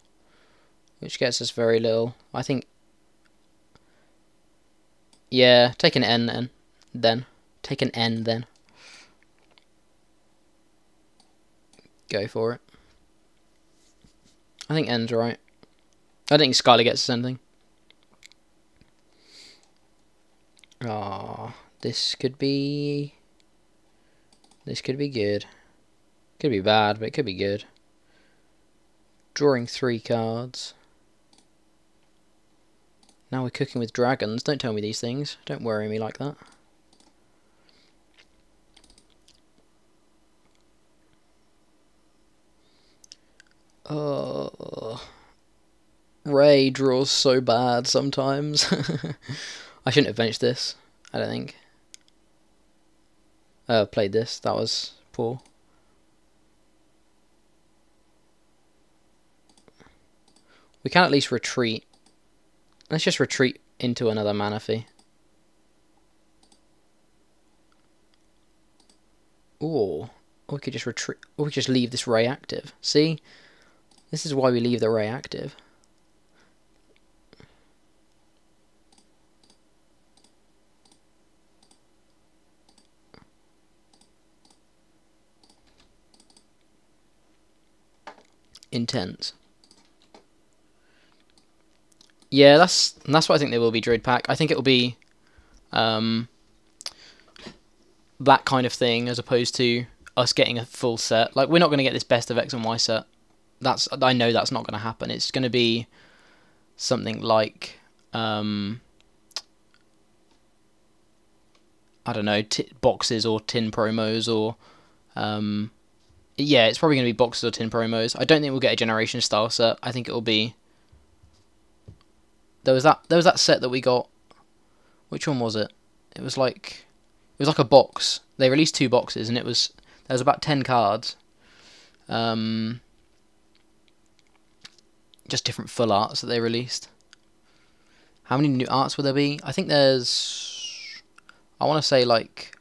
which gets us very little. I think... yeah, take an N then. Take an N then. Go for it. I think N's right. I think Skylar gets us anything. Ah, this could be good. Could be bad, but it could be good. Drawing 3 cards. Now we're cooking with dragons. Don't tell me these things. Don't worry me like that. Oh, Ray draws so bad sometimes. I shouldn't have benched this, I don't think. Played this. That was poor. We can at least retreat. Let's just retreat into another Manaphy. Or we could just retreat. Or we could just leave this Ray active. See? This is why we leave the Ray active. Intense. Yeah, that's what I think they will be, Druid Pack. I think it will be that kind of thing as opposed to us getting a full set. Like, we're not going to get this best of X and Y set. I know that's not going to happen. It's going to be something like I don't know, boxes or tin promos or yeah, it's probably going to be boxes or tin promos. I don't think we'll get a generation style set. I think it will be... There was that set that we got. Which one was it? It was like a box. They released 2 boxes, and there was about 10 cards. Just different full arts that they released. How many new arts will there be? I think there's... I want to say like...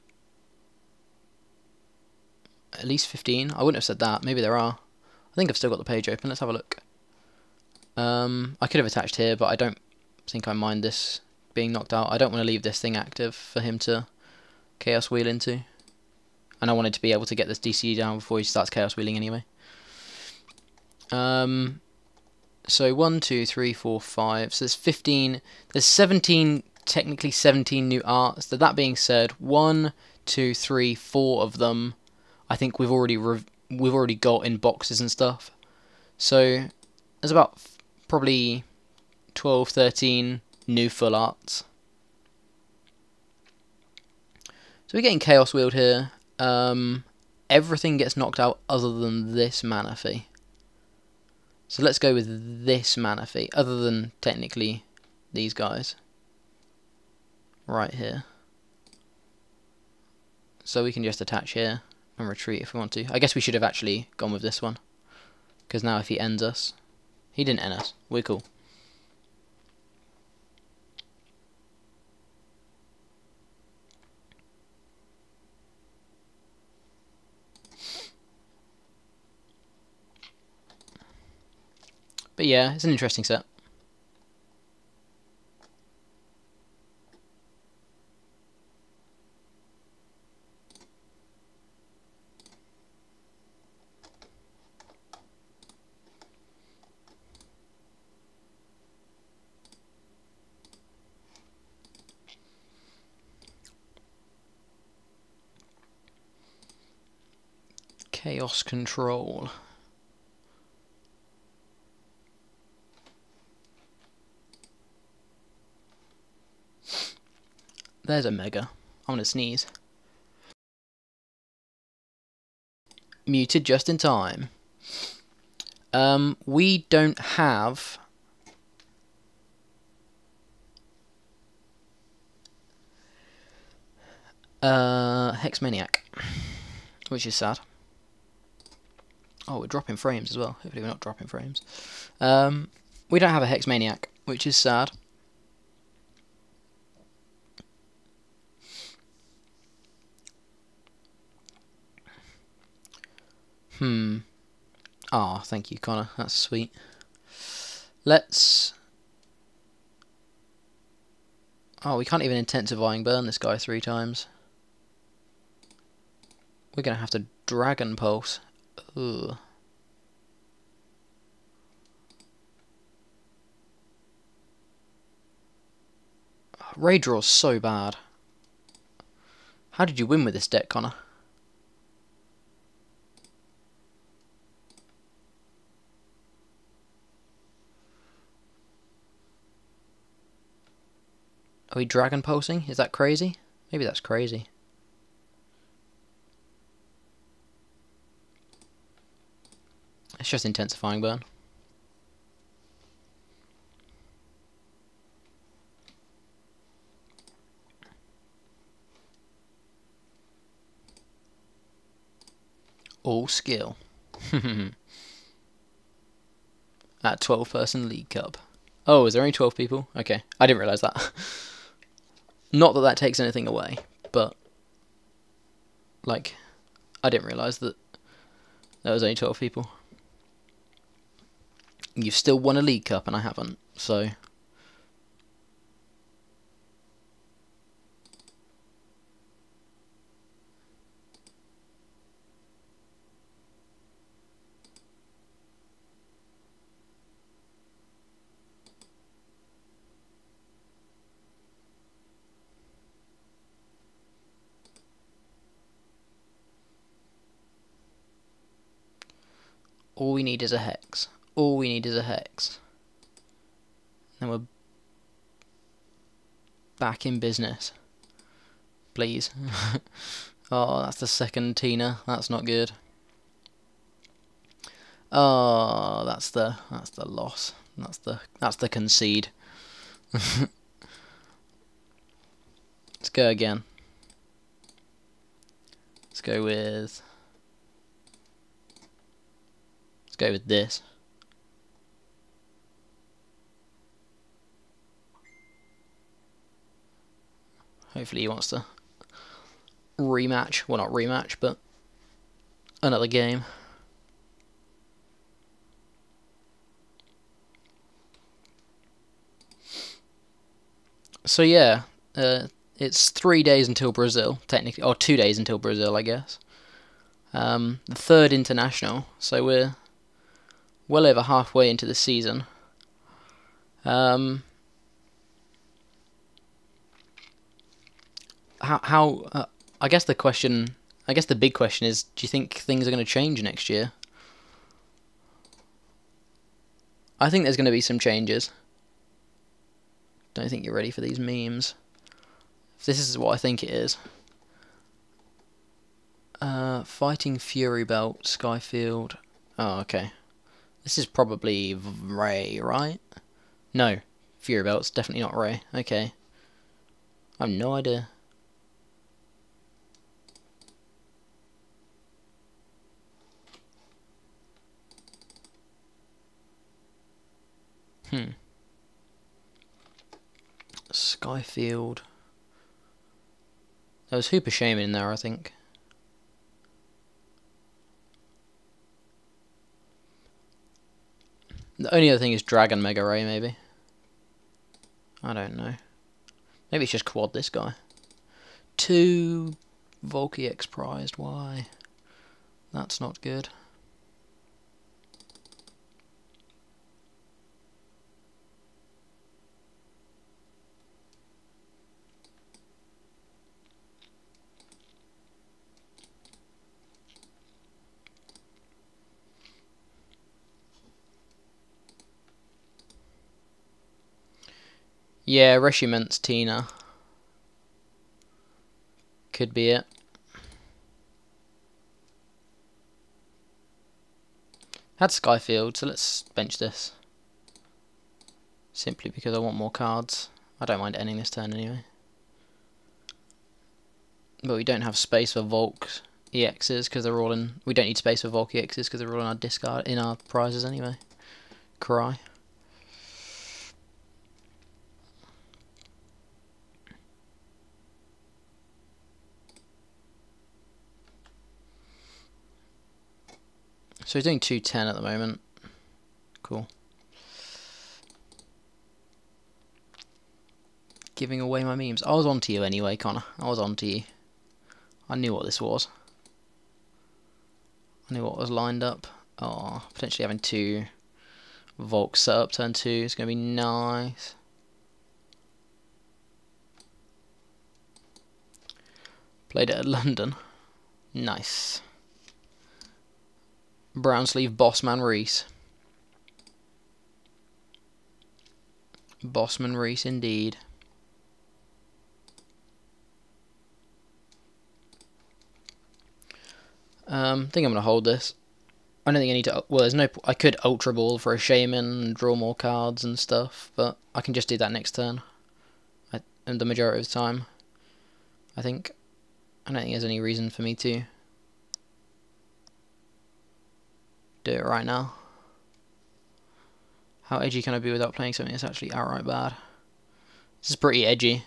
at least 15. I wouldn't have said that. Maybe there are. I think I've still got the page open. Let's have a look. I could have attached here, but I don't think I mind this being knocked out. I don't want to leave this thing active for him to Chaos Wheel into. and I wanted to be able to get this DCU down before he starts Chaos Wheeling anyway. So 1, 2, 3, 4, 5. So there's 15. There's 17. Technically 17 new arts. That being said, 1, 2, 3, 4 of them, I think we've already got in boxes and stuff. So there's about probably 12, 13 new full arts. So we're getting Chaos Wheeled here. Everything gets knocked out other than this Manaphy. So let's go with this Manaphy, other than technically these guys. Right here. So we can just attach here and retreat if we want to. I guess we should have actually gone with this one. Because now if he ends us... He didn't end us. We're cool. But yeah, it's an interesting set. Chaos Control. There's a Mega. I'm gonna sneeze. Muted just in time. We don't have... Hex Maniac, which is sad. Oh, we're dropping frames as well. Hopefully we're not dropping frames. We don't have a Hex Maniac, which is sad. Ah, thank you, Connor. That's sweet. Let's... Oh, we can't even Intensifying Burn this guy 3 times. We're going to have to Dragon Pulse. Ugh. Ray Draw's so bad. How did you win with this deck, Connor? Are we Dragon Pulsing? Is that crazy? Maybe that's crazy. It's just Intensifying Burn. All skill. At 12-person League Cup. Oh, is there only 12 people? Okay, I didn't realise that. Not that that takes anything away, but like, I didn't realise that there was only 12 people. You've still won a League Cup and I haven't, so... All we need is a Hex. All we need is a Hex. Then we're back in business. Please. Oh, that's the second Tina. That's not good. Oh, that's the loss. That's the concede. Let's go again. Let's go with this. Hopefully he wants to rematch. Well, not rematch, but another game. So yeah, it's 3 days until Brazil, technically, or 2 days until Brazil, I guess. The third international, so we're well over halfway into the season. I guess the big question is, do you think things are going to change next year? I think there's going to be some changes. Don't think you're ready for these memes. This is what I think it is. Fighting Fury Belt, Skyfield. Oh, okay. This is probably Ray, right? No, Fury Belt's definitely not Ray. Okay. I have no idea. Skyfield. There was Hooper Shaman in there, I think. The only other thing is Dragon Mega Ray, maybe. I don't know. Maybe it's just quad this guy. 2 Volciex prized. Why? That's not good. Yeah, Reshiment's Tina. Could be it. Had Skyfield, so let's bench this. Simply because I want more cards. I don't mind ending this turn anyway. But we don't have space for Volk EXs because they're all in. We don't need space for Volk EXs because they're all in our discard, in our prizes anyway. Cry. So he's doing 210 at the moment. Cool. Giving away my memes. I was on to you anyway, Connor. I was on to you. I knew what this was. I knew what was lined up. Oh, potentially having 2 Volk set up turn 2 is going to be nice. Played it at London. Nice. Brown sleeve Bossman Reese. Bossman Reese indeed. I think I'm going to hold this. I don't think I need to. Well, there's no. I could Ultra Ball for a Shaman and draw more cards and stuff, but I can just do that next turn. And the majority of the time, I think. I don't think there's any reason for me to do it right now. How edgy can I be without playing something that's actually outright bad? This is pretty edgy.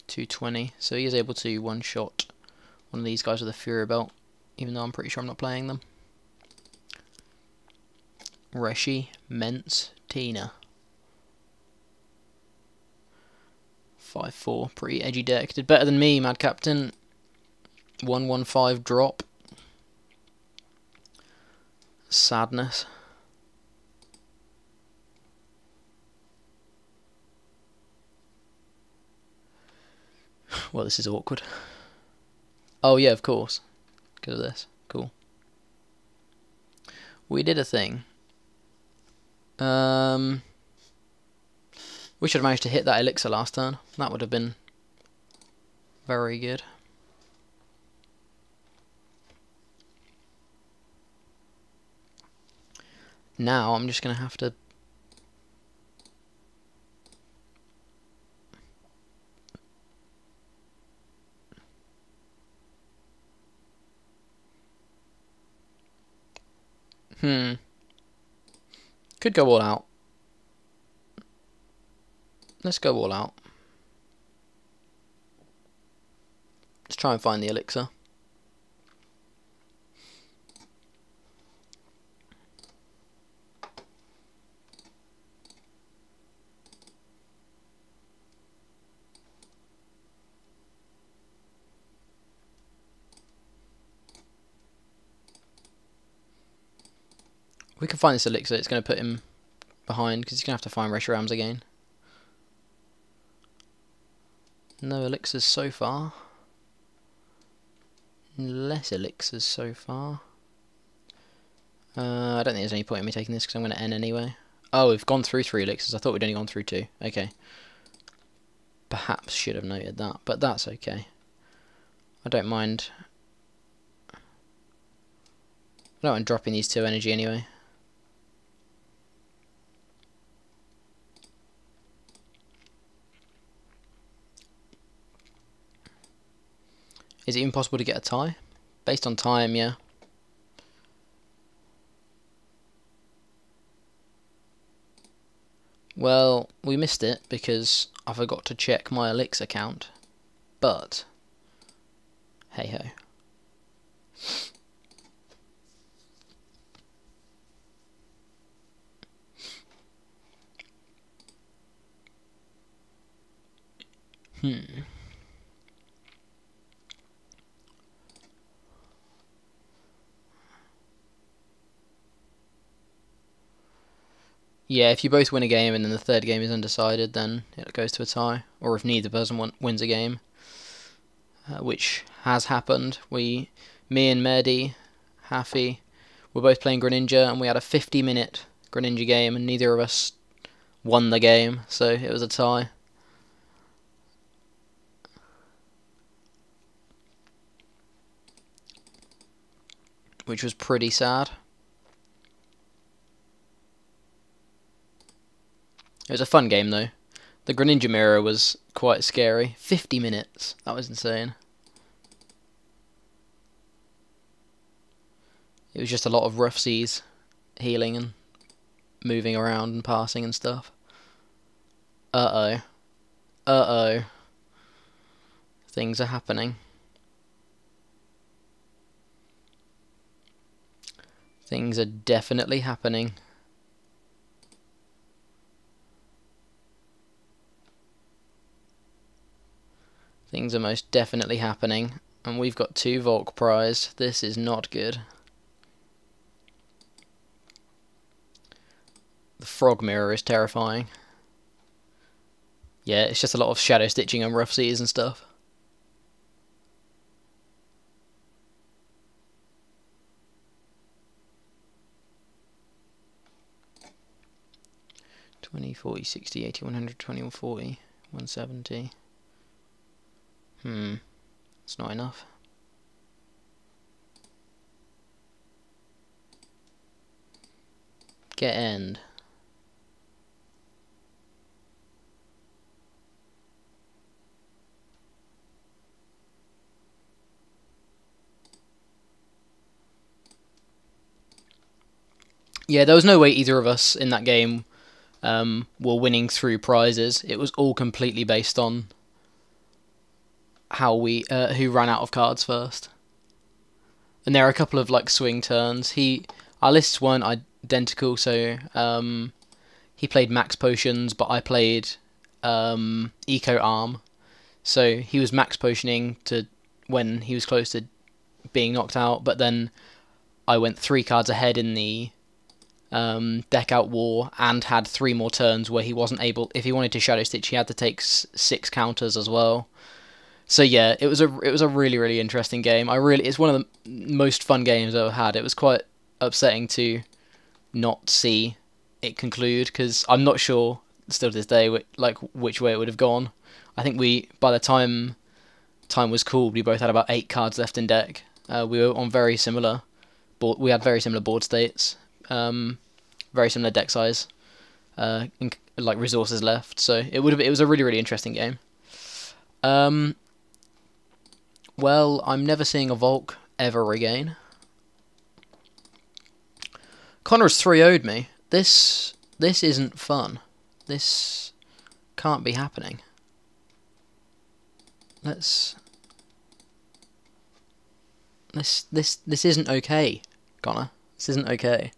220, so he is able to one-shot one of these guys with a Fury Belt, even though I'm pretty sure I'm not playing them. Reshi, Ments, Tina. 5-4, pretty edgy deck. Did better than me, Mad Captain. 115 drop. Sadness. Well, this is awkward. Oh yeah, of course. Because of this. Cool. We did a thing. We should have managed to hit that elixir last turn. That would have been very good. Now I'm just going to have to... Could go all out. Let's go all out. Let's try and find the elixir. we can find this elixir, it's going to put him behind because he's going to have to find Reshurams again. No elixirs so far. Less elixirs so far. I don't think there's any point in me taking this because I'm going to end anyway. Oh, we've gone through 3 elixirs. I thought we'd only gone through 2. Okay. Perhaps should have noted that, but that's okay. I don't mind. I don't mind dropping these 2 energy anyway. Is it even possible to get a tie? Based on time, yeah. Well, we missed it because I forgot to check my elixir count. But, hey ho. Yeah, if you both win a game and then the third game is undecided, then it goes to a tie. Or if neither person wins a game, which has happened. Me and Merdy, Haffy, were both playing Greninja, and we had a 50-minute Greninja game, and neither of us won the game, so it was a tie. Which was pretty sad. It was a fun game though. The Greninja mirror was quite scary. 50 minutes. That was insane. It was just a lot of rough seas, healing and moving around and passing and stuff. Uh-oh. Uh-oh. Things are happening. Things are definitely happening. Things are most definitely happening, and we've got 2 Volk prized. This is not good. The frog mirror is terrifying. Yeah, it's just a lot of shadow stitching and rough seas and stuff. $20, $40, $60, $80, $100, $20, $40, $170. It's not enough. Get end. Yeah, there was no way either of us in that game were winning through prizes. It was all completely based on how we who ran out of cards first. And there are a couple of like swing turns. Our lists weren't identical, so he played max potions, but I played eco arm. So he was max potioning to when he was close to being knocked out, but then I went 3 cards ahead in the deck out war and had 3 more turns where he wasn't able. If he wanted to shadow stitch, he had to take 6 counters as well. So yeah, it was a really, really interesting game. It's one of the most fun games I've ever had. It was quite upsetting to not see it conclude because I'm not sure still to this day which way it would have gone. I think by the time was called, we both had about 8 cards left in deck. We were on very similar we had very similar board states, very similar deck size, like resources left. So it was a really, really interesting game. Well, I'm never seeing a Volk ever again. Connor's 3-0'd me. This isn't fun. This can't be happening. This isn't okay, Connor. This isn't okay.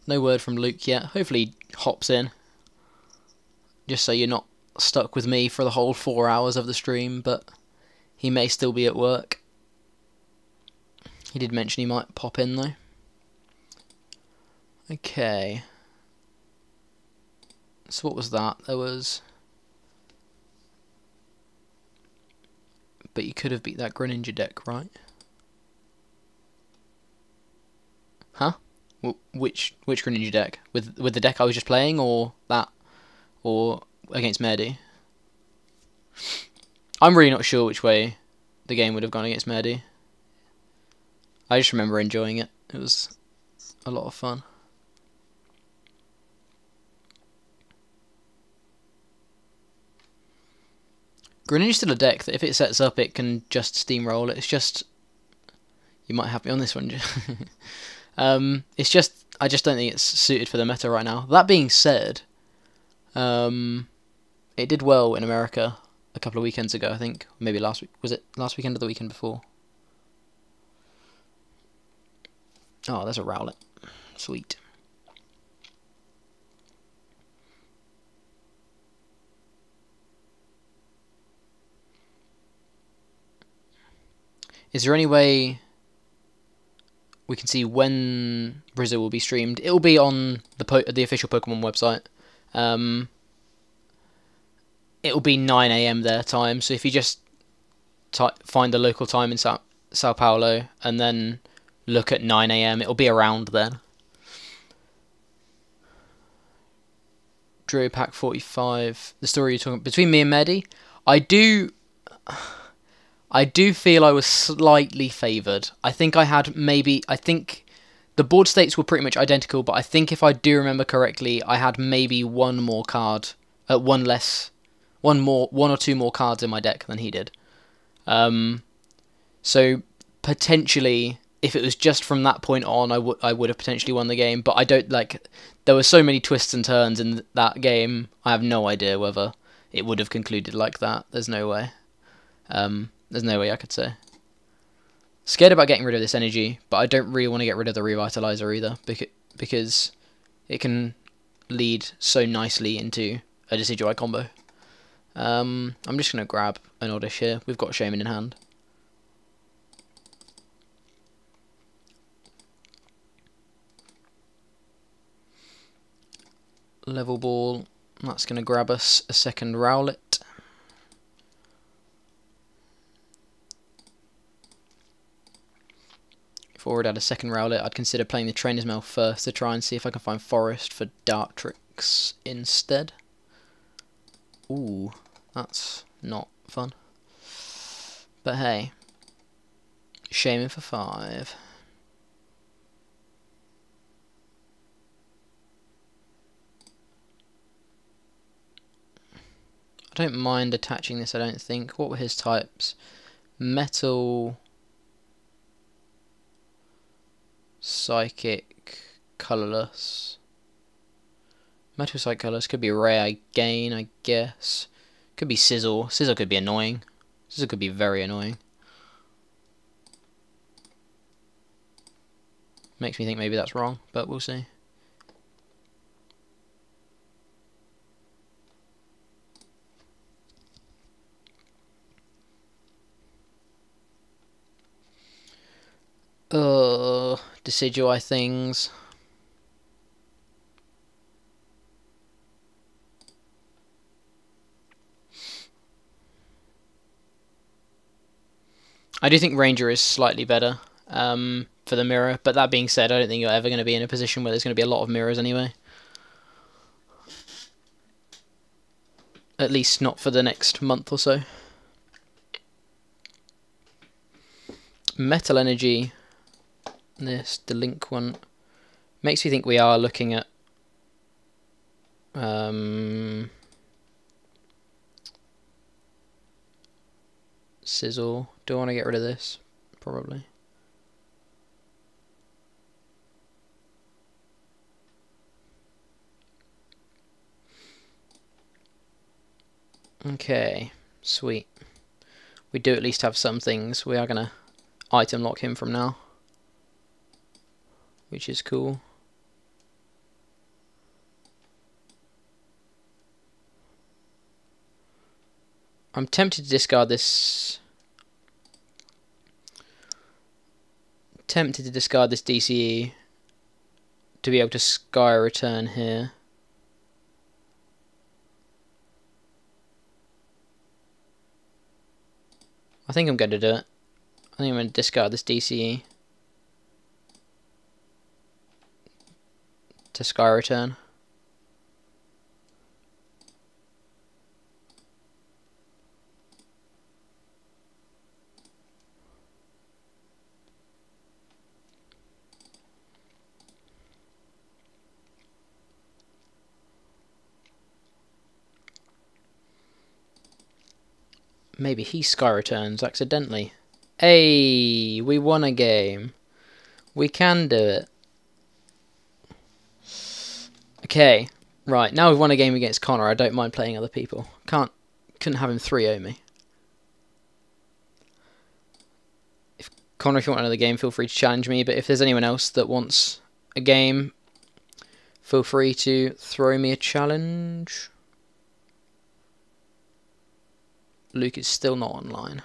No word from Luke yet. Hopefully he hops in. Just so you're not stuck with me for the whole 4 hours of the stream, but he may still be at work. He did mention he might pop in though. Okay. So what was that? There was... But you could have beat that Greninja deck, right? Huh? Which Greninja deck? With the deck I was just playing, or that? Or against Mehdi? I'm really not sure which way the game would have gone against Mehdi. I just remember enjoying it. It was a lot of fun. Greninja's still a deck that if it sets up, it can just steamroll. It's just... You might have me on this one. It's just... I just don't think it's suited for the meta right now. That being said, it did well in America a couple of weekends ago, I think. Maybe last week. Was it last weekend or the weekend before? Oh, there's a Rowlet. Sweet. Is there any way we can see when Brazil will be streamed? It will be on the official Pokemon website. It will be 9 AM their time, so if you just find the local time in Sao Paulo and then look at 9 AM, it will be around then. Drew Pack 45. The story you're talking between me and Mehdi, I do feel I was slightly favoured. I think the board states were pretty much identical, but I think if I do remember correctly, I had maybe one more card, one or two more cards in my deck than he did. So potentially, if it was just from that point on, I would have potentially won the game. But I don't there were so many twists and turns in that game. I have no idea whether it would have concluded like that. There's no way. There's no way I could say. Scared about getting rid of this energy, but I don't really want to get rid of the Revitalizer either, because it can lead so nicely into a Decidueye combo. I'm just going to grab an Oddish here. We've got Shaman in hand. Level Ball. That's going to grab us a second Rowlet. If I already had a second Rowlet, I'd consider playing the Trainer's Mail first to try and see if I can find Forest for Dartrix instead. Ooh, that's not fun. But hey, Shaman for 5. I don't mind attaching this, I don't think. What were his types? Metal, Psychic, Colourless. Metal, Psychic, Colourless. Could be Ray again, I guess. Could be Sizzle. Sizzle could be annoying. Sizzle could be very annoying. Makes me think maybe that's wrong, but we'll see. Decidueye things. I do think Ranger is slightly better for the mirror, but that being said, I don't think you're ever going to be in a position where there's going to be a lot of mirrors anyway. At least not for the next month or so. Metal Energy, this Delinquent, makes me think we are looking at Sizzle. Do I want to get rid of this? Probably. Okay, sweet. We do at least have some things. We are going to item lock him from now, which is cool. I'm tempted to discard this. Tempted to discard this DCE to be able to Sky Return here. I think I'm going to do it. I think I'm going to discard this DCE to Sky Return. Maybe he Sky Returns accidentally. Hey, we won a game. We can do it. Okay, right, now we've won a game against Connor, I don't mind playing other people. Couldn't have him 3-0 me. Connor, if you want another game, feel free to challenge me, but if there's anyone else that wants a game, feel free to throw me a challenge. Luke is still not online.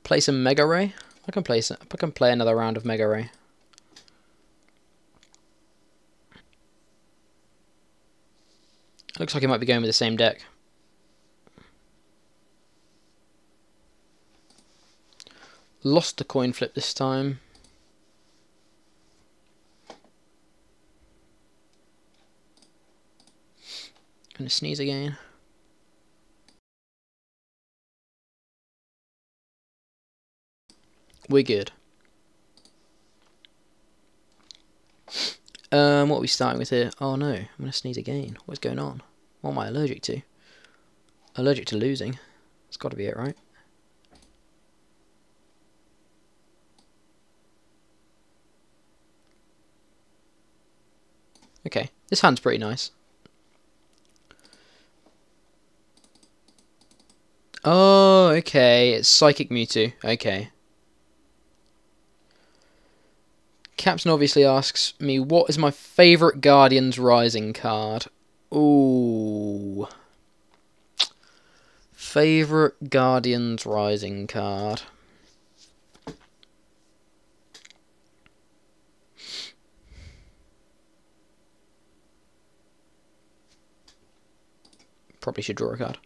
Play some Mega Ray. I can play another round of Mega Ray. Looks like he might be going with the same deck. Lost the coin flip this time. Gonna sneeze again. We're good. What are we starting with here? Oh no, I'm gonna sneeze again. What's going on? What am I allergic to? Allergic to losing. That's got to be it, right? Okay, this hand's pretty nice. Oh, okay, it's Psychic Mewtwo. Okay. Captain obviously asks me, what is my favourite Guardians Rising card? Ooh. Favourite Guardians Rising card. Probably should draw a card.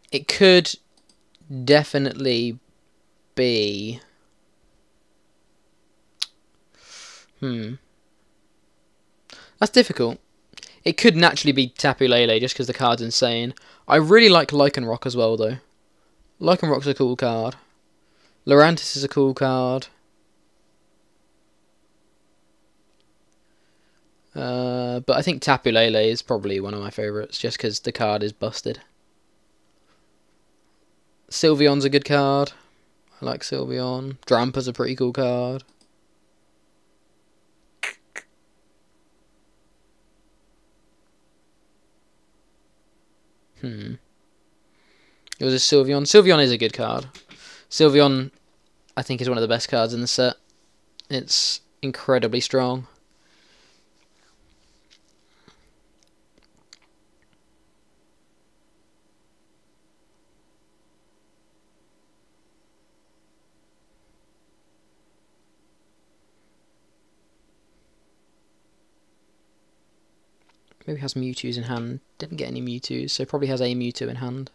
It could definitely be... That's difficult. It could naturally be Tapu Lele just because the card's insane. I really like Lycanroc as well, though. Lycanroc's a cool card. Lurantis is a cool card. But I think Tapu Lele is probably one of my favourites just because the card is busted. Sylveon's a good card. I like Sylveon. Drampa's a pretty cool card. It was a Sylveon. Sylveon is a good card. Sylveon, I think, is one of the best cards in the set. It's incredibly strong. Maybe has Mewtwo's in hand. Didn't get any Mewtwo's, so probably has a Mewtwo in hand.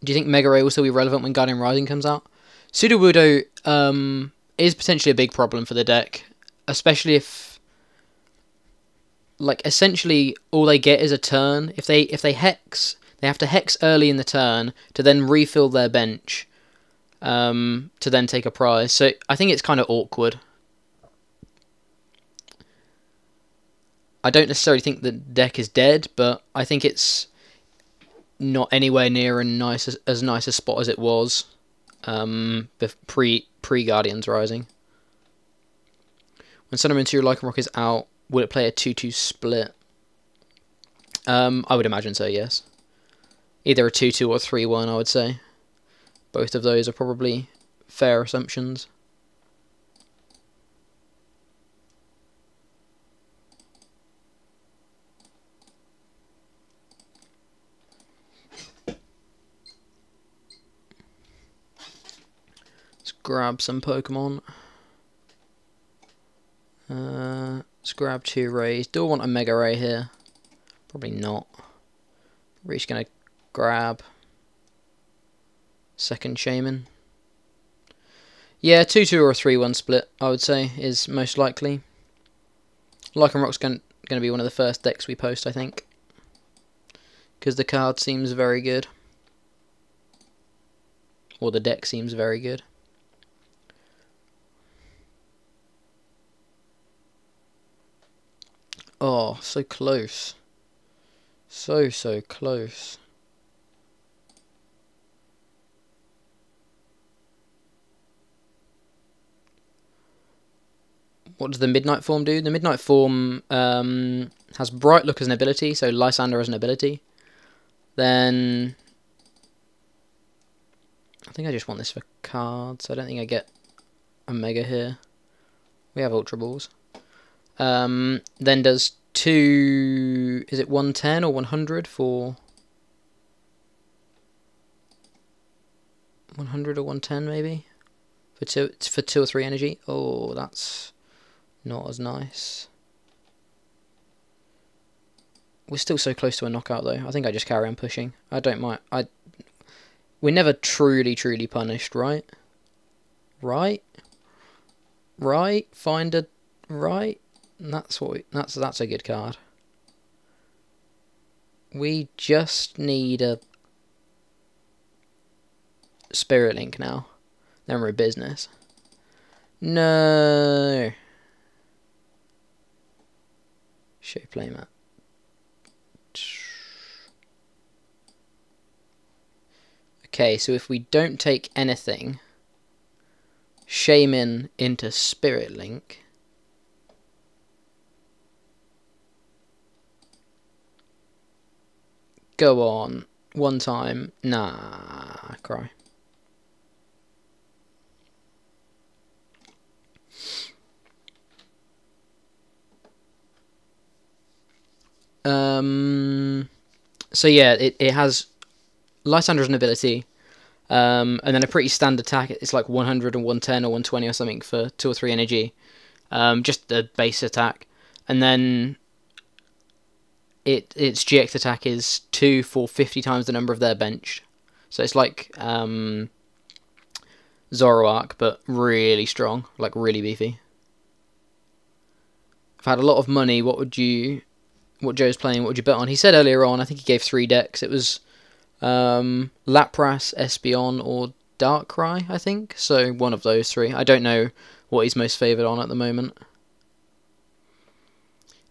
Do you think Mega Ray will still be relevant when Guardian Rising comes out? Sudowoodo is potentially a big problem for the deck, especially if, like, essentially all they get is a turn. If they hex, they have to hex early in the turn to then refill their bench, to then take a prize. So I think it's kind of awkward. I don't necessarily think the deck is dead, but I think it's not anywhere near as nice a spot as it was pre Guardians Rising. When Sun and Moon 2 Lycanroc is out, will it play a 2-2 split? I would imagine so, yes. Either a 2-2 or 3-1, I would say. Both of those are probably fair assumptions. Let's grab some Pokemon. Let's grab 2 Rays. Do I want a Mega Ray here? Probably not. We're just going to grab second Shaman. Yeah, 2-2 or a 3-1 split, I would say, is most likely. Lycanroc's going to be one of the first decks we post, I think. Because the card seems very good. Or the deck seems very good. Oh, so close. So close. What does the Midnight Form do? The Midnight Form has Bright Look as an ability, so Lysander as an ability. Then I think I just want this for cards. I don't think I get a Mega here. We have Ultra Balls. Then does 2... Is it 110 or 100 for... 100 or 110 maybe? For 2 or 3 energy? Oh, that's not as nice. We're still so close to a knockout though. I think I just carry on pushing. I don't mind. We're never truly punished, right? Right? Right? Find a... Right? That's what we, that's a good card. We just need a Spirit Link now. Then we're in business. No. Show playmat. Okay, so if we don't take anything, Shaman into Spirit Link. Go on. One time. Nah. Cry. So yeah, it has Lysander as an ability, and then a pretty standard attack. It's like 100 and 110 or 120 or something for 2 or 3 energy. Just the base attack, and then its GX attack is 2 for 50 times the number of their bench. So it's like Zoroark, but really strong, like really beefy. If I had a lot of money, what Joe's playing, what would you bet on? He said earlier on, I think he gave 3 decks. It was Lapras, Espeon, or Darkrai, I think. So one of those 3. I don't know what he's most favoured on at the moment.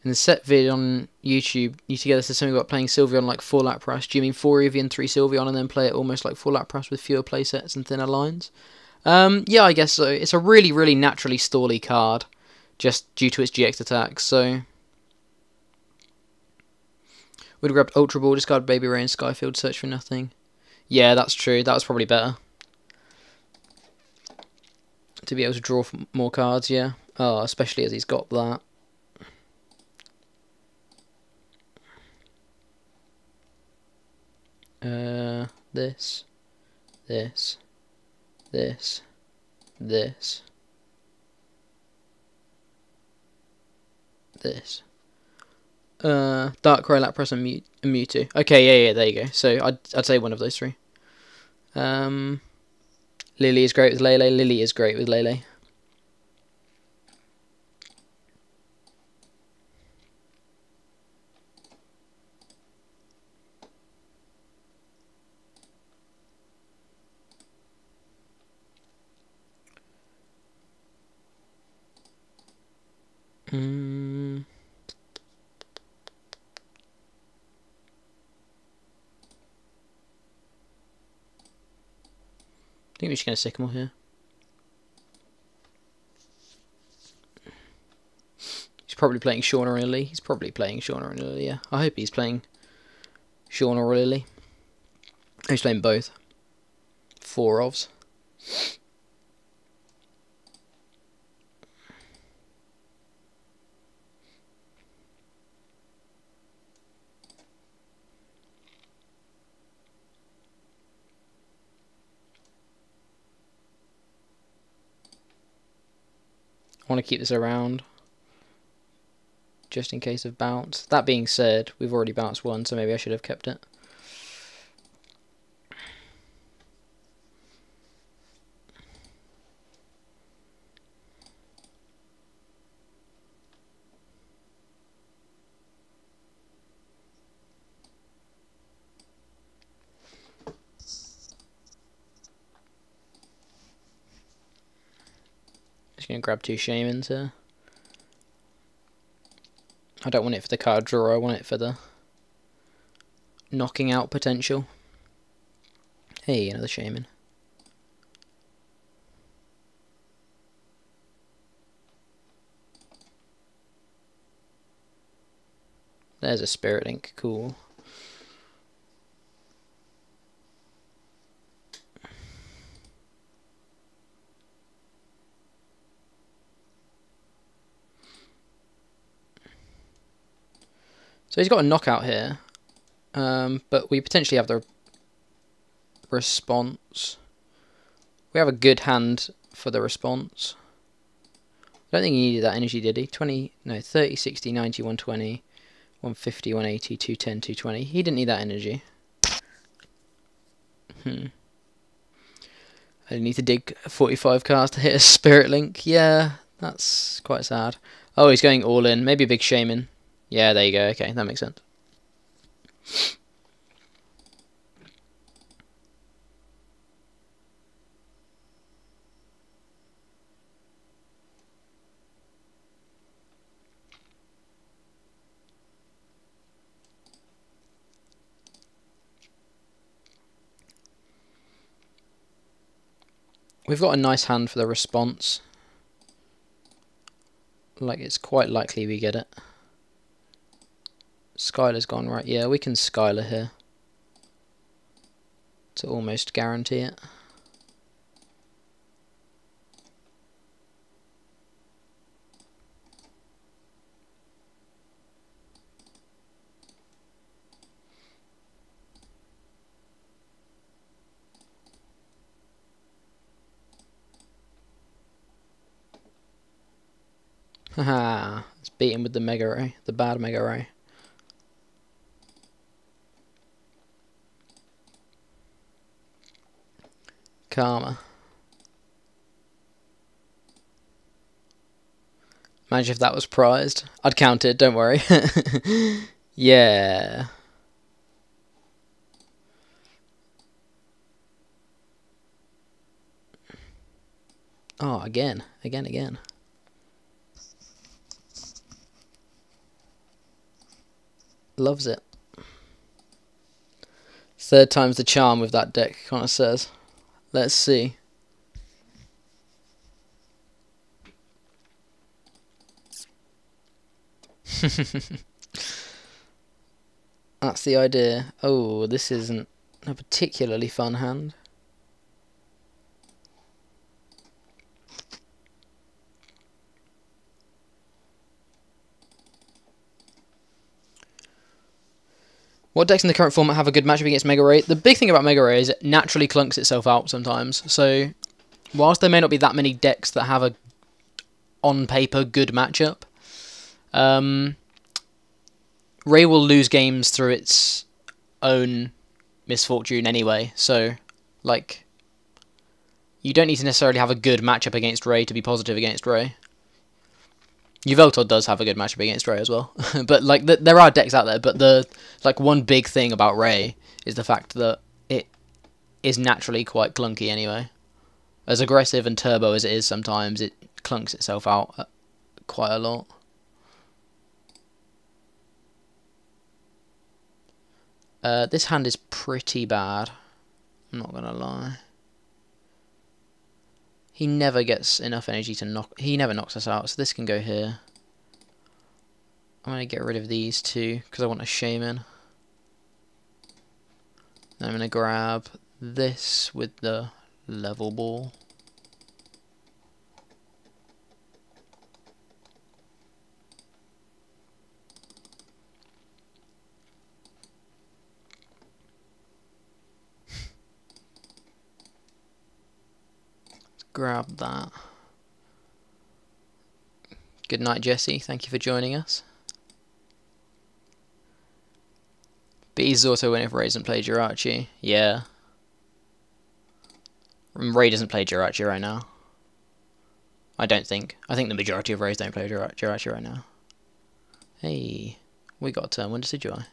In the set vid on YouTube, you together said something about playing Sylveon like 4 Lapras. Do you mean 4 Eevee and 3 Sylveon and then play it almost like 4 Lapras with fewer playsets and thinner lines? Yeah, I guess so. It's a really naturally stally card, just due to its GX attack, so... Would have grabbed Ultra Ball, discard Baby Ray and Skyfield, search for nothing. Yeah, that's true. That was probably better. To be able to draw more cards, yeah. Oh, especially as he's got that. This. This. Darkrai, Lapras, and Mewtwo. Okay, yeah, there you go. So I'd say one of those 3. Lily is great with Lele. Lily is great with Lele. I think we're just going to Sycamore here. He's probably playing Shauna and Lily. He's probably playing Shauna and Lily, yeah. I hope he's playing Sean or Lily? Who's playing both? 4 ofs. I want to keep this around, just in case of bounce. That being said, we've already bounced one, so maybe I should have kept it. Just going to grab 2 Shamans here. I don't want it for the card draw, I want it for the knocking out potential. Hey, another Shaman. There's a Spirit Link, cool. So he's got a knockout here, but we potentially have the response. We have a good hand for the response. I don't think he needed that energy, did he? 30, 60, 90, 120, 150, 180, 210, 220. He didn't need that energy. I need to dig 45 cards to hit a Spirit Link. Yeah, that's quite sad. Oh, he's going all in. Maybe a big Shaman. Yeah, there you go. Okay, that makes sense. We've got a nice hand for the response. Like, it's quite likely we get it. Skylar's gone, right? Yeah, we can Skylar here to almost guarantee it. Haha, let's beat him with the Mega Ray, the bad Mega Ray. Karma. Imagine if that was prized. I'd count it, don't worry. Yeah. Oh, again. Loves it. 3rd time's the charm with that deck, kind of says. Let's see. That's the idea. Oh, this isn't a particularly fun hand. What decks in the current format have a good matchup against Mega Ray? The big thing about Mega Ray is it naturally clunks itself out sometimes. So, whilst there may not be that many decks that have a, on paper, good matchup, Ray will lose games through its own misfortune anyway. So, like, you don't need to necessarily have a good matchup against Ray to be positive against Ray. Yveltal does have a good matchup against Ray as well. But, like, there are decks out there, but the, like, one big thing about Ray is the fact that it is naturally quite clunky anyway. As aggressive and turbo as it is sometimes, it clunks itself out quite a lot. This hand is pretty bad, I'm not gonna lie. He never gets enough energy to knock... He never knocks us out, so this can go here. I'm going to get rid of these two, because I want a Shaman. I'm going to grab this with the level ball. Grab that. Good night, Jesse. Thank you for joining us. But he's also win if Ray doesn't play Jirachi. Yeah. Ray doesn't play Jirachi right now. I don't think. I think the majority of Rays don't play Jirachi right now. Hey, we got a turn 1 Decidueye.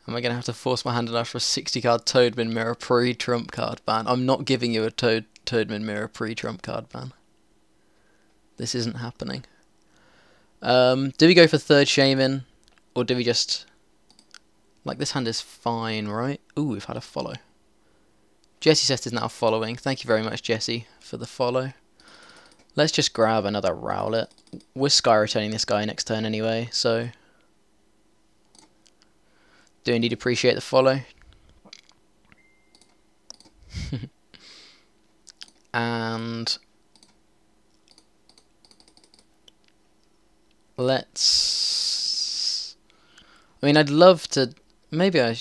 Am I going to have to force my hand enough for a 60 card Toadman Mirror pre-trump card ban? I'm not giving you a Toadman Mirror pre-trump card ban. This isn't happening. Do we go for third Shaman? Or do we just... Like, this hand is fine, right? Ooh, we've had a follow. Jesse says is now following. Thank you very much, Jesse, for the follow. Let's just grab another Rowlet. We're Sky returning this guy next turn anyway, so... Do indeed appreciate the follow. And... Let's... I mean, I'd love to... Maybe I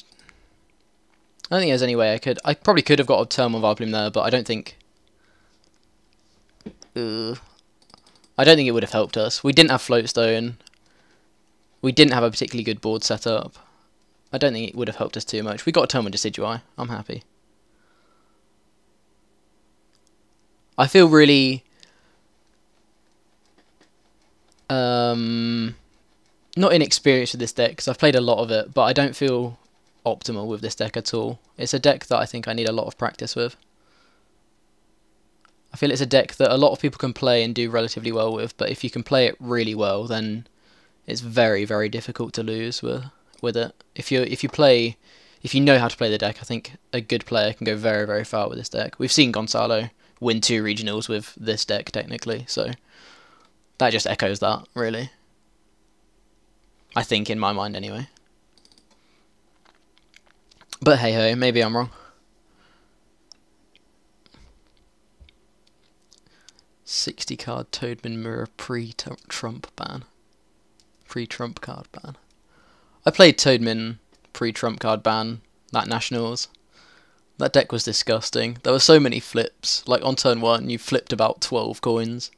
don't think there's any way I could... I probably could have got a turn 1 Vileplume there, but I don't think... I don't think it would have helped us. We didn't have Floatstone. We didn't have a particularly good board set up. I don't think it would have helped us too much. We got a turn 1 Decidueye. I'm happy. I feel really... not inexperienced with this deck, because I've played a lot of it, but I don't feel optimal with this deck at all. It's a deck that I think I need a lot of practice with. I feel it's a deck that a lot of people can play and do relatively well with, but if you can play it really well, then it's very, very difficult to lose with it. If you know how to play the deck, I think a good player can go very, very far with this deck. We've seen Gonzalo win 2 regionals with this deck, technically, so that just echoes that, really. I think, in my mind, anyway. But hey ho, maybe I'm wrong. 60 card Toadman Mirror pre-Trump ban. Pre-Trump card ban. I played Toadman pre-Trump card ban, that Nationals. That deck was disgusting. There were so many flips. Like on turn 1 you flipped about 12 coins.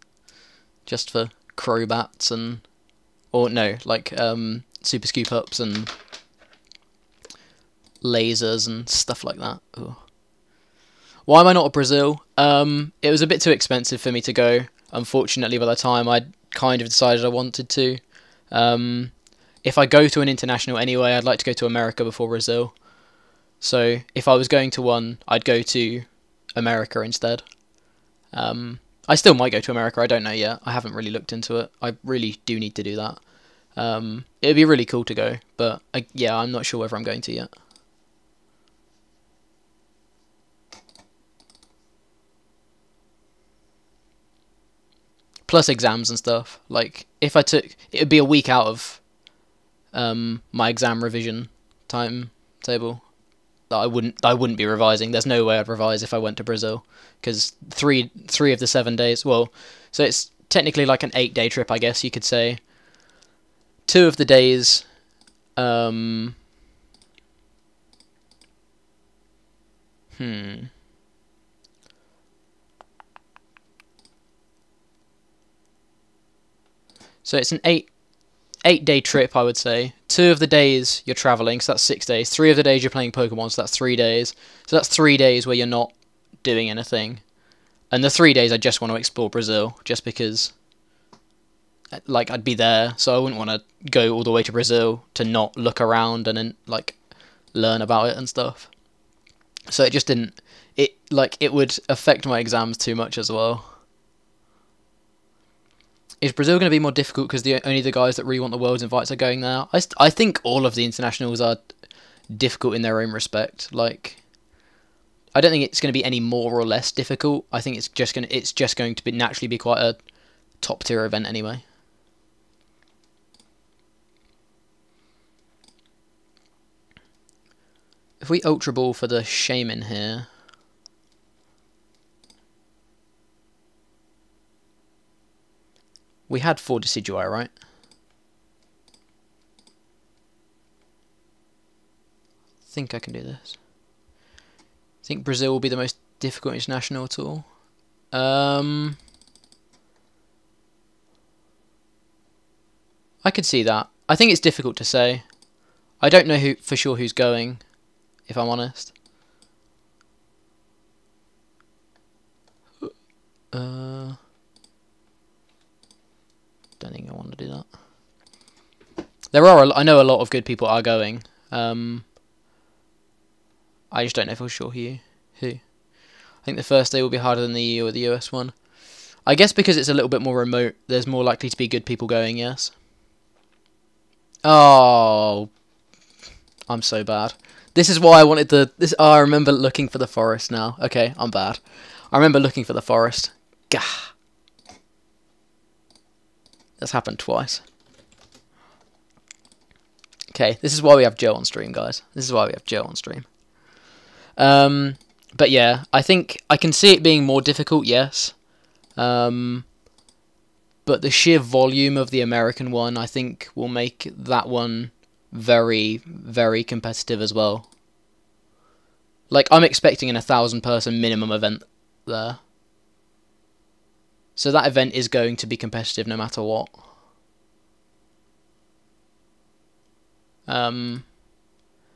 Just for Crobats and... Or no, like Super Scoop Ups and lasers and stuff like that. Ooh. Why am I not at Brazil? It was a bit too expensive for me to go, unfortunately, by the time I kind of decided I wanted to. If I go to an international anyway, I'd like to go to America before Brazil. So if I was going to one, I'd go to America instead. I still might go to America, I don't know yet. I haven't really looked into it. I really do need to do that. It'd be really cool to go, but yeah, I'm not sure whether I'm going to yet. Plus exams and stuff. Like, if I took... It would be a week out of my exam revision timetable that I wouldn't be revising. There's no way I'd revise if I went to Brazil, because three of the 7 days... Well, so it's technically like an 8-day trip, I guess you could say. 2 of the days... So it's an 8-day trip, I would say. 2 of the days you're travelling, so that's 6 days. 3 of the days you're playing Pokemon, so that's 3 days. So that's 3 days where you're not doing anything. And the 3 days I just want to explore Brazil, just because, like, I'd be there, so I wouldn't want to go all the way to Brazil to not look around and then, like, learn about it and stuff. So it just didn't... It would affect my exams too much as well. Is Brazil going to be more difficult because only the guys that really want the Worlds invites are going there? I think all of the internationals are difficult in their own respect. Like, I don't think it's going to be any more or less difficult. I think it's just going to be naturally be quite a top tier event anyway. If we Ultra Ball for the Shaman here, we had 4 Decidueye, right? I think I can do this. I think Brazil will be the most difficult international tour. I could see that. I think it's difficult to say. I don't know for sure who's going, if I'm honest. Don't think I want to do that. I know a lot of good people are going. I just don't know for sure who. I think the first day will be harder than the EU or the US one. I guess because it's a little bit more remote, there's more likely to be good people going, yes. Oh, I'm so bad. This is why I wanted this. Oh, I remember looking for the forest now. Okay, I'm bad. I remember looking for the forest. Gah. That's happened twice. Okay, this is why we have Joe on stream, guys. This is why we have Joe on stream. But yeah, I think I can see it being more difficult, yes. But the sheer volume of the American one, I think, will make that one very, very competitive as well. Like, I'm expecting an 1,000-person minimum event there. So that event is going to be competitive no matter what. And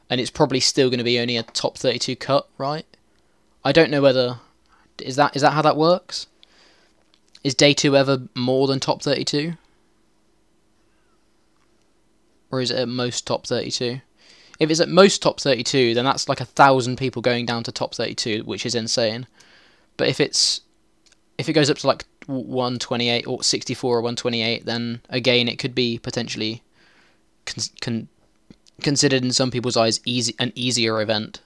it's probably still going to be only a top 32 cut, right? I don't know whether... Is that how that works? Is day 2 ever more than top 32? Or is it at most top 32? If it's at most top 32, then that's like 1,000 people going down to top 32, which is insane. But if it goes up to like 128 or 64 or 128, then again it could be potentially considered in some people's eyes an easier event.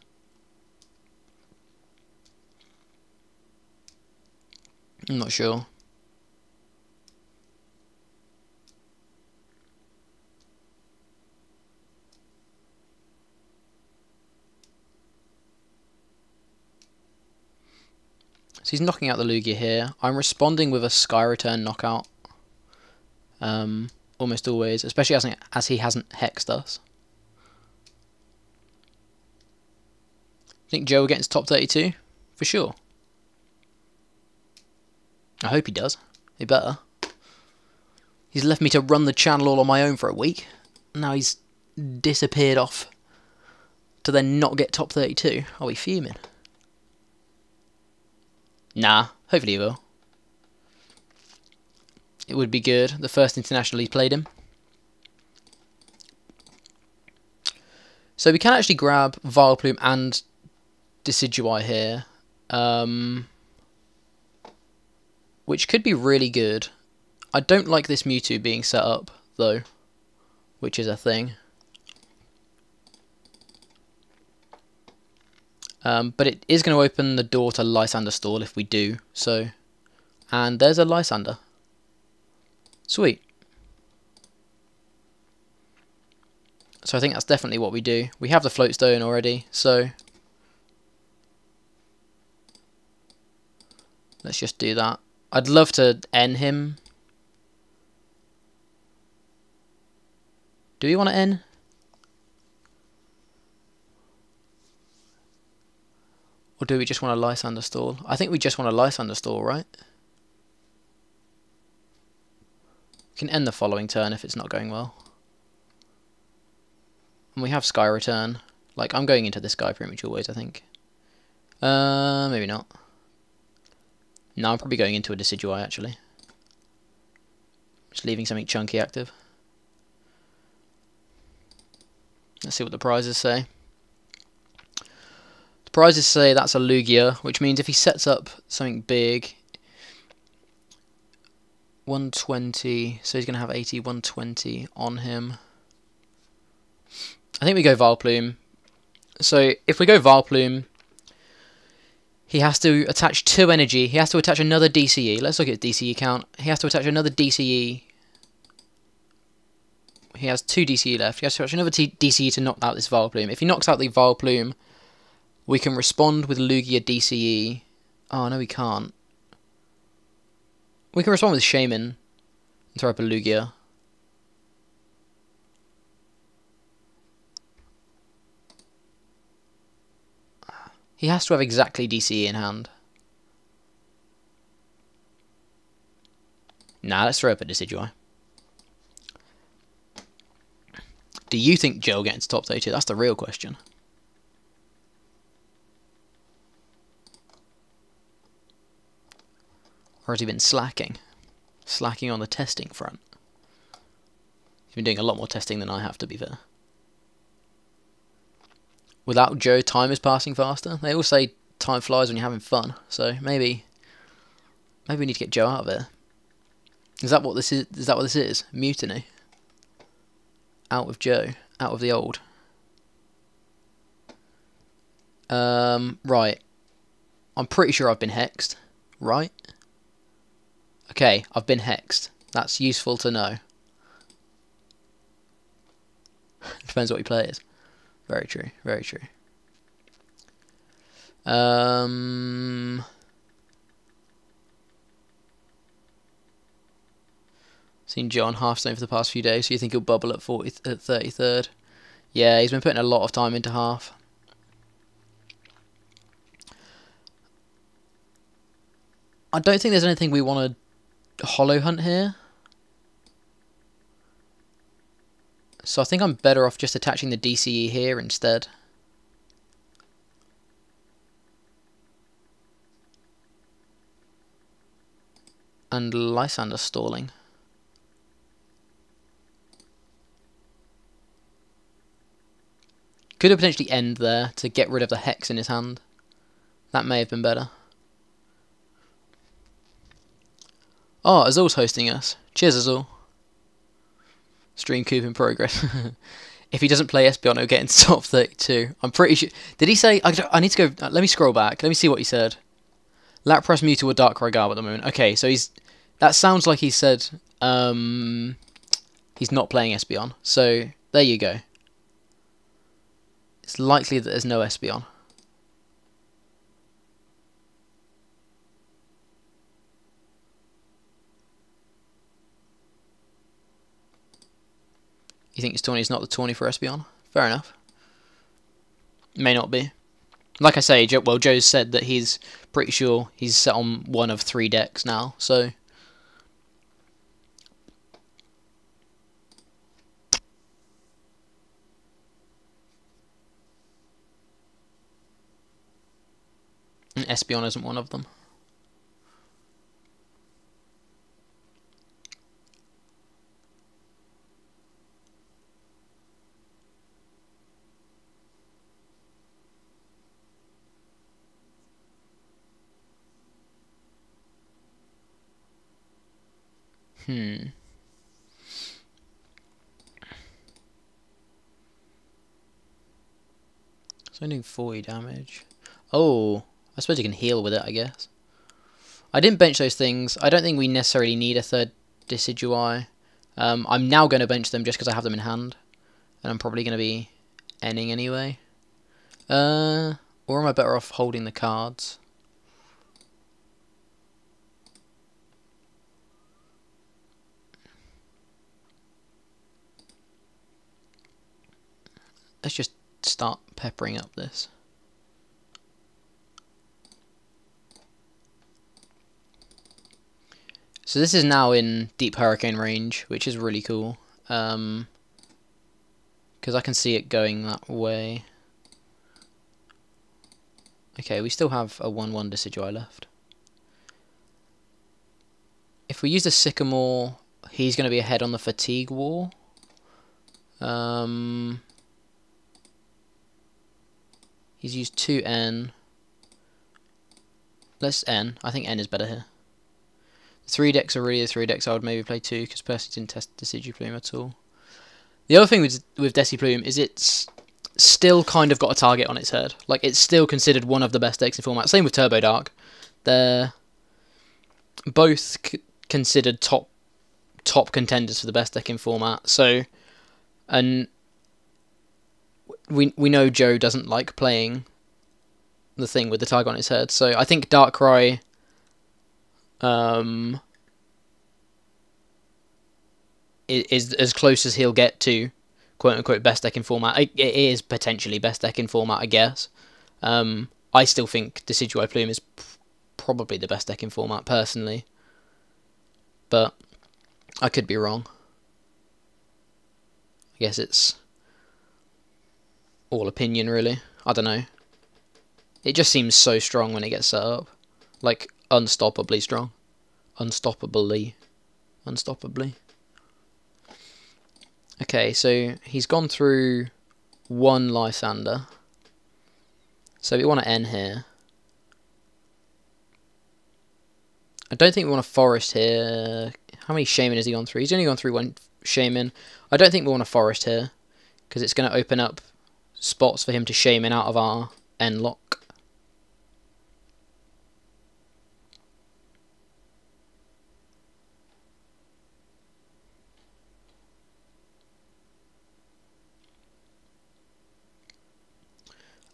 I'm not sure. So he's knocking out the Lugia here. I'm responding with a Sky Return knockout. Almost always, especially as he hasn't hexed us. Think Joe will get into top 32? For sure. I hope he does. He better. He's left me to run the channel all on my own for a week. Now he's disappeared off to then not get top 32. I'll be fuming. Nah, hopefully he will. It would be good. The first international he played him. So we can actually grab Vileplume and Decidueye here. Which could be really good. I don't like this Mewtwo being set up, though. Which is a thing. But it is going to open the door to Lysander Stall if we do, so... And there's a Lysander. Sweet. So I think that's definitely what we do. We have the Float Stone already, so... Let's just do that. I'd love to N him. Do we want to N? Or do we just want a Lysander Stall? I think we just want a Lysander Stall, right? We can end the following turn if it's not going well. And we have Sky Return. Like, I'm going into this guy pretty much always, I think. Maybe not. No, I'm probably going into a Decidueye, actually. Just leaving something chunky active. Let's see what the prizes say. The prizes say that's a Lugia, which means if he sets up something big... 120, so he's going to have 80, 120 on him. I think we go Vileplume. So if we go Vileplume... He has to attach 2 energy. He has to attach another DCE. Let's look at DCE count. He has to attach another DCE. He has 2 DCE left. He has to attach another DCE to knock out this Vileplume. If he knocks out the Vileplume, we can respond with Lugia DCE. Oh, no, we can't. We can respond with Shaman and throw up a Lugia. He has to have exactly DCE in hand. Nah, let's throw up a Decidueye. Do you think Joe will get into top 32? That's the real question. Or has he been slacking? Slacking on the testing front. He's been doing a lot more testing than I have, to be fair. Without Joe, time is passing faster. They all say time flies when you're having fun. So maybe we need to get Joe out of there. Is that what this is? Is that what this is? Mutiny. Out with Joe. Out of the old. Right. I'm pretty sure I've been hexed. Right? Okay, I've been hexed. That's useful to know. Depends what he plays. Very true, very true. Seen Joe on Hearthstone for the past few days, so you think he'll bubble at 33rd? Yeah, he's been putting a lot of time into Hearth. I don't think there's anything we want to hollow hunt here. So I think I'm better off just attaching the DCE here instead. And Lysander stalling. Could have potentially end there to get rid of the Hex in his hand. That may have been better. Oh, Azul's hosting us. Cheers, Azul. Stream Coop in progress. If he doesn't play Espeon, he'll get into top 32. I'm pretty sure. Did he say... I need to go... Let me scroll back. Let me see what he said. Lapras, Mewtwo, or Darkrai Garb at the moment. Okay, so he's... That sounds like he said... he's not playing Espeon. So, there you go. It's likely that there's no Espeon. You think his tourney is not the tourney for Espeon? Fair enough. May not be. Like I say, Joe's said that he's pretty sure he's set on one of 3 decks now, so... And Espeon isn't one of them. It's only doing 40 damage. Oh, I suppose you can heal with it, I guess. I didn't bench those things. I don't think we necessarily need a third Decidueye. I'm now going to bench them just because I have them in hand. And I'm probably going to be ending anyway. Or am I better off holding the cards? Let's just start peppering up this. So this is now in Deep Hurricane range, which is really cool. Because I can see it going that way. Okay, we still have a 1-1 Decidueye left. If we use the Sycamore, he's going to be ahead on the Fatigue Wall. He's used 2 N. Let's N. I think N is better here. 3 decks are really the 3 decks I would maybe play 2 because Percy didn't test Decidueye at all. The other thing with Decidueye is it's still kind of got a target on its head. Like, it's still considered one of the best decks in format. Same with Turbo Dark. They're both considered top contenders for the best deck in format. So, and we know Joe doesn't like playing the thing with the target on its head. So I think Darkrai is as close as he'll get to quote-unquote best deck in format. It is potentially best deck in format, I guess. I still think Decidueye Plume is probably the best deck in format, personally. But I could be wrong. I guess it's all opinion, really. I don't know. It just seems so strong when it gets set up. Like, unstoppably strong. Unstoppably. Okay, so he's gone through one Lysander. So we want to end here. I don't think we want to forest here. How many Shaman has he gone through? He's only gone through one Shaman. I don't think we want to forest here, because it's going to open up spots for him to Shaman out of our end lock.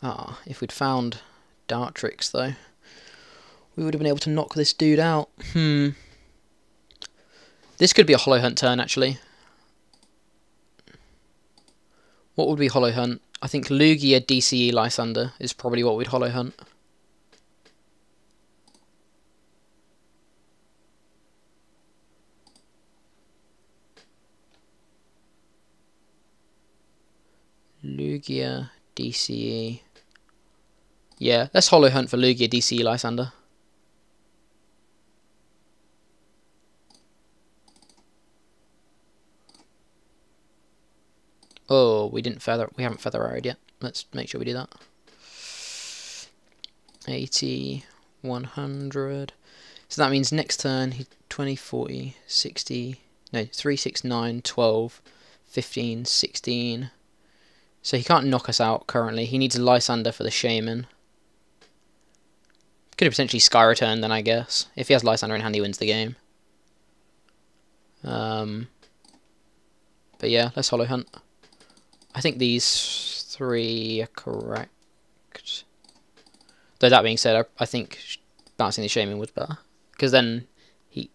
Ah, if we'd found Dartrix, though, we would have been able to knock this dude out. This could be a Hollow Hunt turn, actually. What would we Hollow Hunt? I think Lugia DCE Lysander is probably what we'd Hollow Hunt. Lugia DCE. Yeah, let's Hollow Hunt for Lugia DCE Lysander. Oh, we haven't feather arrowed yet. Let's make sure we do that. 80, 100. So that means next turn he 20, 40, 60, no, 3, 6, 9, 12, 15, 16. So he can't knock us out currently. He needs a Lysander for the Shaman. Could have potentially Sky Return then, I guess. If he has Lysander in hand, he wins the game. But yeah, let's Hollow Hunt. I think these three are correct. Though that being said, I think bouncing the Shaman was better. Because then he...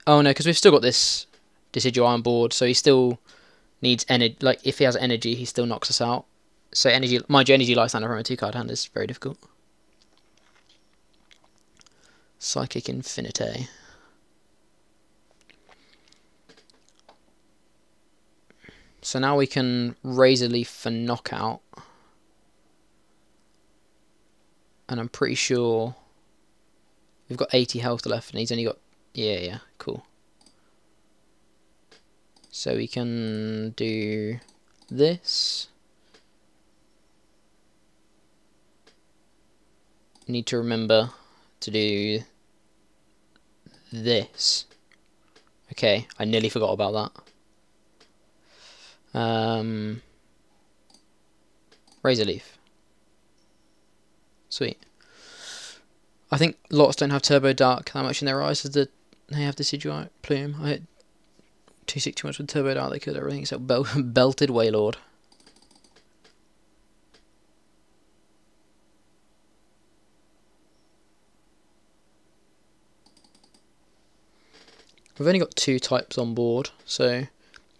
Oh no, because we've still got this Decidueye on board, so he still needs energy. Like, if he has energy, he still knocks us out. So energy, mind you, energy Lysander from a 2-card hand is very difficult. Psychic Infinite. So now we can Razor Leaf for knockout. And I'm pretty sure we've got 80 health left and he's only got... Yeah, cool. So we can do this. Need to remember to do this. Okay, I nearly forgot about that. Razor Leaf. Sweet. I think lots don't have Turbo Dark that much in their eyes as they have Decidueye Plume. I hit 2-6 too much with Turbo Dark. They killed everything except Belted Wailord. We've only got 2 types on board, so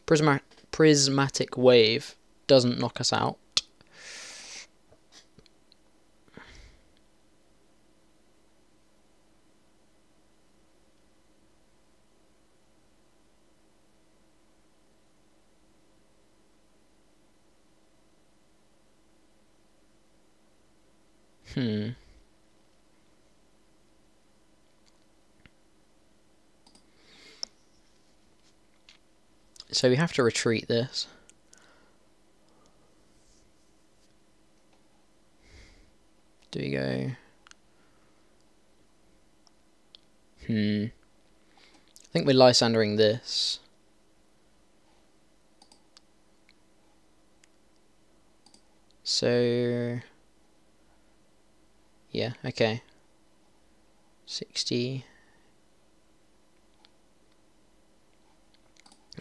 Prismatic Wave doesn't knock us out. So we have to retreat this. Do we go? I think we're Lysandering this. So yeah, okay. 60.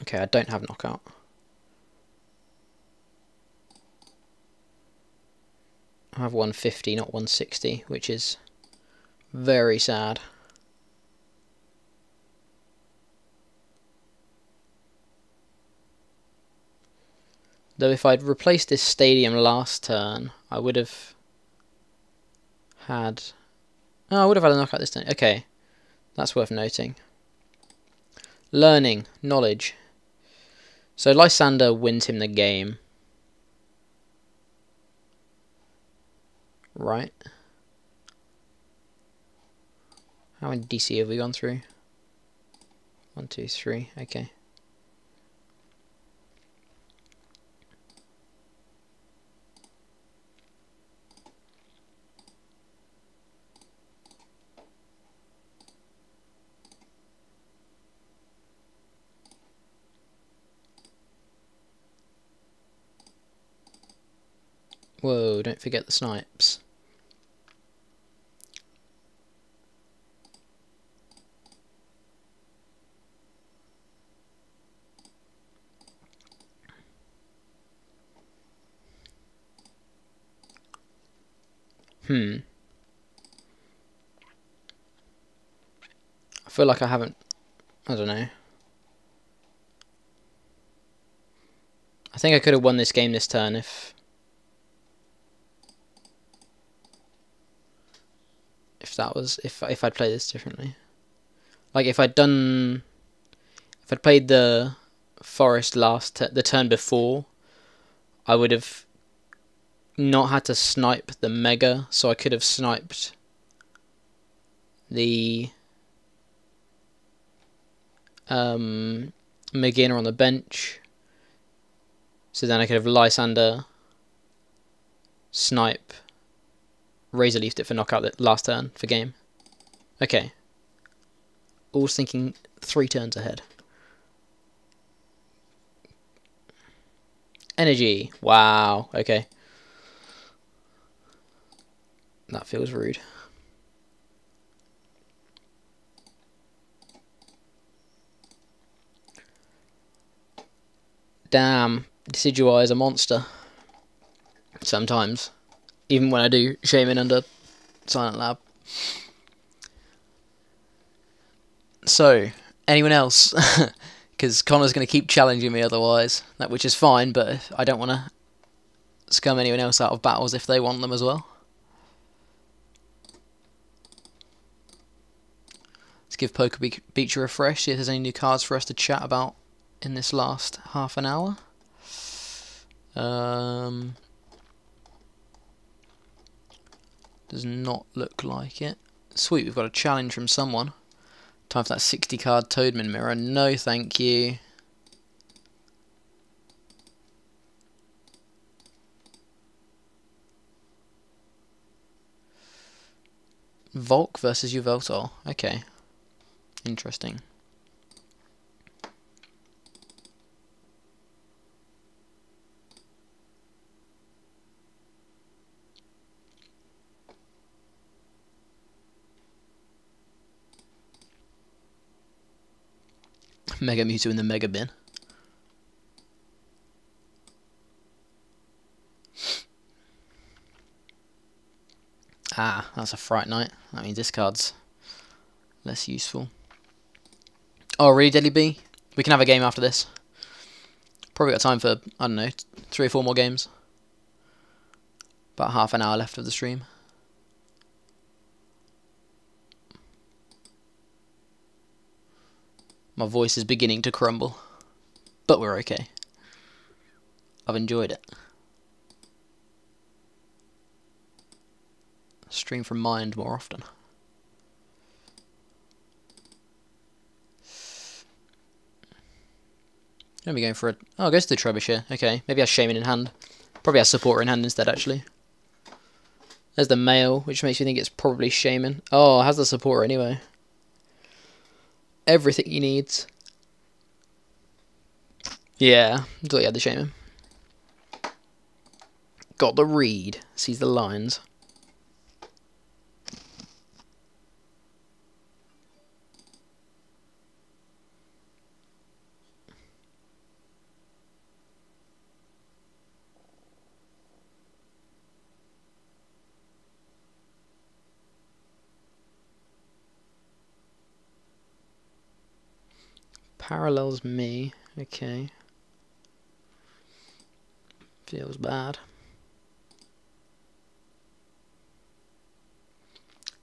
Okay, I don't have knockout. I have 150, not 160, which is very sad. Though if I'd replaced this stadium last turn, I would have had... Oh, I would have had a knockout this turn. Okay, that's worth noting. Learning, knowledge. So Lysander wins him the game. Right. How many DC have we gone through? 1, 2, 3, okay. Whoa, don't forget the snipes. I feel like I haven't... I don't know. I think I could have won this game this turn if that was... if I'd played this differently. Like if I'd done... if I'd played the forest the turn before, I would have not had to snipe the Mega, so I could have sniped the Megina on the bench. So then I could have Lysander, snipe, Razor Leafed it for knockout the last turn for game. Okay. Always thinking 3 turns ahead. Energy. Wow. Okay. That feels rude. Damn. Decidueye is a monster. Sometimes. Even when I do Shaman under Silent Lab. So, anyone else? Because Connor's going to keep challenging me otherwise. Which is fine, but I don't want to scum anyone else out of battles if they want them as well. Let's give Poker Beach a refresh, see if there's any new cards for us to chat about in this last half an hour. Does not look like it. Sweet, we've got a challenge from someone. Time for that 60 card Toadman mirror. No thank you. Volk versus Yveltal. Okay. Interesting. Mega Mewtwo in the Mega Bin. Ah, that's a Fright Night. That means this card's less useful. Oh, really, Deadly B? We can have a game after this. Probably got time for, I don't know, 3 or 4 more games. About half an hour left of the stream. My voice is beginning to crumble. But we're okay. I've enjoyed it. Stream from Mind more often. Gonna be going for a... Oh, it goes to the Trebuchet. Okay, maybe has Shaman in hand. Probably has Supporter in hand instead, actually. There's the male, which makes me think it's probably Shaman. Oh, it has the Supporter anyway. Everything he needs. Yeah, I thought he had the Shaman. Got the read. Sees the lines. Parallels me. Okay. Feels bad.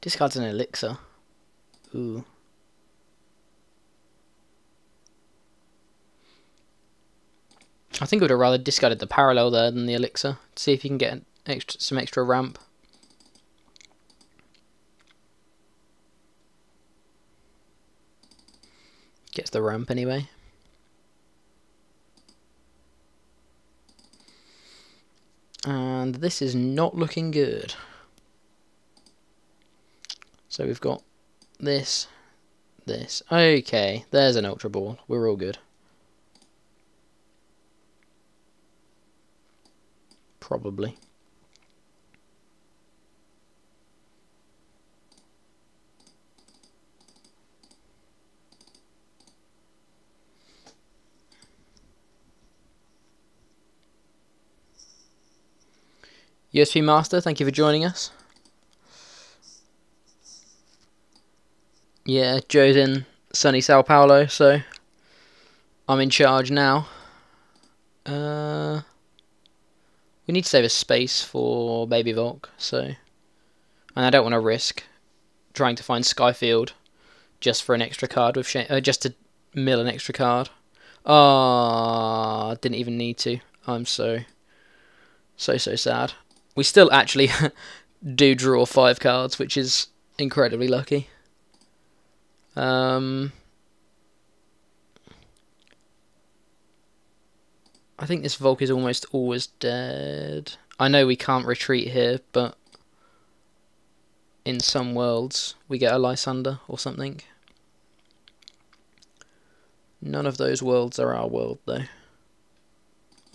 Discards an elixir. Ooh. I think I would have rather discarded the parallel there than the elixir. See if you can get some extra ramp. Gets the ramp anyway. And this is not looking good. So we've got this. Okay, there's an Ultra Ball. We're all good. Probably. USP Master, thank you for joining us. Yeah, Joe's in sunny Sao Paulo, so I'm in charge now. We need to save a space for Baby Volk, so... And I don't want to risk trying to find Skyfield just for an extra card with just to mill an extra card. Ah, didn't even need to. I'm so sad. We still actually do draw 5 cards, which is incredibly lucky. I think this Volk is almost always dead. I know we can't retreat here, but in some worlds we get a Lysander or something. None of those worlds are our world, though.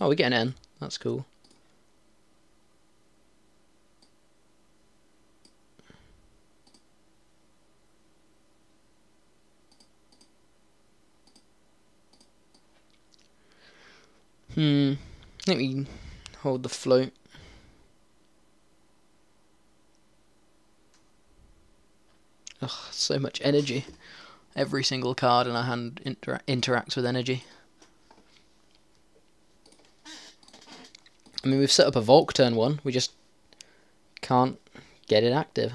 Oh, we get an N. That's cool. Let me hold the float. Ugh, so much energy. Every single card in our hand interacts with energy. I mean, we've set up a Volk turn 1. We just can't get it active.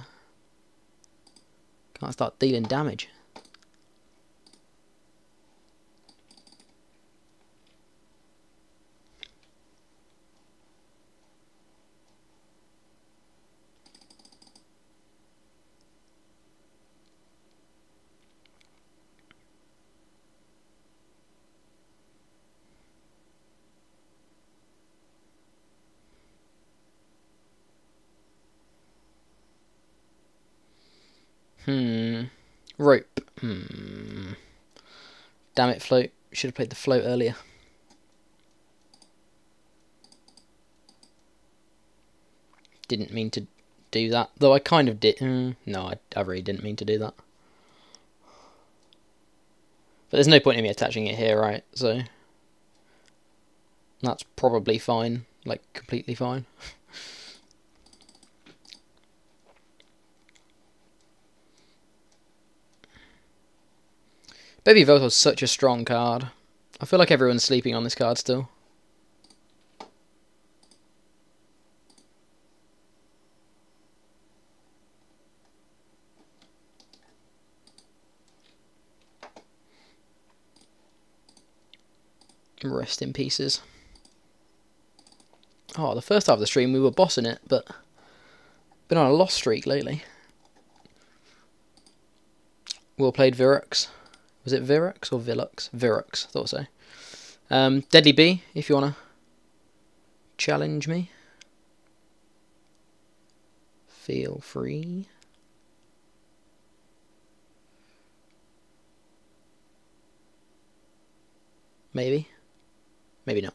Can't start dealing damage. Rope. Damn it, float. Should have played the float earlier. Didn't mean to do that. Though I kind of did. No, I really didn't mean to do that. But there's no point in me attaching it here, right? So that's probably fine. Like, completely fine. Baby Volk was such a strong card. I feel like everyone's sleeping on this card still. Rest in pieces. Oh, the first half of the stream we were bossing it, but been on a loss streak lately. Well played, Virux. Was it Virux or Vilux? Virux, thought so. Deadly B, if you want to challenge me. Feel free. Maybe. Maybe not.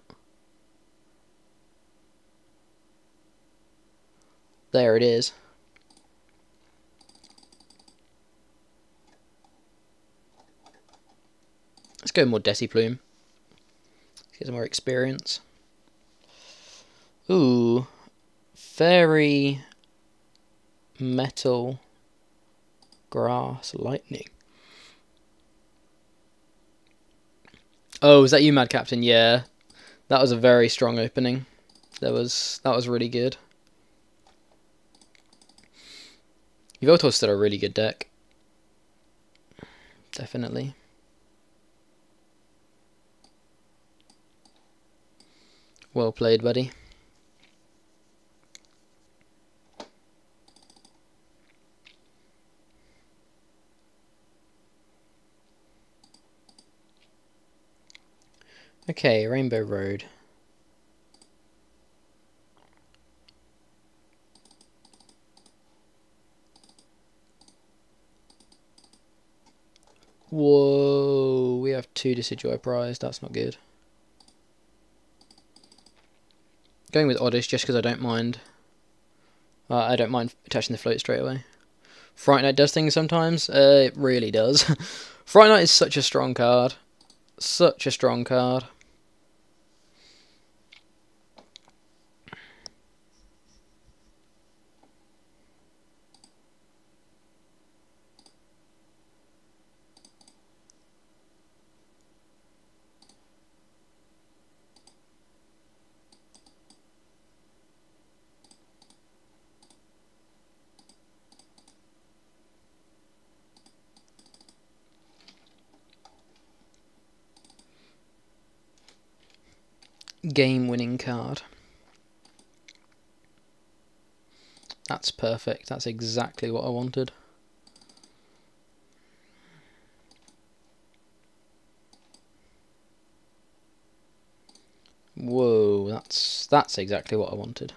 There it is. Let's go more Decidueye. Let's get some more experience. Ooh. Fairy, Metal, Grass, Lightning. Oh, is that you, Mad Captain? Yeah. That was a very strong opening. That was really good. Yveltal's still a really good deck. Definitely. Well played, buddy. Okay, Rainbow Road. Whoa, we have 2 Decidueye prize. That's not good. Going with Oddish just because I don't mind. I don't mind attaching the float straight away. Fright Night does things sometimes. It really does. Fright Night is such a strong card. Such a strong card. Game-winning card. That's perfect. That's exactly what I wanted. Whoa, that's exactly what I wanted.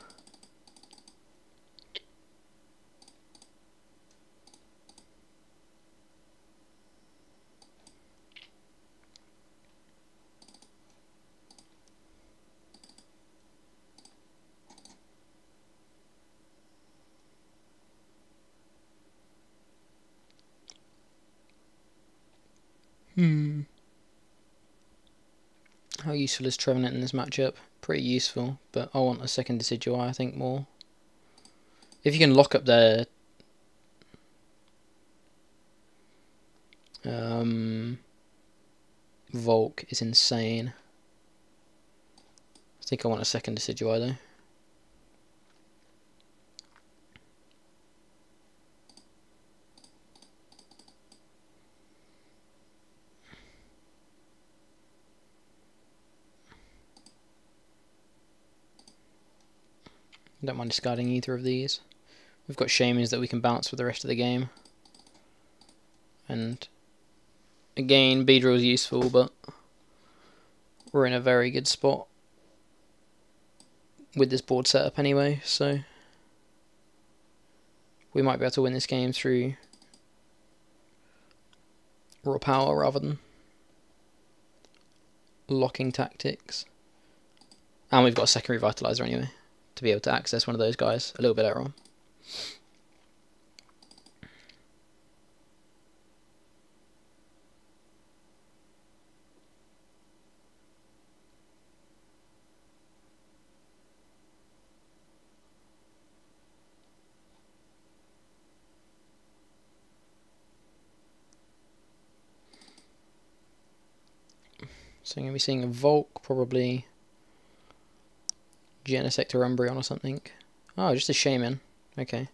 How useful is Trevenant in this matchup? Pretty useful, but I want a second Decidueye, I think, more. If you can lock up their Volk is insane. I think I want a second Decidueye though. Don't mind discarding either of these. We've got Shamans that we can bounce for the rest of the game. And again, Beedrill is useful, but we're in a very good spot with this board setup anyway, so we might be able to win this game through raw power rather than locking tactics. And we've got a secondary Vitalizer anyway, to be able to access one of those guys a little bit later on. So I'm going to be seeing a Volk, probably Genesect or Umbreon or something. Oh, just a Shaman. Okay.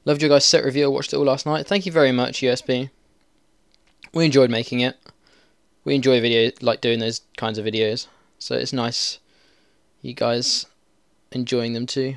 Loved your guys' set review. I watched it all last night. Thank you very much, USB. We enjoyed making it. We enjoy doing those kinds of videos. So it's nice you guys enjoying them too.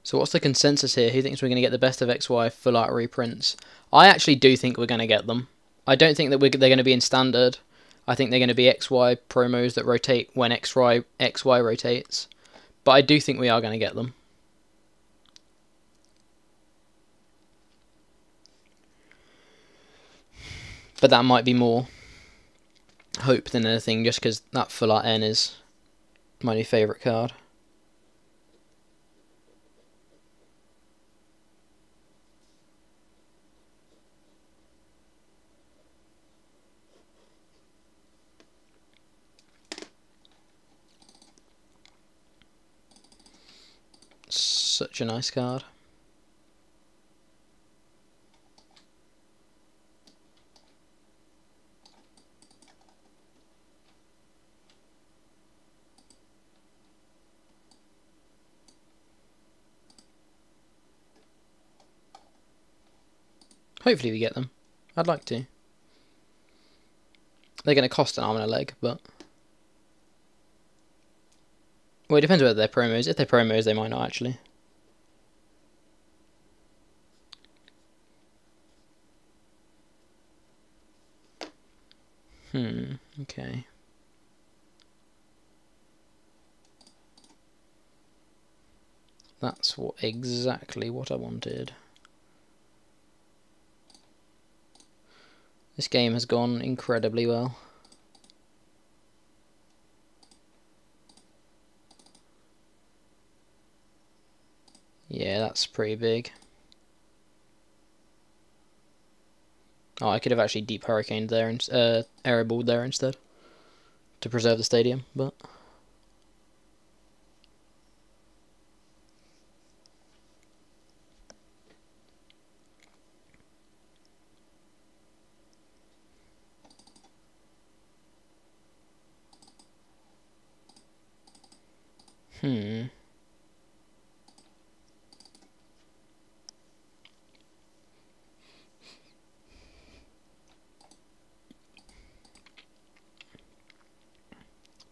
So what's the consensus here? Who thinks we're going to get the best of XY full art reprints? I actually do think we're going to get them. I don't think that they're going to be in standard. I think they're going to be XY promos that rotate when XY rotates. But I do think we are going to get them. But that might be more hope than anything, just because that Full Art N is my new favourite card. Such a nice card. Hopefully we get them. I'd like to. They're going to cost an arm and a leg, but... Well, it depends whether they're promos. If they're promos, they might not actually. Okay. That's exactly what I wanted. This game has gone incredibly well. Yeah, that's pretty big. Oh, I could have actually deep hurricaned there and airballed there instead to preserve the stadium, but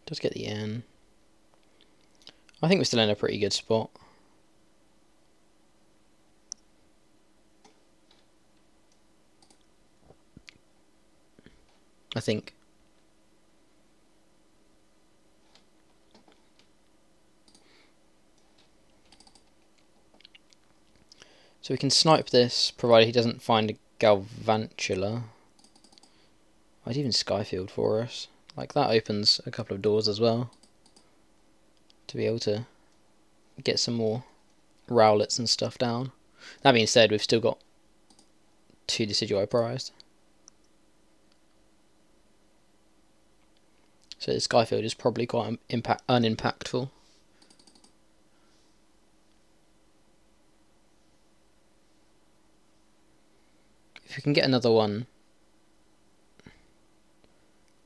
just get the N. I think we're still in a pretty good spot. I think. So we can snipe this, provided he doesn't find a Galvantula. I'd even Skyfield for us. Like, that opens a couple of doors as well. To be able to get some more Rowlets and stuff down. That being said, we've still got 2 Decidueye prized. So the Skyfield is probably quite unimpactful. If we can get another one,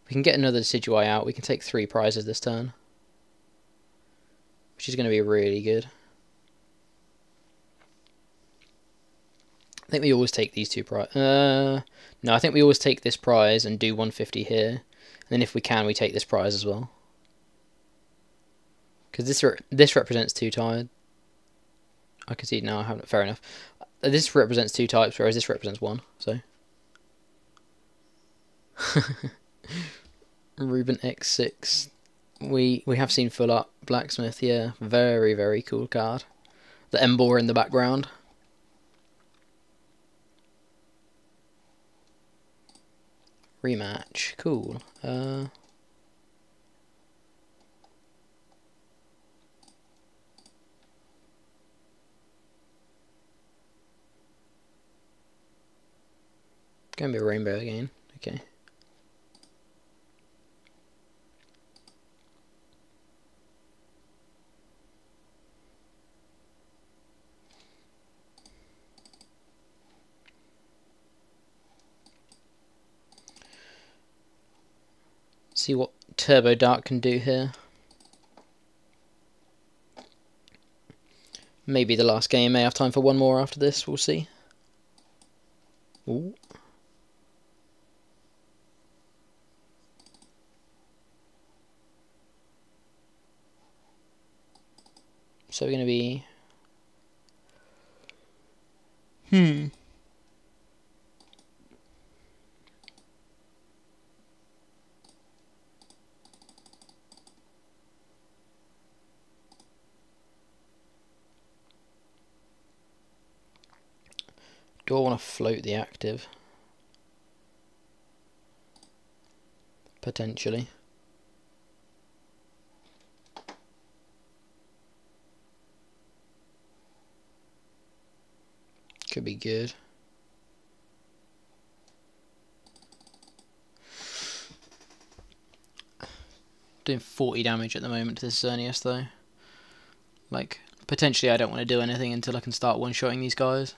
we can get another Decidueye out, we can take 3 prizes this turn. Which is going to be really good. I think we always take these 2 prizes. No, I think we always take this prize and do 150 here. And then if we can, we take this prize as well. Because this represents 2 types. I can see it now, I haven't. Fair enough. This represents 2 types, whereas this represents 1. So. Ruben X6. We have seen Full Art Blacksmith, yeah. Very, very cool card. The Emboar in the background. Rematch. Cool. Gonna be a rainbow again. Okay. See what Turbo Dark can do here. Maybe the last game. May have time for one more after this. We'll see. Ooh. So we're going to be... Do I want to float the active? potentially. Could be good. Doing 40 damage at the moment to this Xerneas though. Like, potentially I don't want to do anything until I can start one-shotting these guys.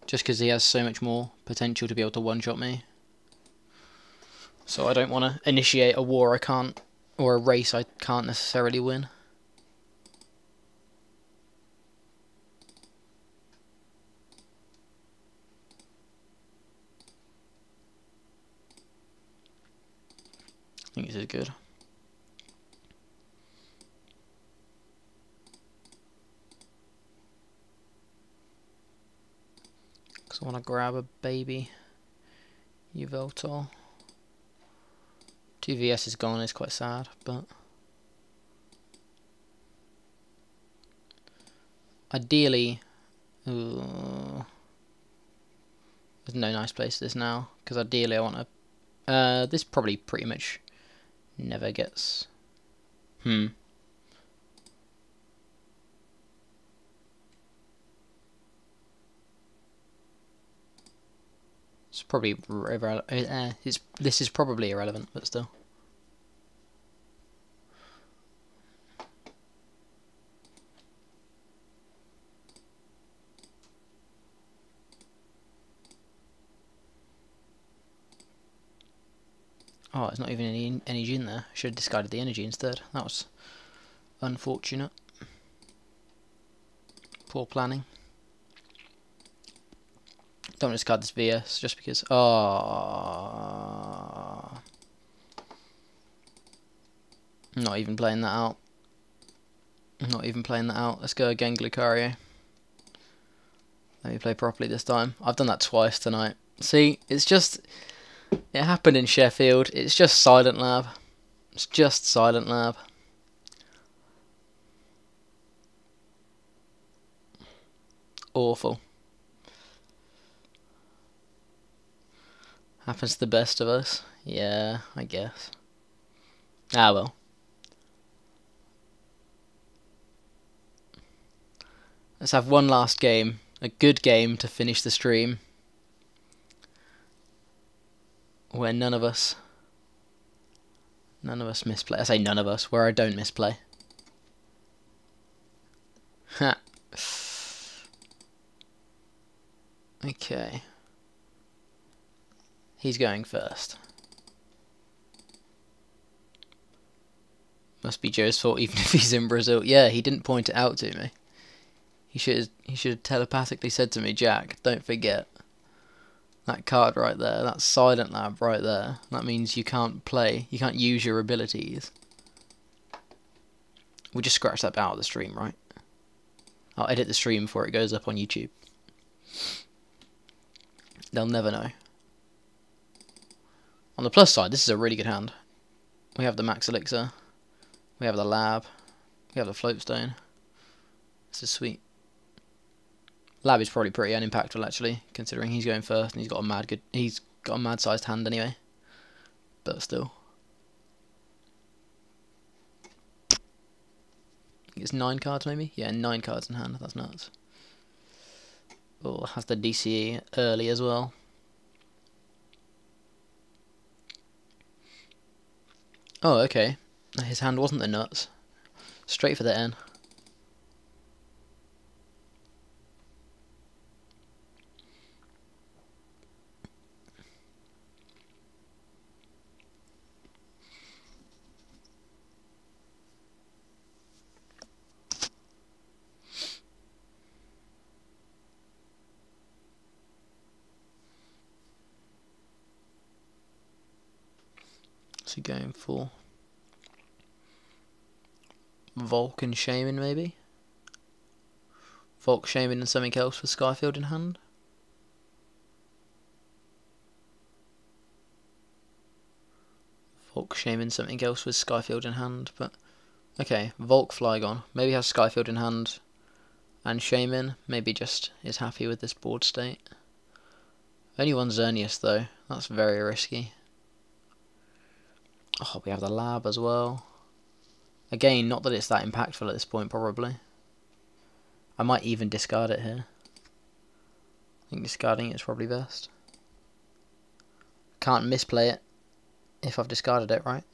Just because he has so much more potential to be able to one-shot me. So I don't want to initiate a war I can't, or a race I can't necessarily win. I think this is good. Because I want to grab a baby Yveltal. 2VS is gone, it's quite sad, but ideally, there's no nice place for this now, because ideally I want to, this probably pretty much never gets, It's probably this is probably irrelevant, but still. Oh, there's not even any energy in there. I should have discarded the energy instead. That was unfortunate. Poor planning. Don't want to discard this VS just because. Oh, not even playing that out. Not even playing that out. Let's go again, Lucario. Let me play properly this time. I've done that twice tonight. See, it's just. It happened in Sheffield. It's just Silent Lab. It's just Silent Lab. Awful. Happens to the best of us. Yeah, I guess. Ah, well. Let's have one last game. A good game to finish the stream. Where none of us misplay. I say none of us, where I don't misplay. Ha. Okay. He's going first. Must be Joe's fault even if he's in Brazil. Yeah, he didn't point it out to me. He should have telepathically said to me, Jack, don't forget. That card right there, that's Silent Lab right there. That means you can't play, you can't use your abilities. We'll just scratch that out of the stream, right? I'll edit the stream before it goes up on YouTube. They'll never know. On the plus side, this is a really good hand. We have the Max Elixir. We have the Lab. We have the Floatstone. This is sweet. Lab is probably pretty unimpactful actually, considering he's going first and he's got a mad sized hand anyway. But still. I think it's 9 cards maybe? Yeah, 9 cards in hand, that's nuts. Oh, has the DCE early as well. Oh, okay. His hand wasn't the nuts. Straight for the N. So going for Volk and Shaman maybe? Volk, Shaman and something else for Skyfield in hand? Volk, Shaman, something else with Skyfield in hand, but okay, Volk, Flygon, maybe has Skyfield in hand, and Shaman maybe just is happy with this board state. Only one Xerneas though, that's very risky. Oh, we have the lab as well. Again, not that it's that impactful at this point, probably. I might even discard it here. I think discarding it is probably best. Can't misplay it if I've discarded it, right?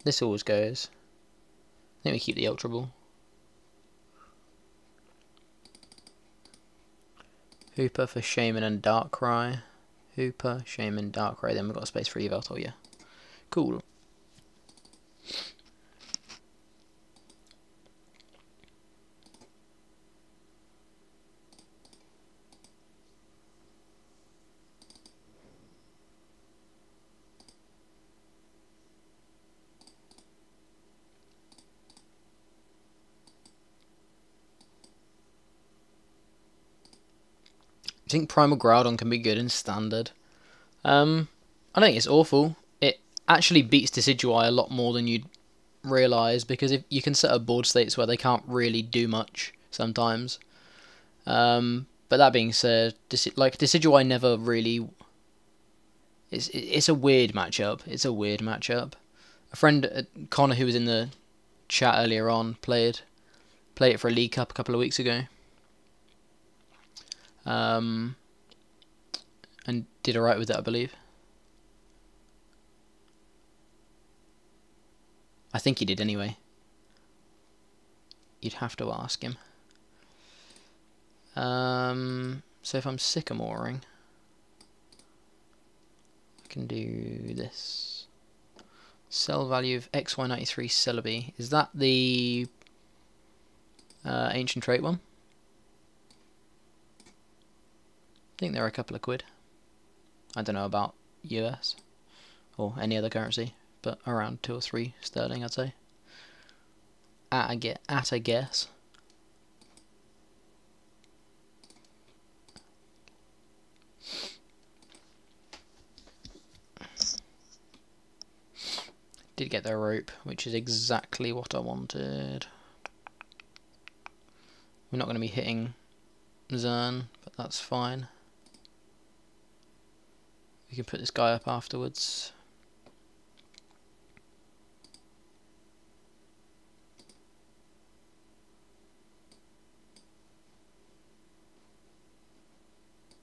This always goes. I think we keep the Ultra Ball. Hooper for Shaman and Darkrai. Hooper, Shaman, Darkrai. Then we've got a space for Yveltal, yeah. Cool. I think Primal Groudon can be good in Standard. I don't think it's awful. It actually beats Decidueye a lot more than you'd realise, because if you can set up board states where they can't really do much sometimes. But that being said, Decidueye never really... It's a weird matchup. It's a weird matchup. A friend, Connor, who was in the chat earlier on, played it for a League Cup a couple of weeks ago. And did alright with it, I believe. I think he did anyway. You'd have to ask him. So if I'm Sycamoring, I can do this. Cell value of XY93 Celebi. Is that the ancient trait one? I think they're a couple of quid. I don't know about US or any other currency, but around 2 or 3 sterling, I'd say. At a guess. Did get the rope, which is exactly what I wanted. We're not going to be hitting Zern, but that's fine. We can put this guy up afterwards.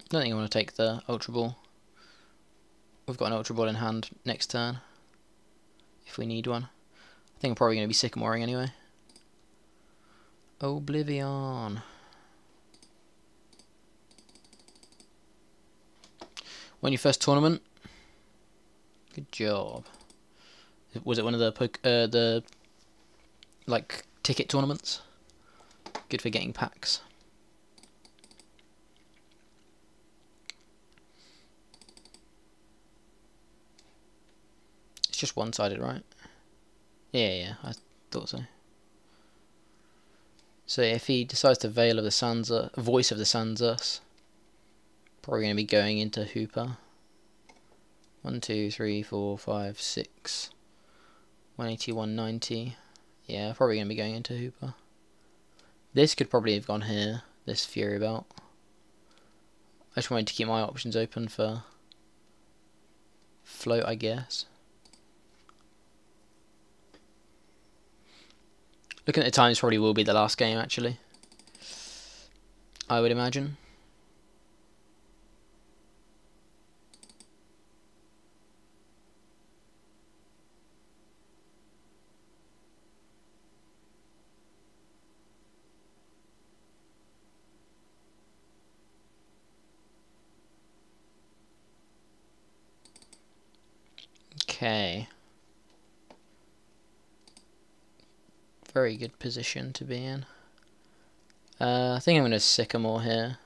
I don't think I want to take the Ultra Ball. We've got an Ultra Ball in hand next turn, if we need one. I think I'm probably going to be Sycamoring anyway. Oblivion. Won your first tournament. Good job. Was it one of the like ticket tournaments? Good for getting packs. It's just one-sided, right? Yeah, I thought so. So if he decides to Veil of the Sansa, Voice of the Sansa, probably going to be going into Hooper. 1, 2, 3, 4, 5, 6. 180, 190. Yeah, probably going to be going into Hooper. This could probably have gone here, this Fury Belt. I just wanted to keep my options open for float, I guess. Looking at the time, this probably will be the last game, actually. I would imagine. Okay. Very good position to be in. I think I'm going to Sycamore here.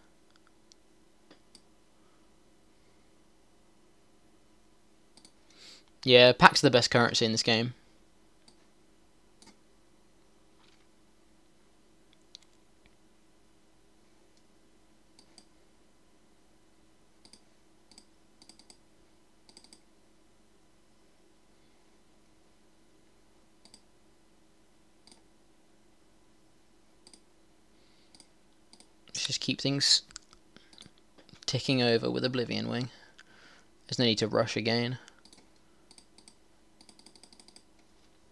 Yeah, packs are the best currency in this game. Let's just keep things ticking over with Oblivion Wing. There's no need to rush again.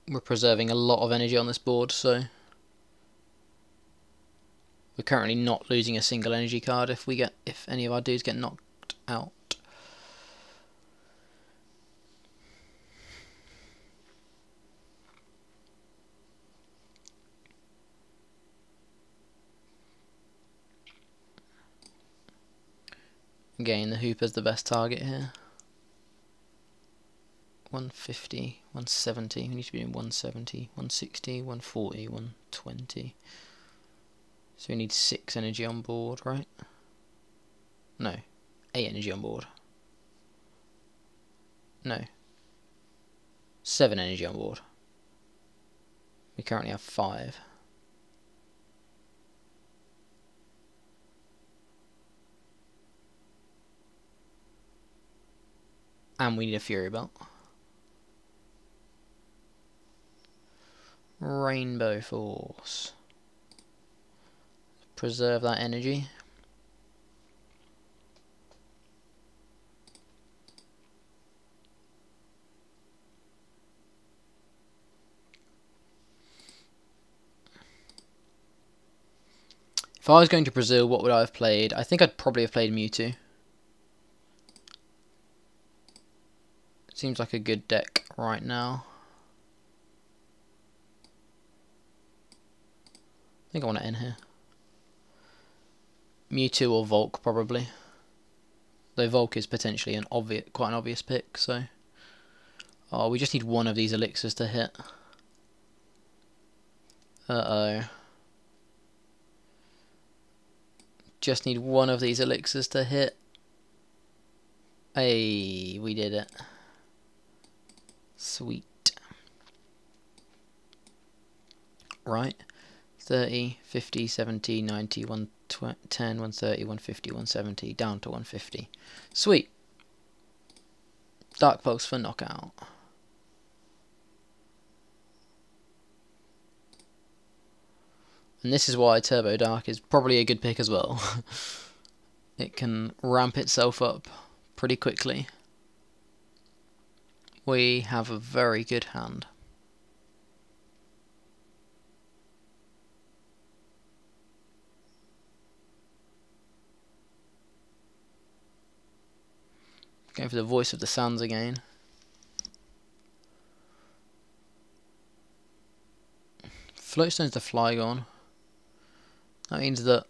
We're preserving a lot of energy on this board, so we're currently not losing a single energy card if any of our dudes get knocked out. Again, the Hooper's the best target here. 150, 170, we need to be in 170, 160, 140, 120. So we need 6 energy on board, right? No, 8 energy on board. No, 7 energy on board. We currently have 5. And we need a Fury Belt. Rainbow Force. Preserve that energy. If I was going to Brazil, what would I have played? I think I'd probably have played Mewtwo. Seems like a good deck right now. I think I want to end here. Mewtwo or Volk probably. Though Volk is potentially quite an obvious pick, so. Oh, we just need one of these elixirs to hit. Uh-oh. Just need one of these elixirs to hit. Hey, we did it. Sweet. Right. 30, 50, 70, 90, 110, 130, 150, 170, down to 150. Sweet. Dark Pulse for knockout. And this is why Turbo Dark is probably a good pick as well. It can ramp itself up pretty quickly. We have a very good hand. Going for the Voice of the Sands again. Floatstone's the Flygon. That means that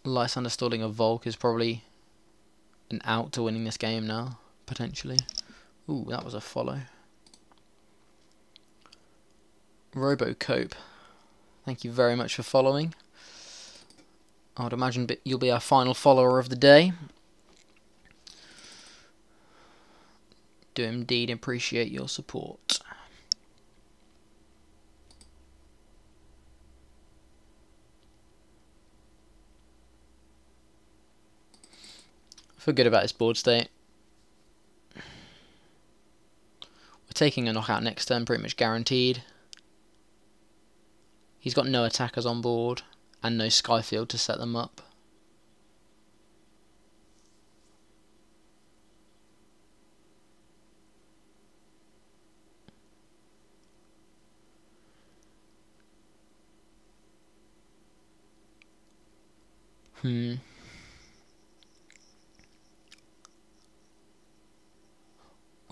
Lysander stalling a Volk is probably an out to winning this game now, potentially. Ooh, that was a follow. Robocope, thank you very much for following. I would imagine you'll be our final follower of the day. Do indeed appreciate your support. I feel good about this board state. We're taking a knockout next turn, pretty much guaranteed. He's got no attackers on board and no Skyfield to set them up.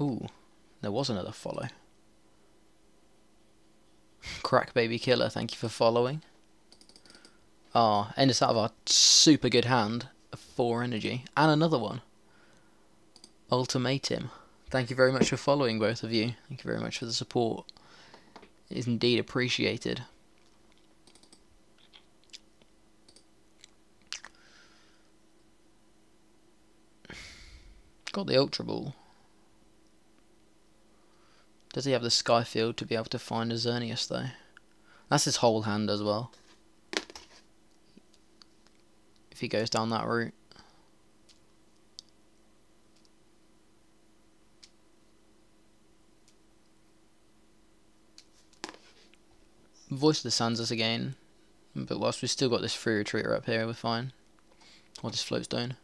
Ooh, there was another follow. Crack Baby Killer, thank you for following. Ah, end us out of our super good hand of 4 energy. And another one. Ultimatum. Thank you very much for following, both of you. Thank you very much for the support. It is indeed appreciated. Got the Ultra Ball. Does he have the Skyfield to be able to find a Xerneas though? That's his whole hand as well. If he goes down that route. Voice of the Sands again. But whilst we've still got this free retreater up here, we're fine. Or this Floatstone.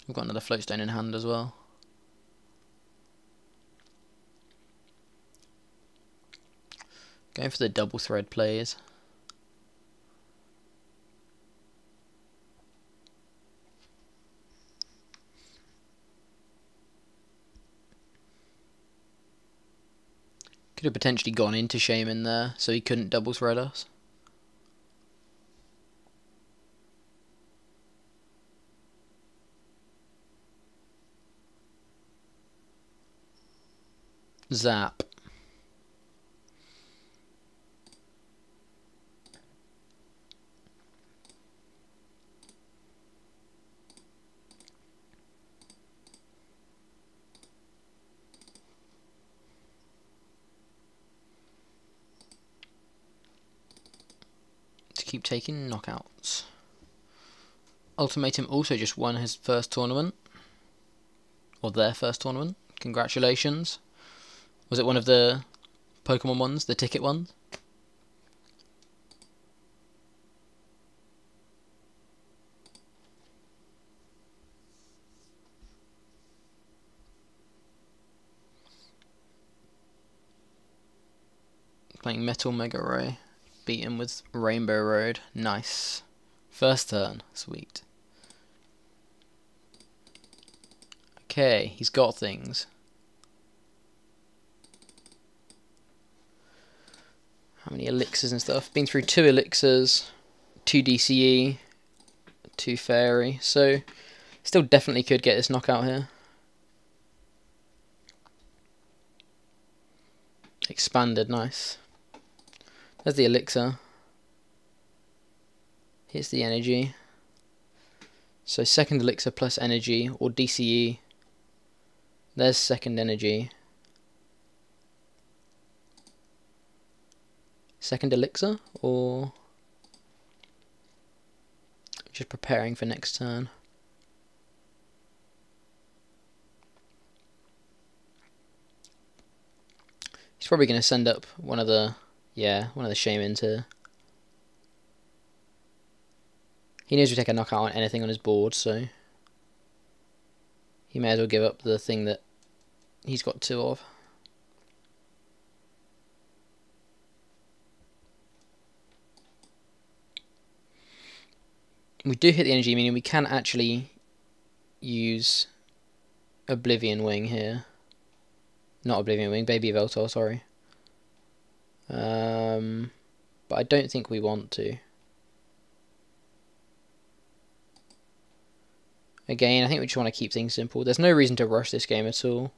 We've got another Floatstone in hand as well. Going for the double thread plays. Could have potentially gone into Shaman there, so he couldn't double thread us. Zap. To keep taking knockouts. Ultimatum also just won his first tournament. Or their first tournament. Congratulations. Was it one of the Pokemon ones? The ticket ones? Playing Metal Mega Ray. Beat him with Rainbow Road. Nice. First turn. Sweet. Okay, he's got things. How many elixirs and stuff? Been through 2 elixirs, 2 DCE, 2 fairy, so still definitely could get this knockout here. Expanded, nice. There's the elixir. Here's the energy. So second elixir plus energy, or DCE. There's second energy. Second elixir, or just preparing for next turn. He's probably going to send up one of the Shamans here. He knows we take a knockout on anything on his board, so he may as well give up the thing that he's got 2 of. We do hit the energy, meaning we can actually use Oblivion Wing here. Not Oblivion Wing, Baby Veltor, sorry. But I don't think we want to. Again, I think we just want to keep things simple. There's no reason to rush this game at all.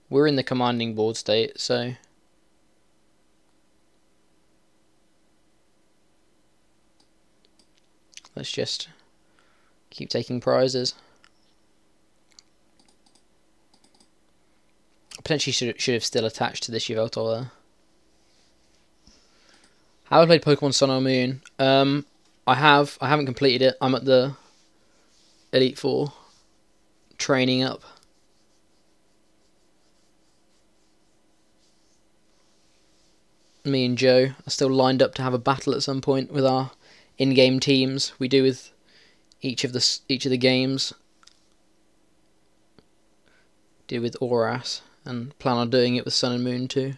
We're in the commanding board state, so let's just keep taking prizes. Potentially should have still attached to this Yveltal there. Have I played Pokemon Sun or Moon? I have. I haven't completed it. I'm at the Elite Four, training up. Me and Joe are still lined up to have a battle at some point with our in-game teams. We do with each of the games. Do with Oras, and plan on doing it with Sun and Moon too.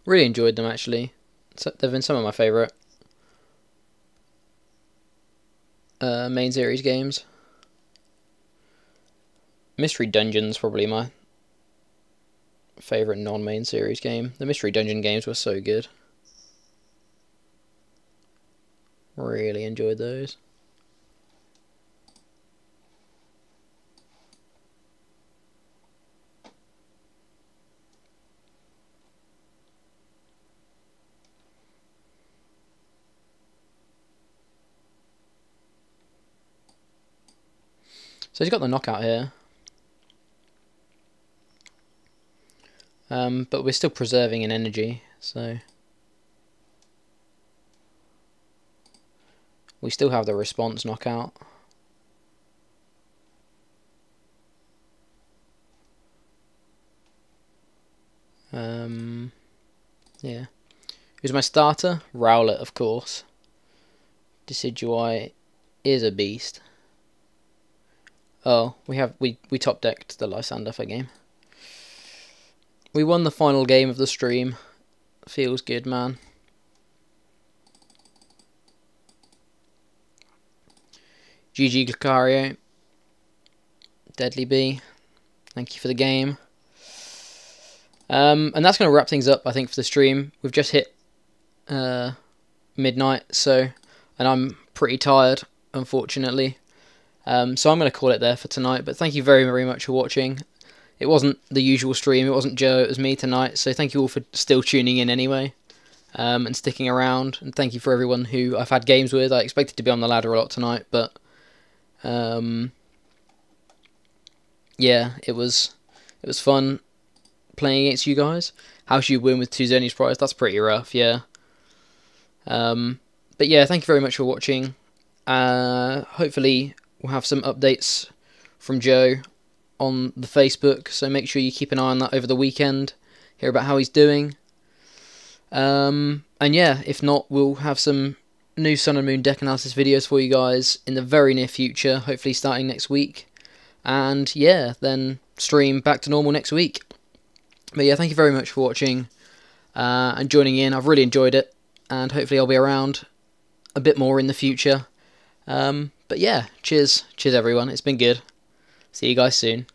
Really enjoyed them actually. They've been some of my favourite main series games. Mystery Dungeon's probably my favourite non-main series game. The Mystery Dungeon games were so good. Really enjoyed those. So he's got the knockout here. But we're still preserving an energy, so We still have the response knockout. Yeah. Who's my starter? Rowlet, of course. Decidueye is a beast. Oh, we top decked the Lysander for game. We won the final game of the stream. Feels good, man. GG Lucario. Deadly B. Thank you for the game. And that's going to wrap things up, I think, for the stream. We've just hit midnight, and I'm pretty tired, unfortunately. So I'm going to call it there for tonight. But thank you very, very much for watching. It wasn't the usual stream. It wasn't Joe. It was me tonight. So thank you all for still tuning in anyway, and sticking around. And thank you for everyone who I've had games with. I expected to be on the ladder a lot tonight, but yeah, it was fun playing against you guys. How should you win with 2 Zonies prize? That's pretty rough, yeah. But yeah, thank you very much for watching. Hopefully we'll have some updates from Joe on the Facebook, so make sure you keep an eye on that over the weekend, hear about how he's doing. And yeah, if not, we'll have some new Sun and Moon deck analysis videos for you guys in the very near future, hopefully starting next week. And yeah, then stream back to normal next week. But yeah, thank you very much for watching and joining in. I've really enjoyed it, and hopefully I'll be around a bit more in the future. But yeah, cheers everyone. It's been good. See you guys soon.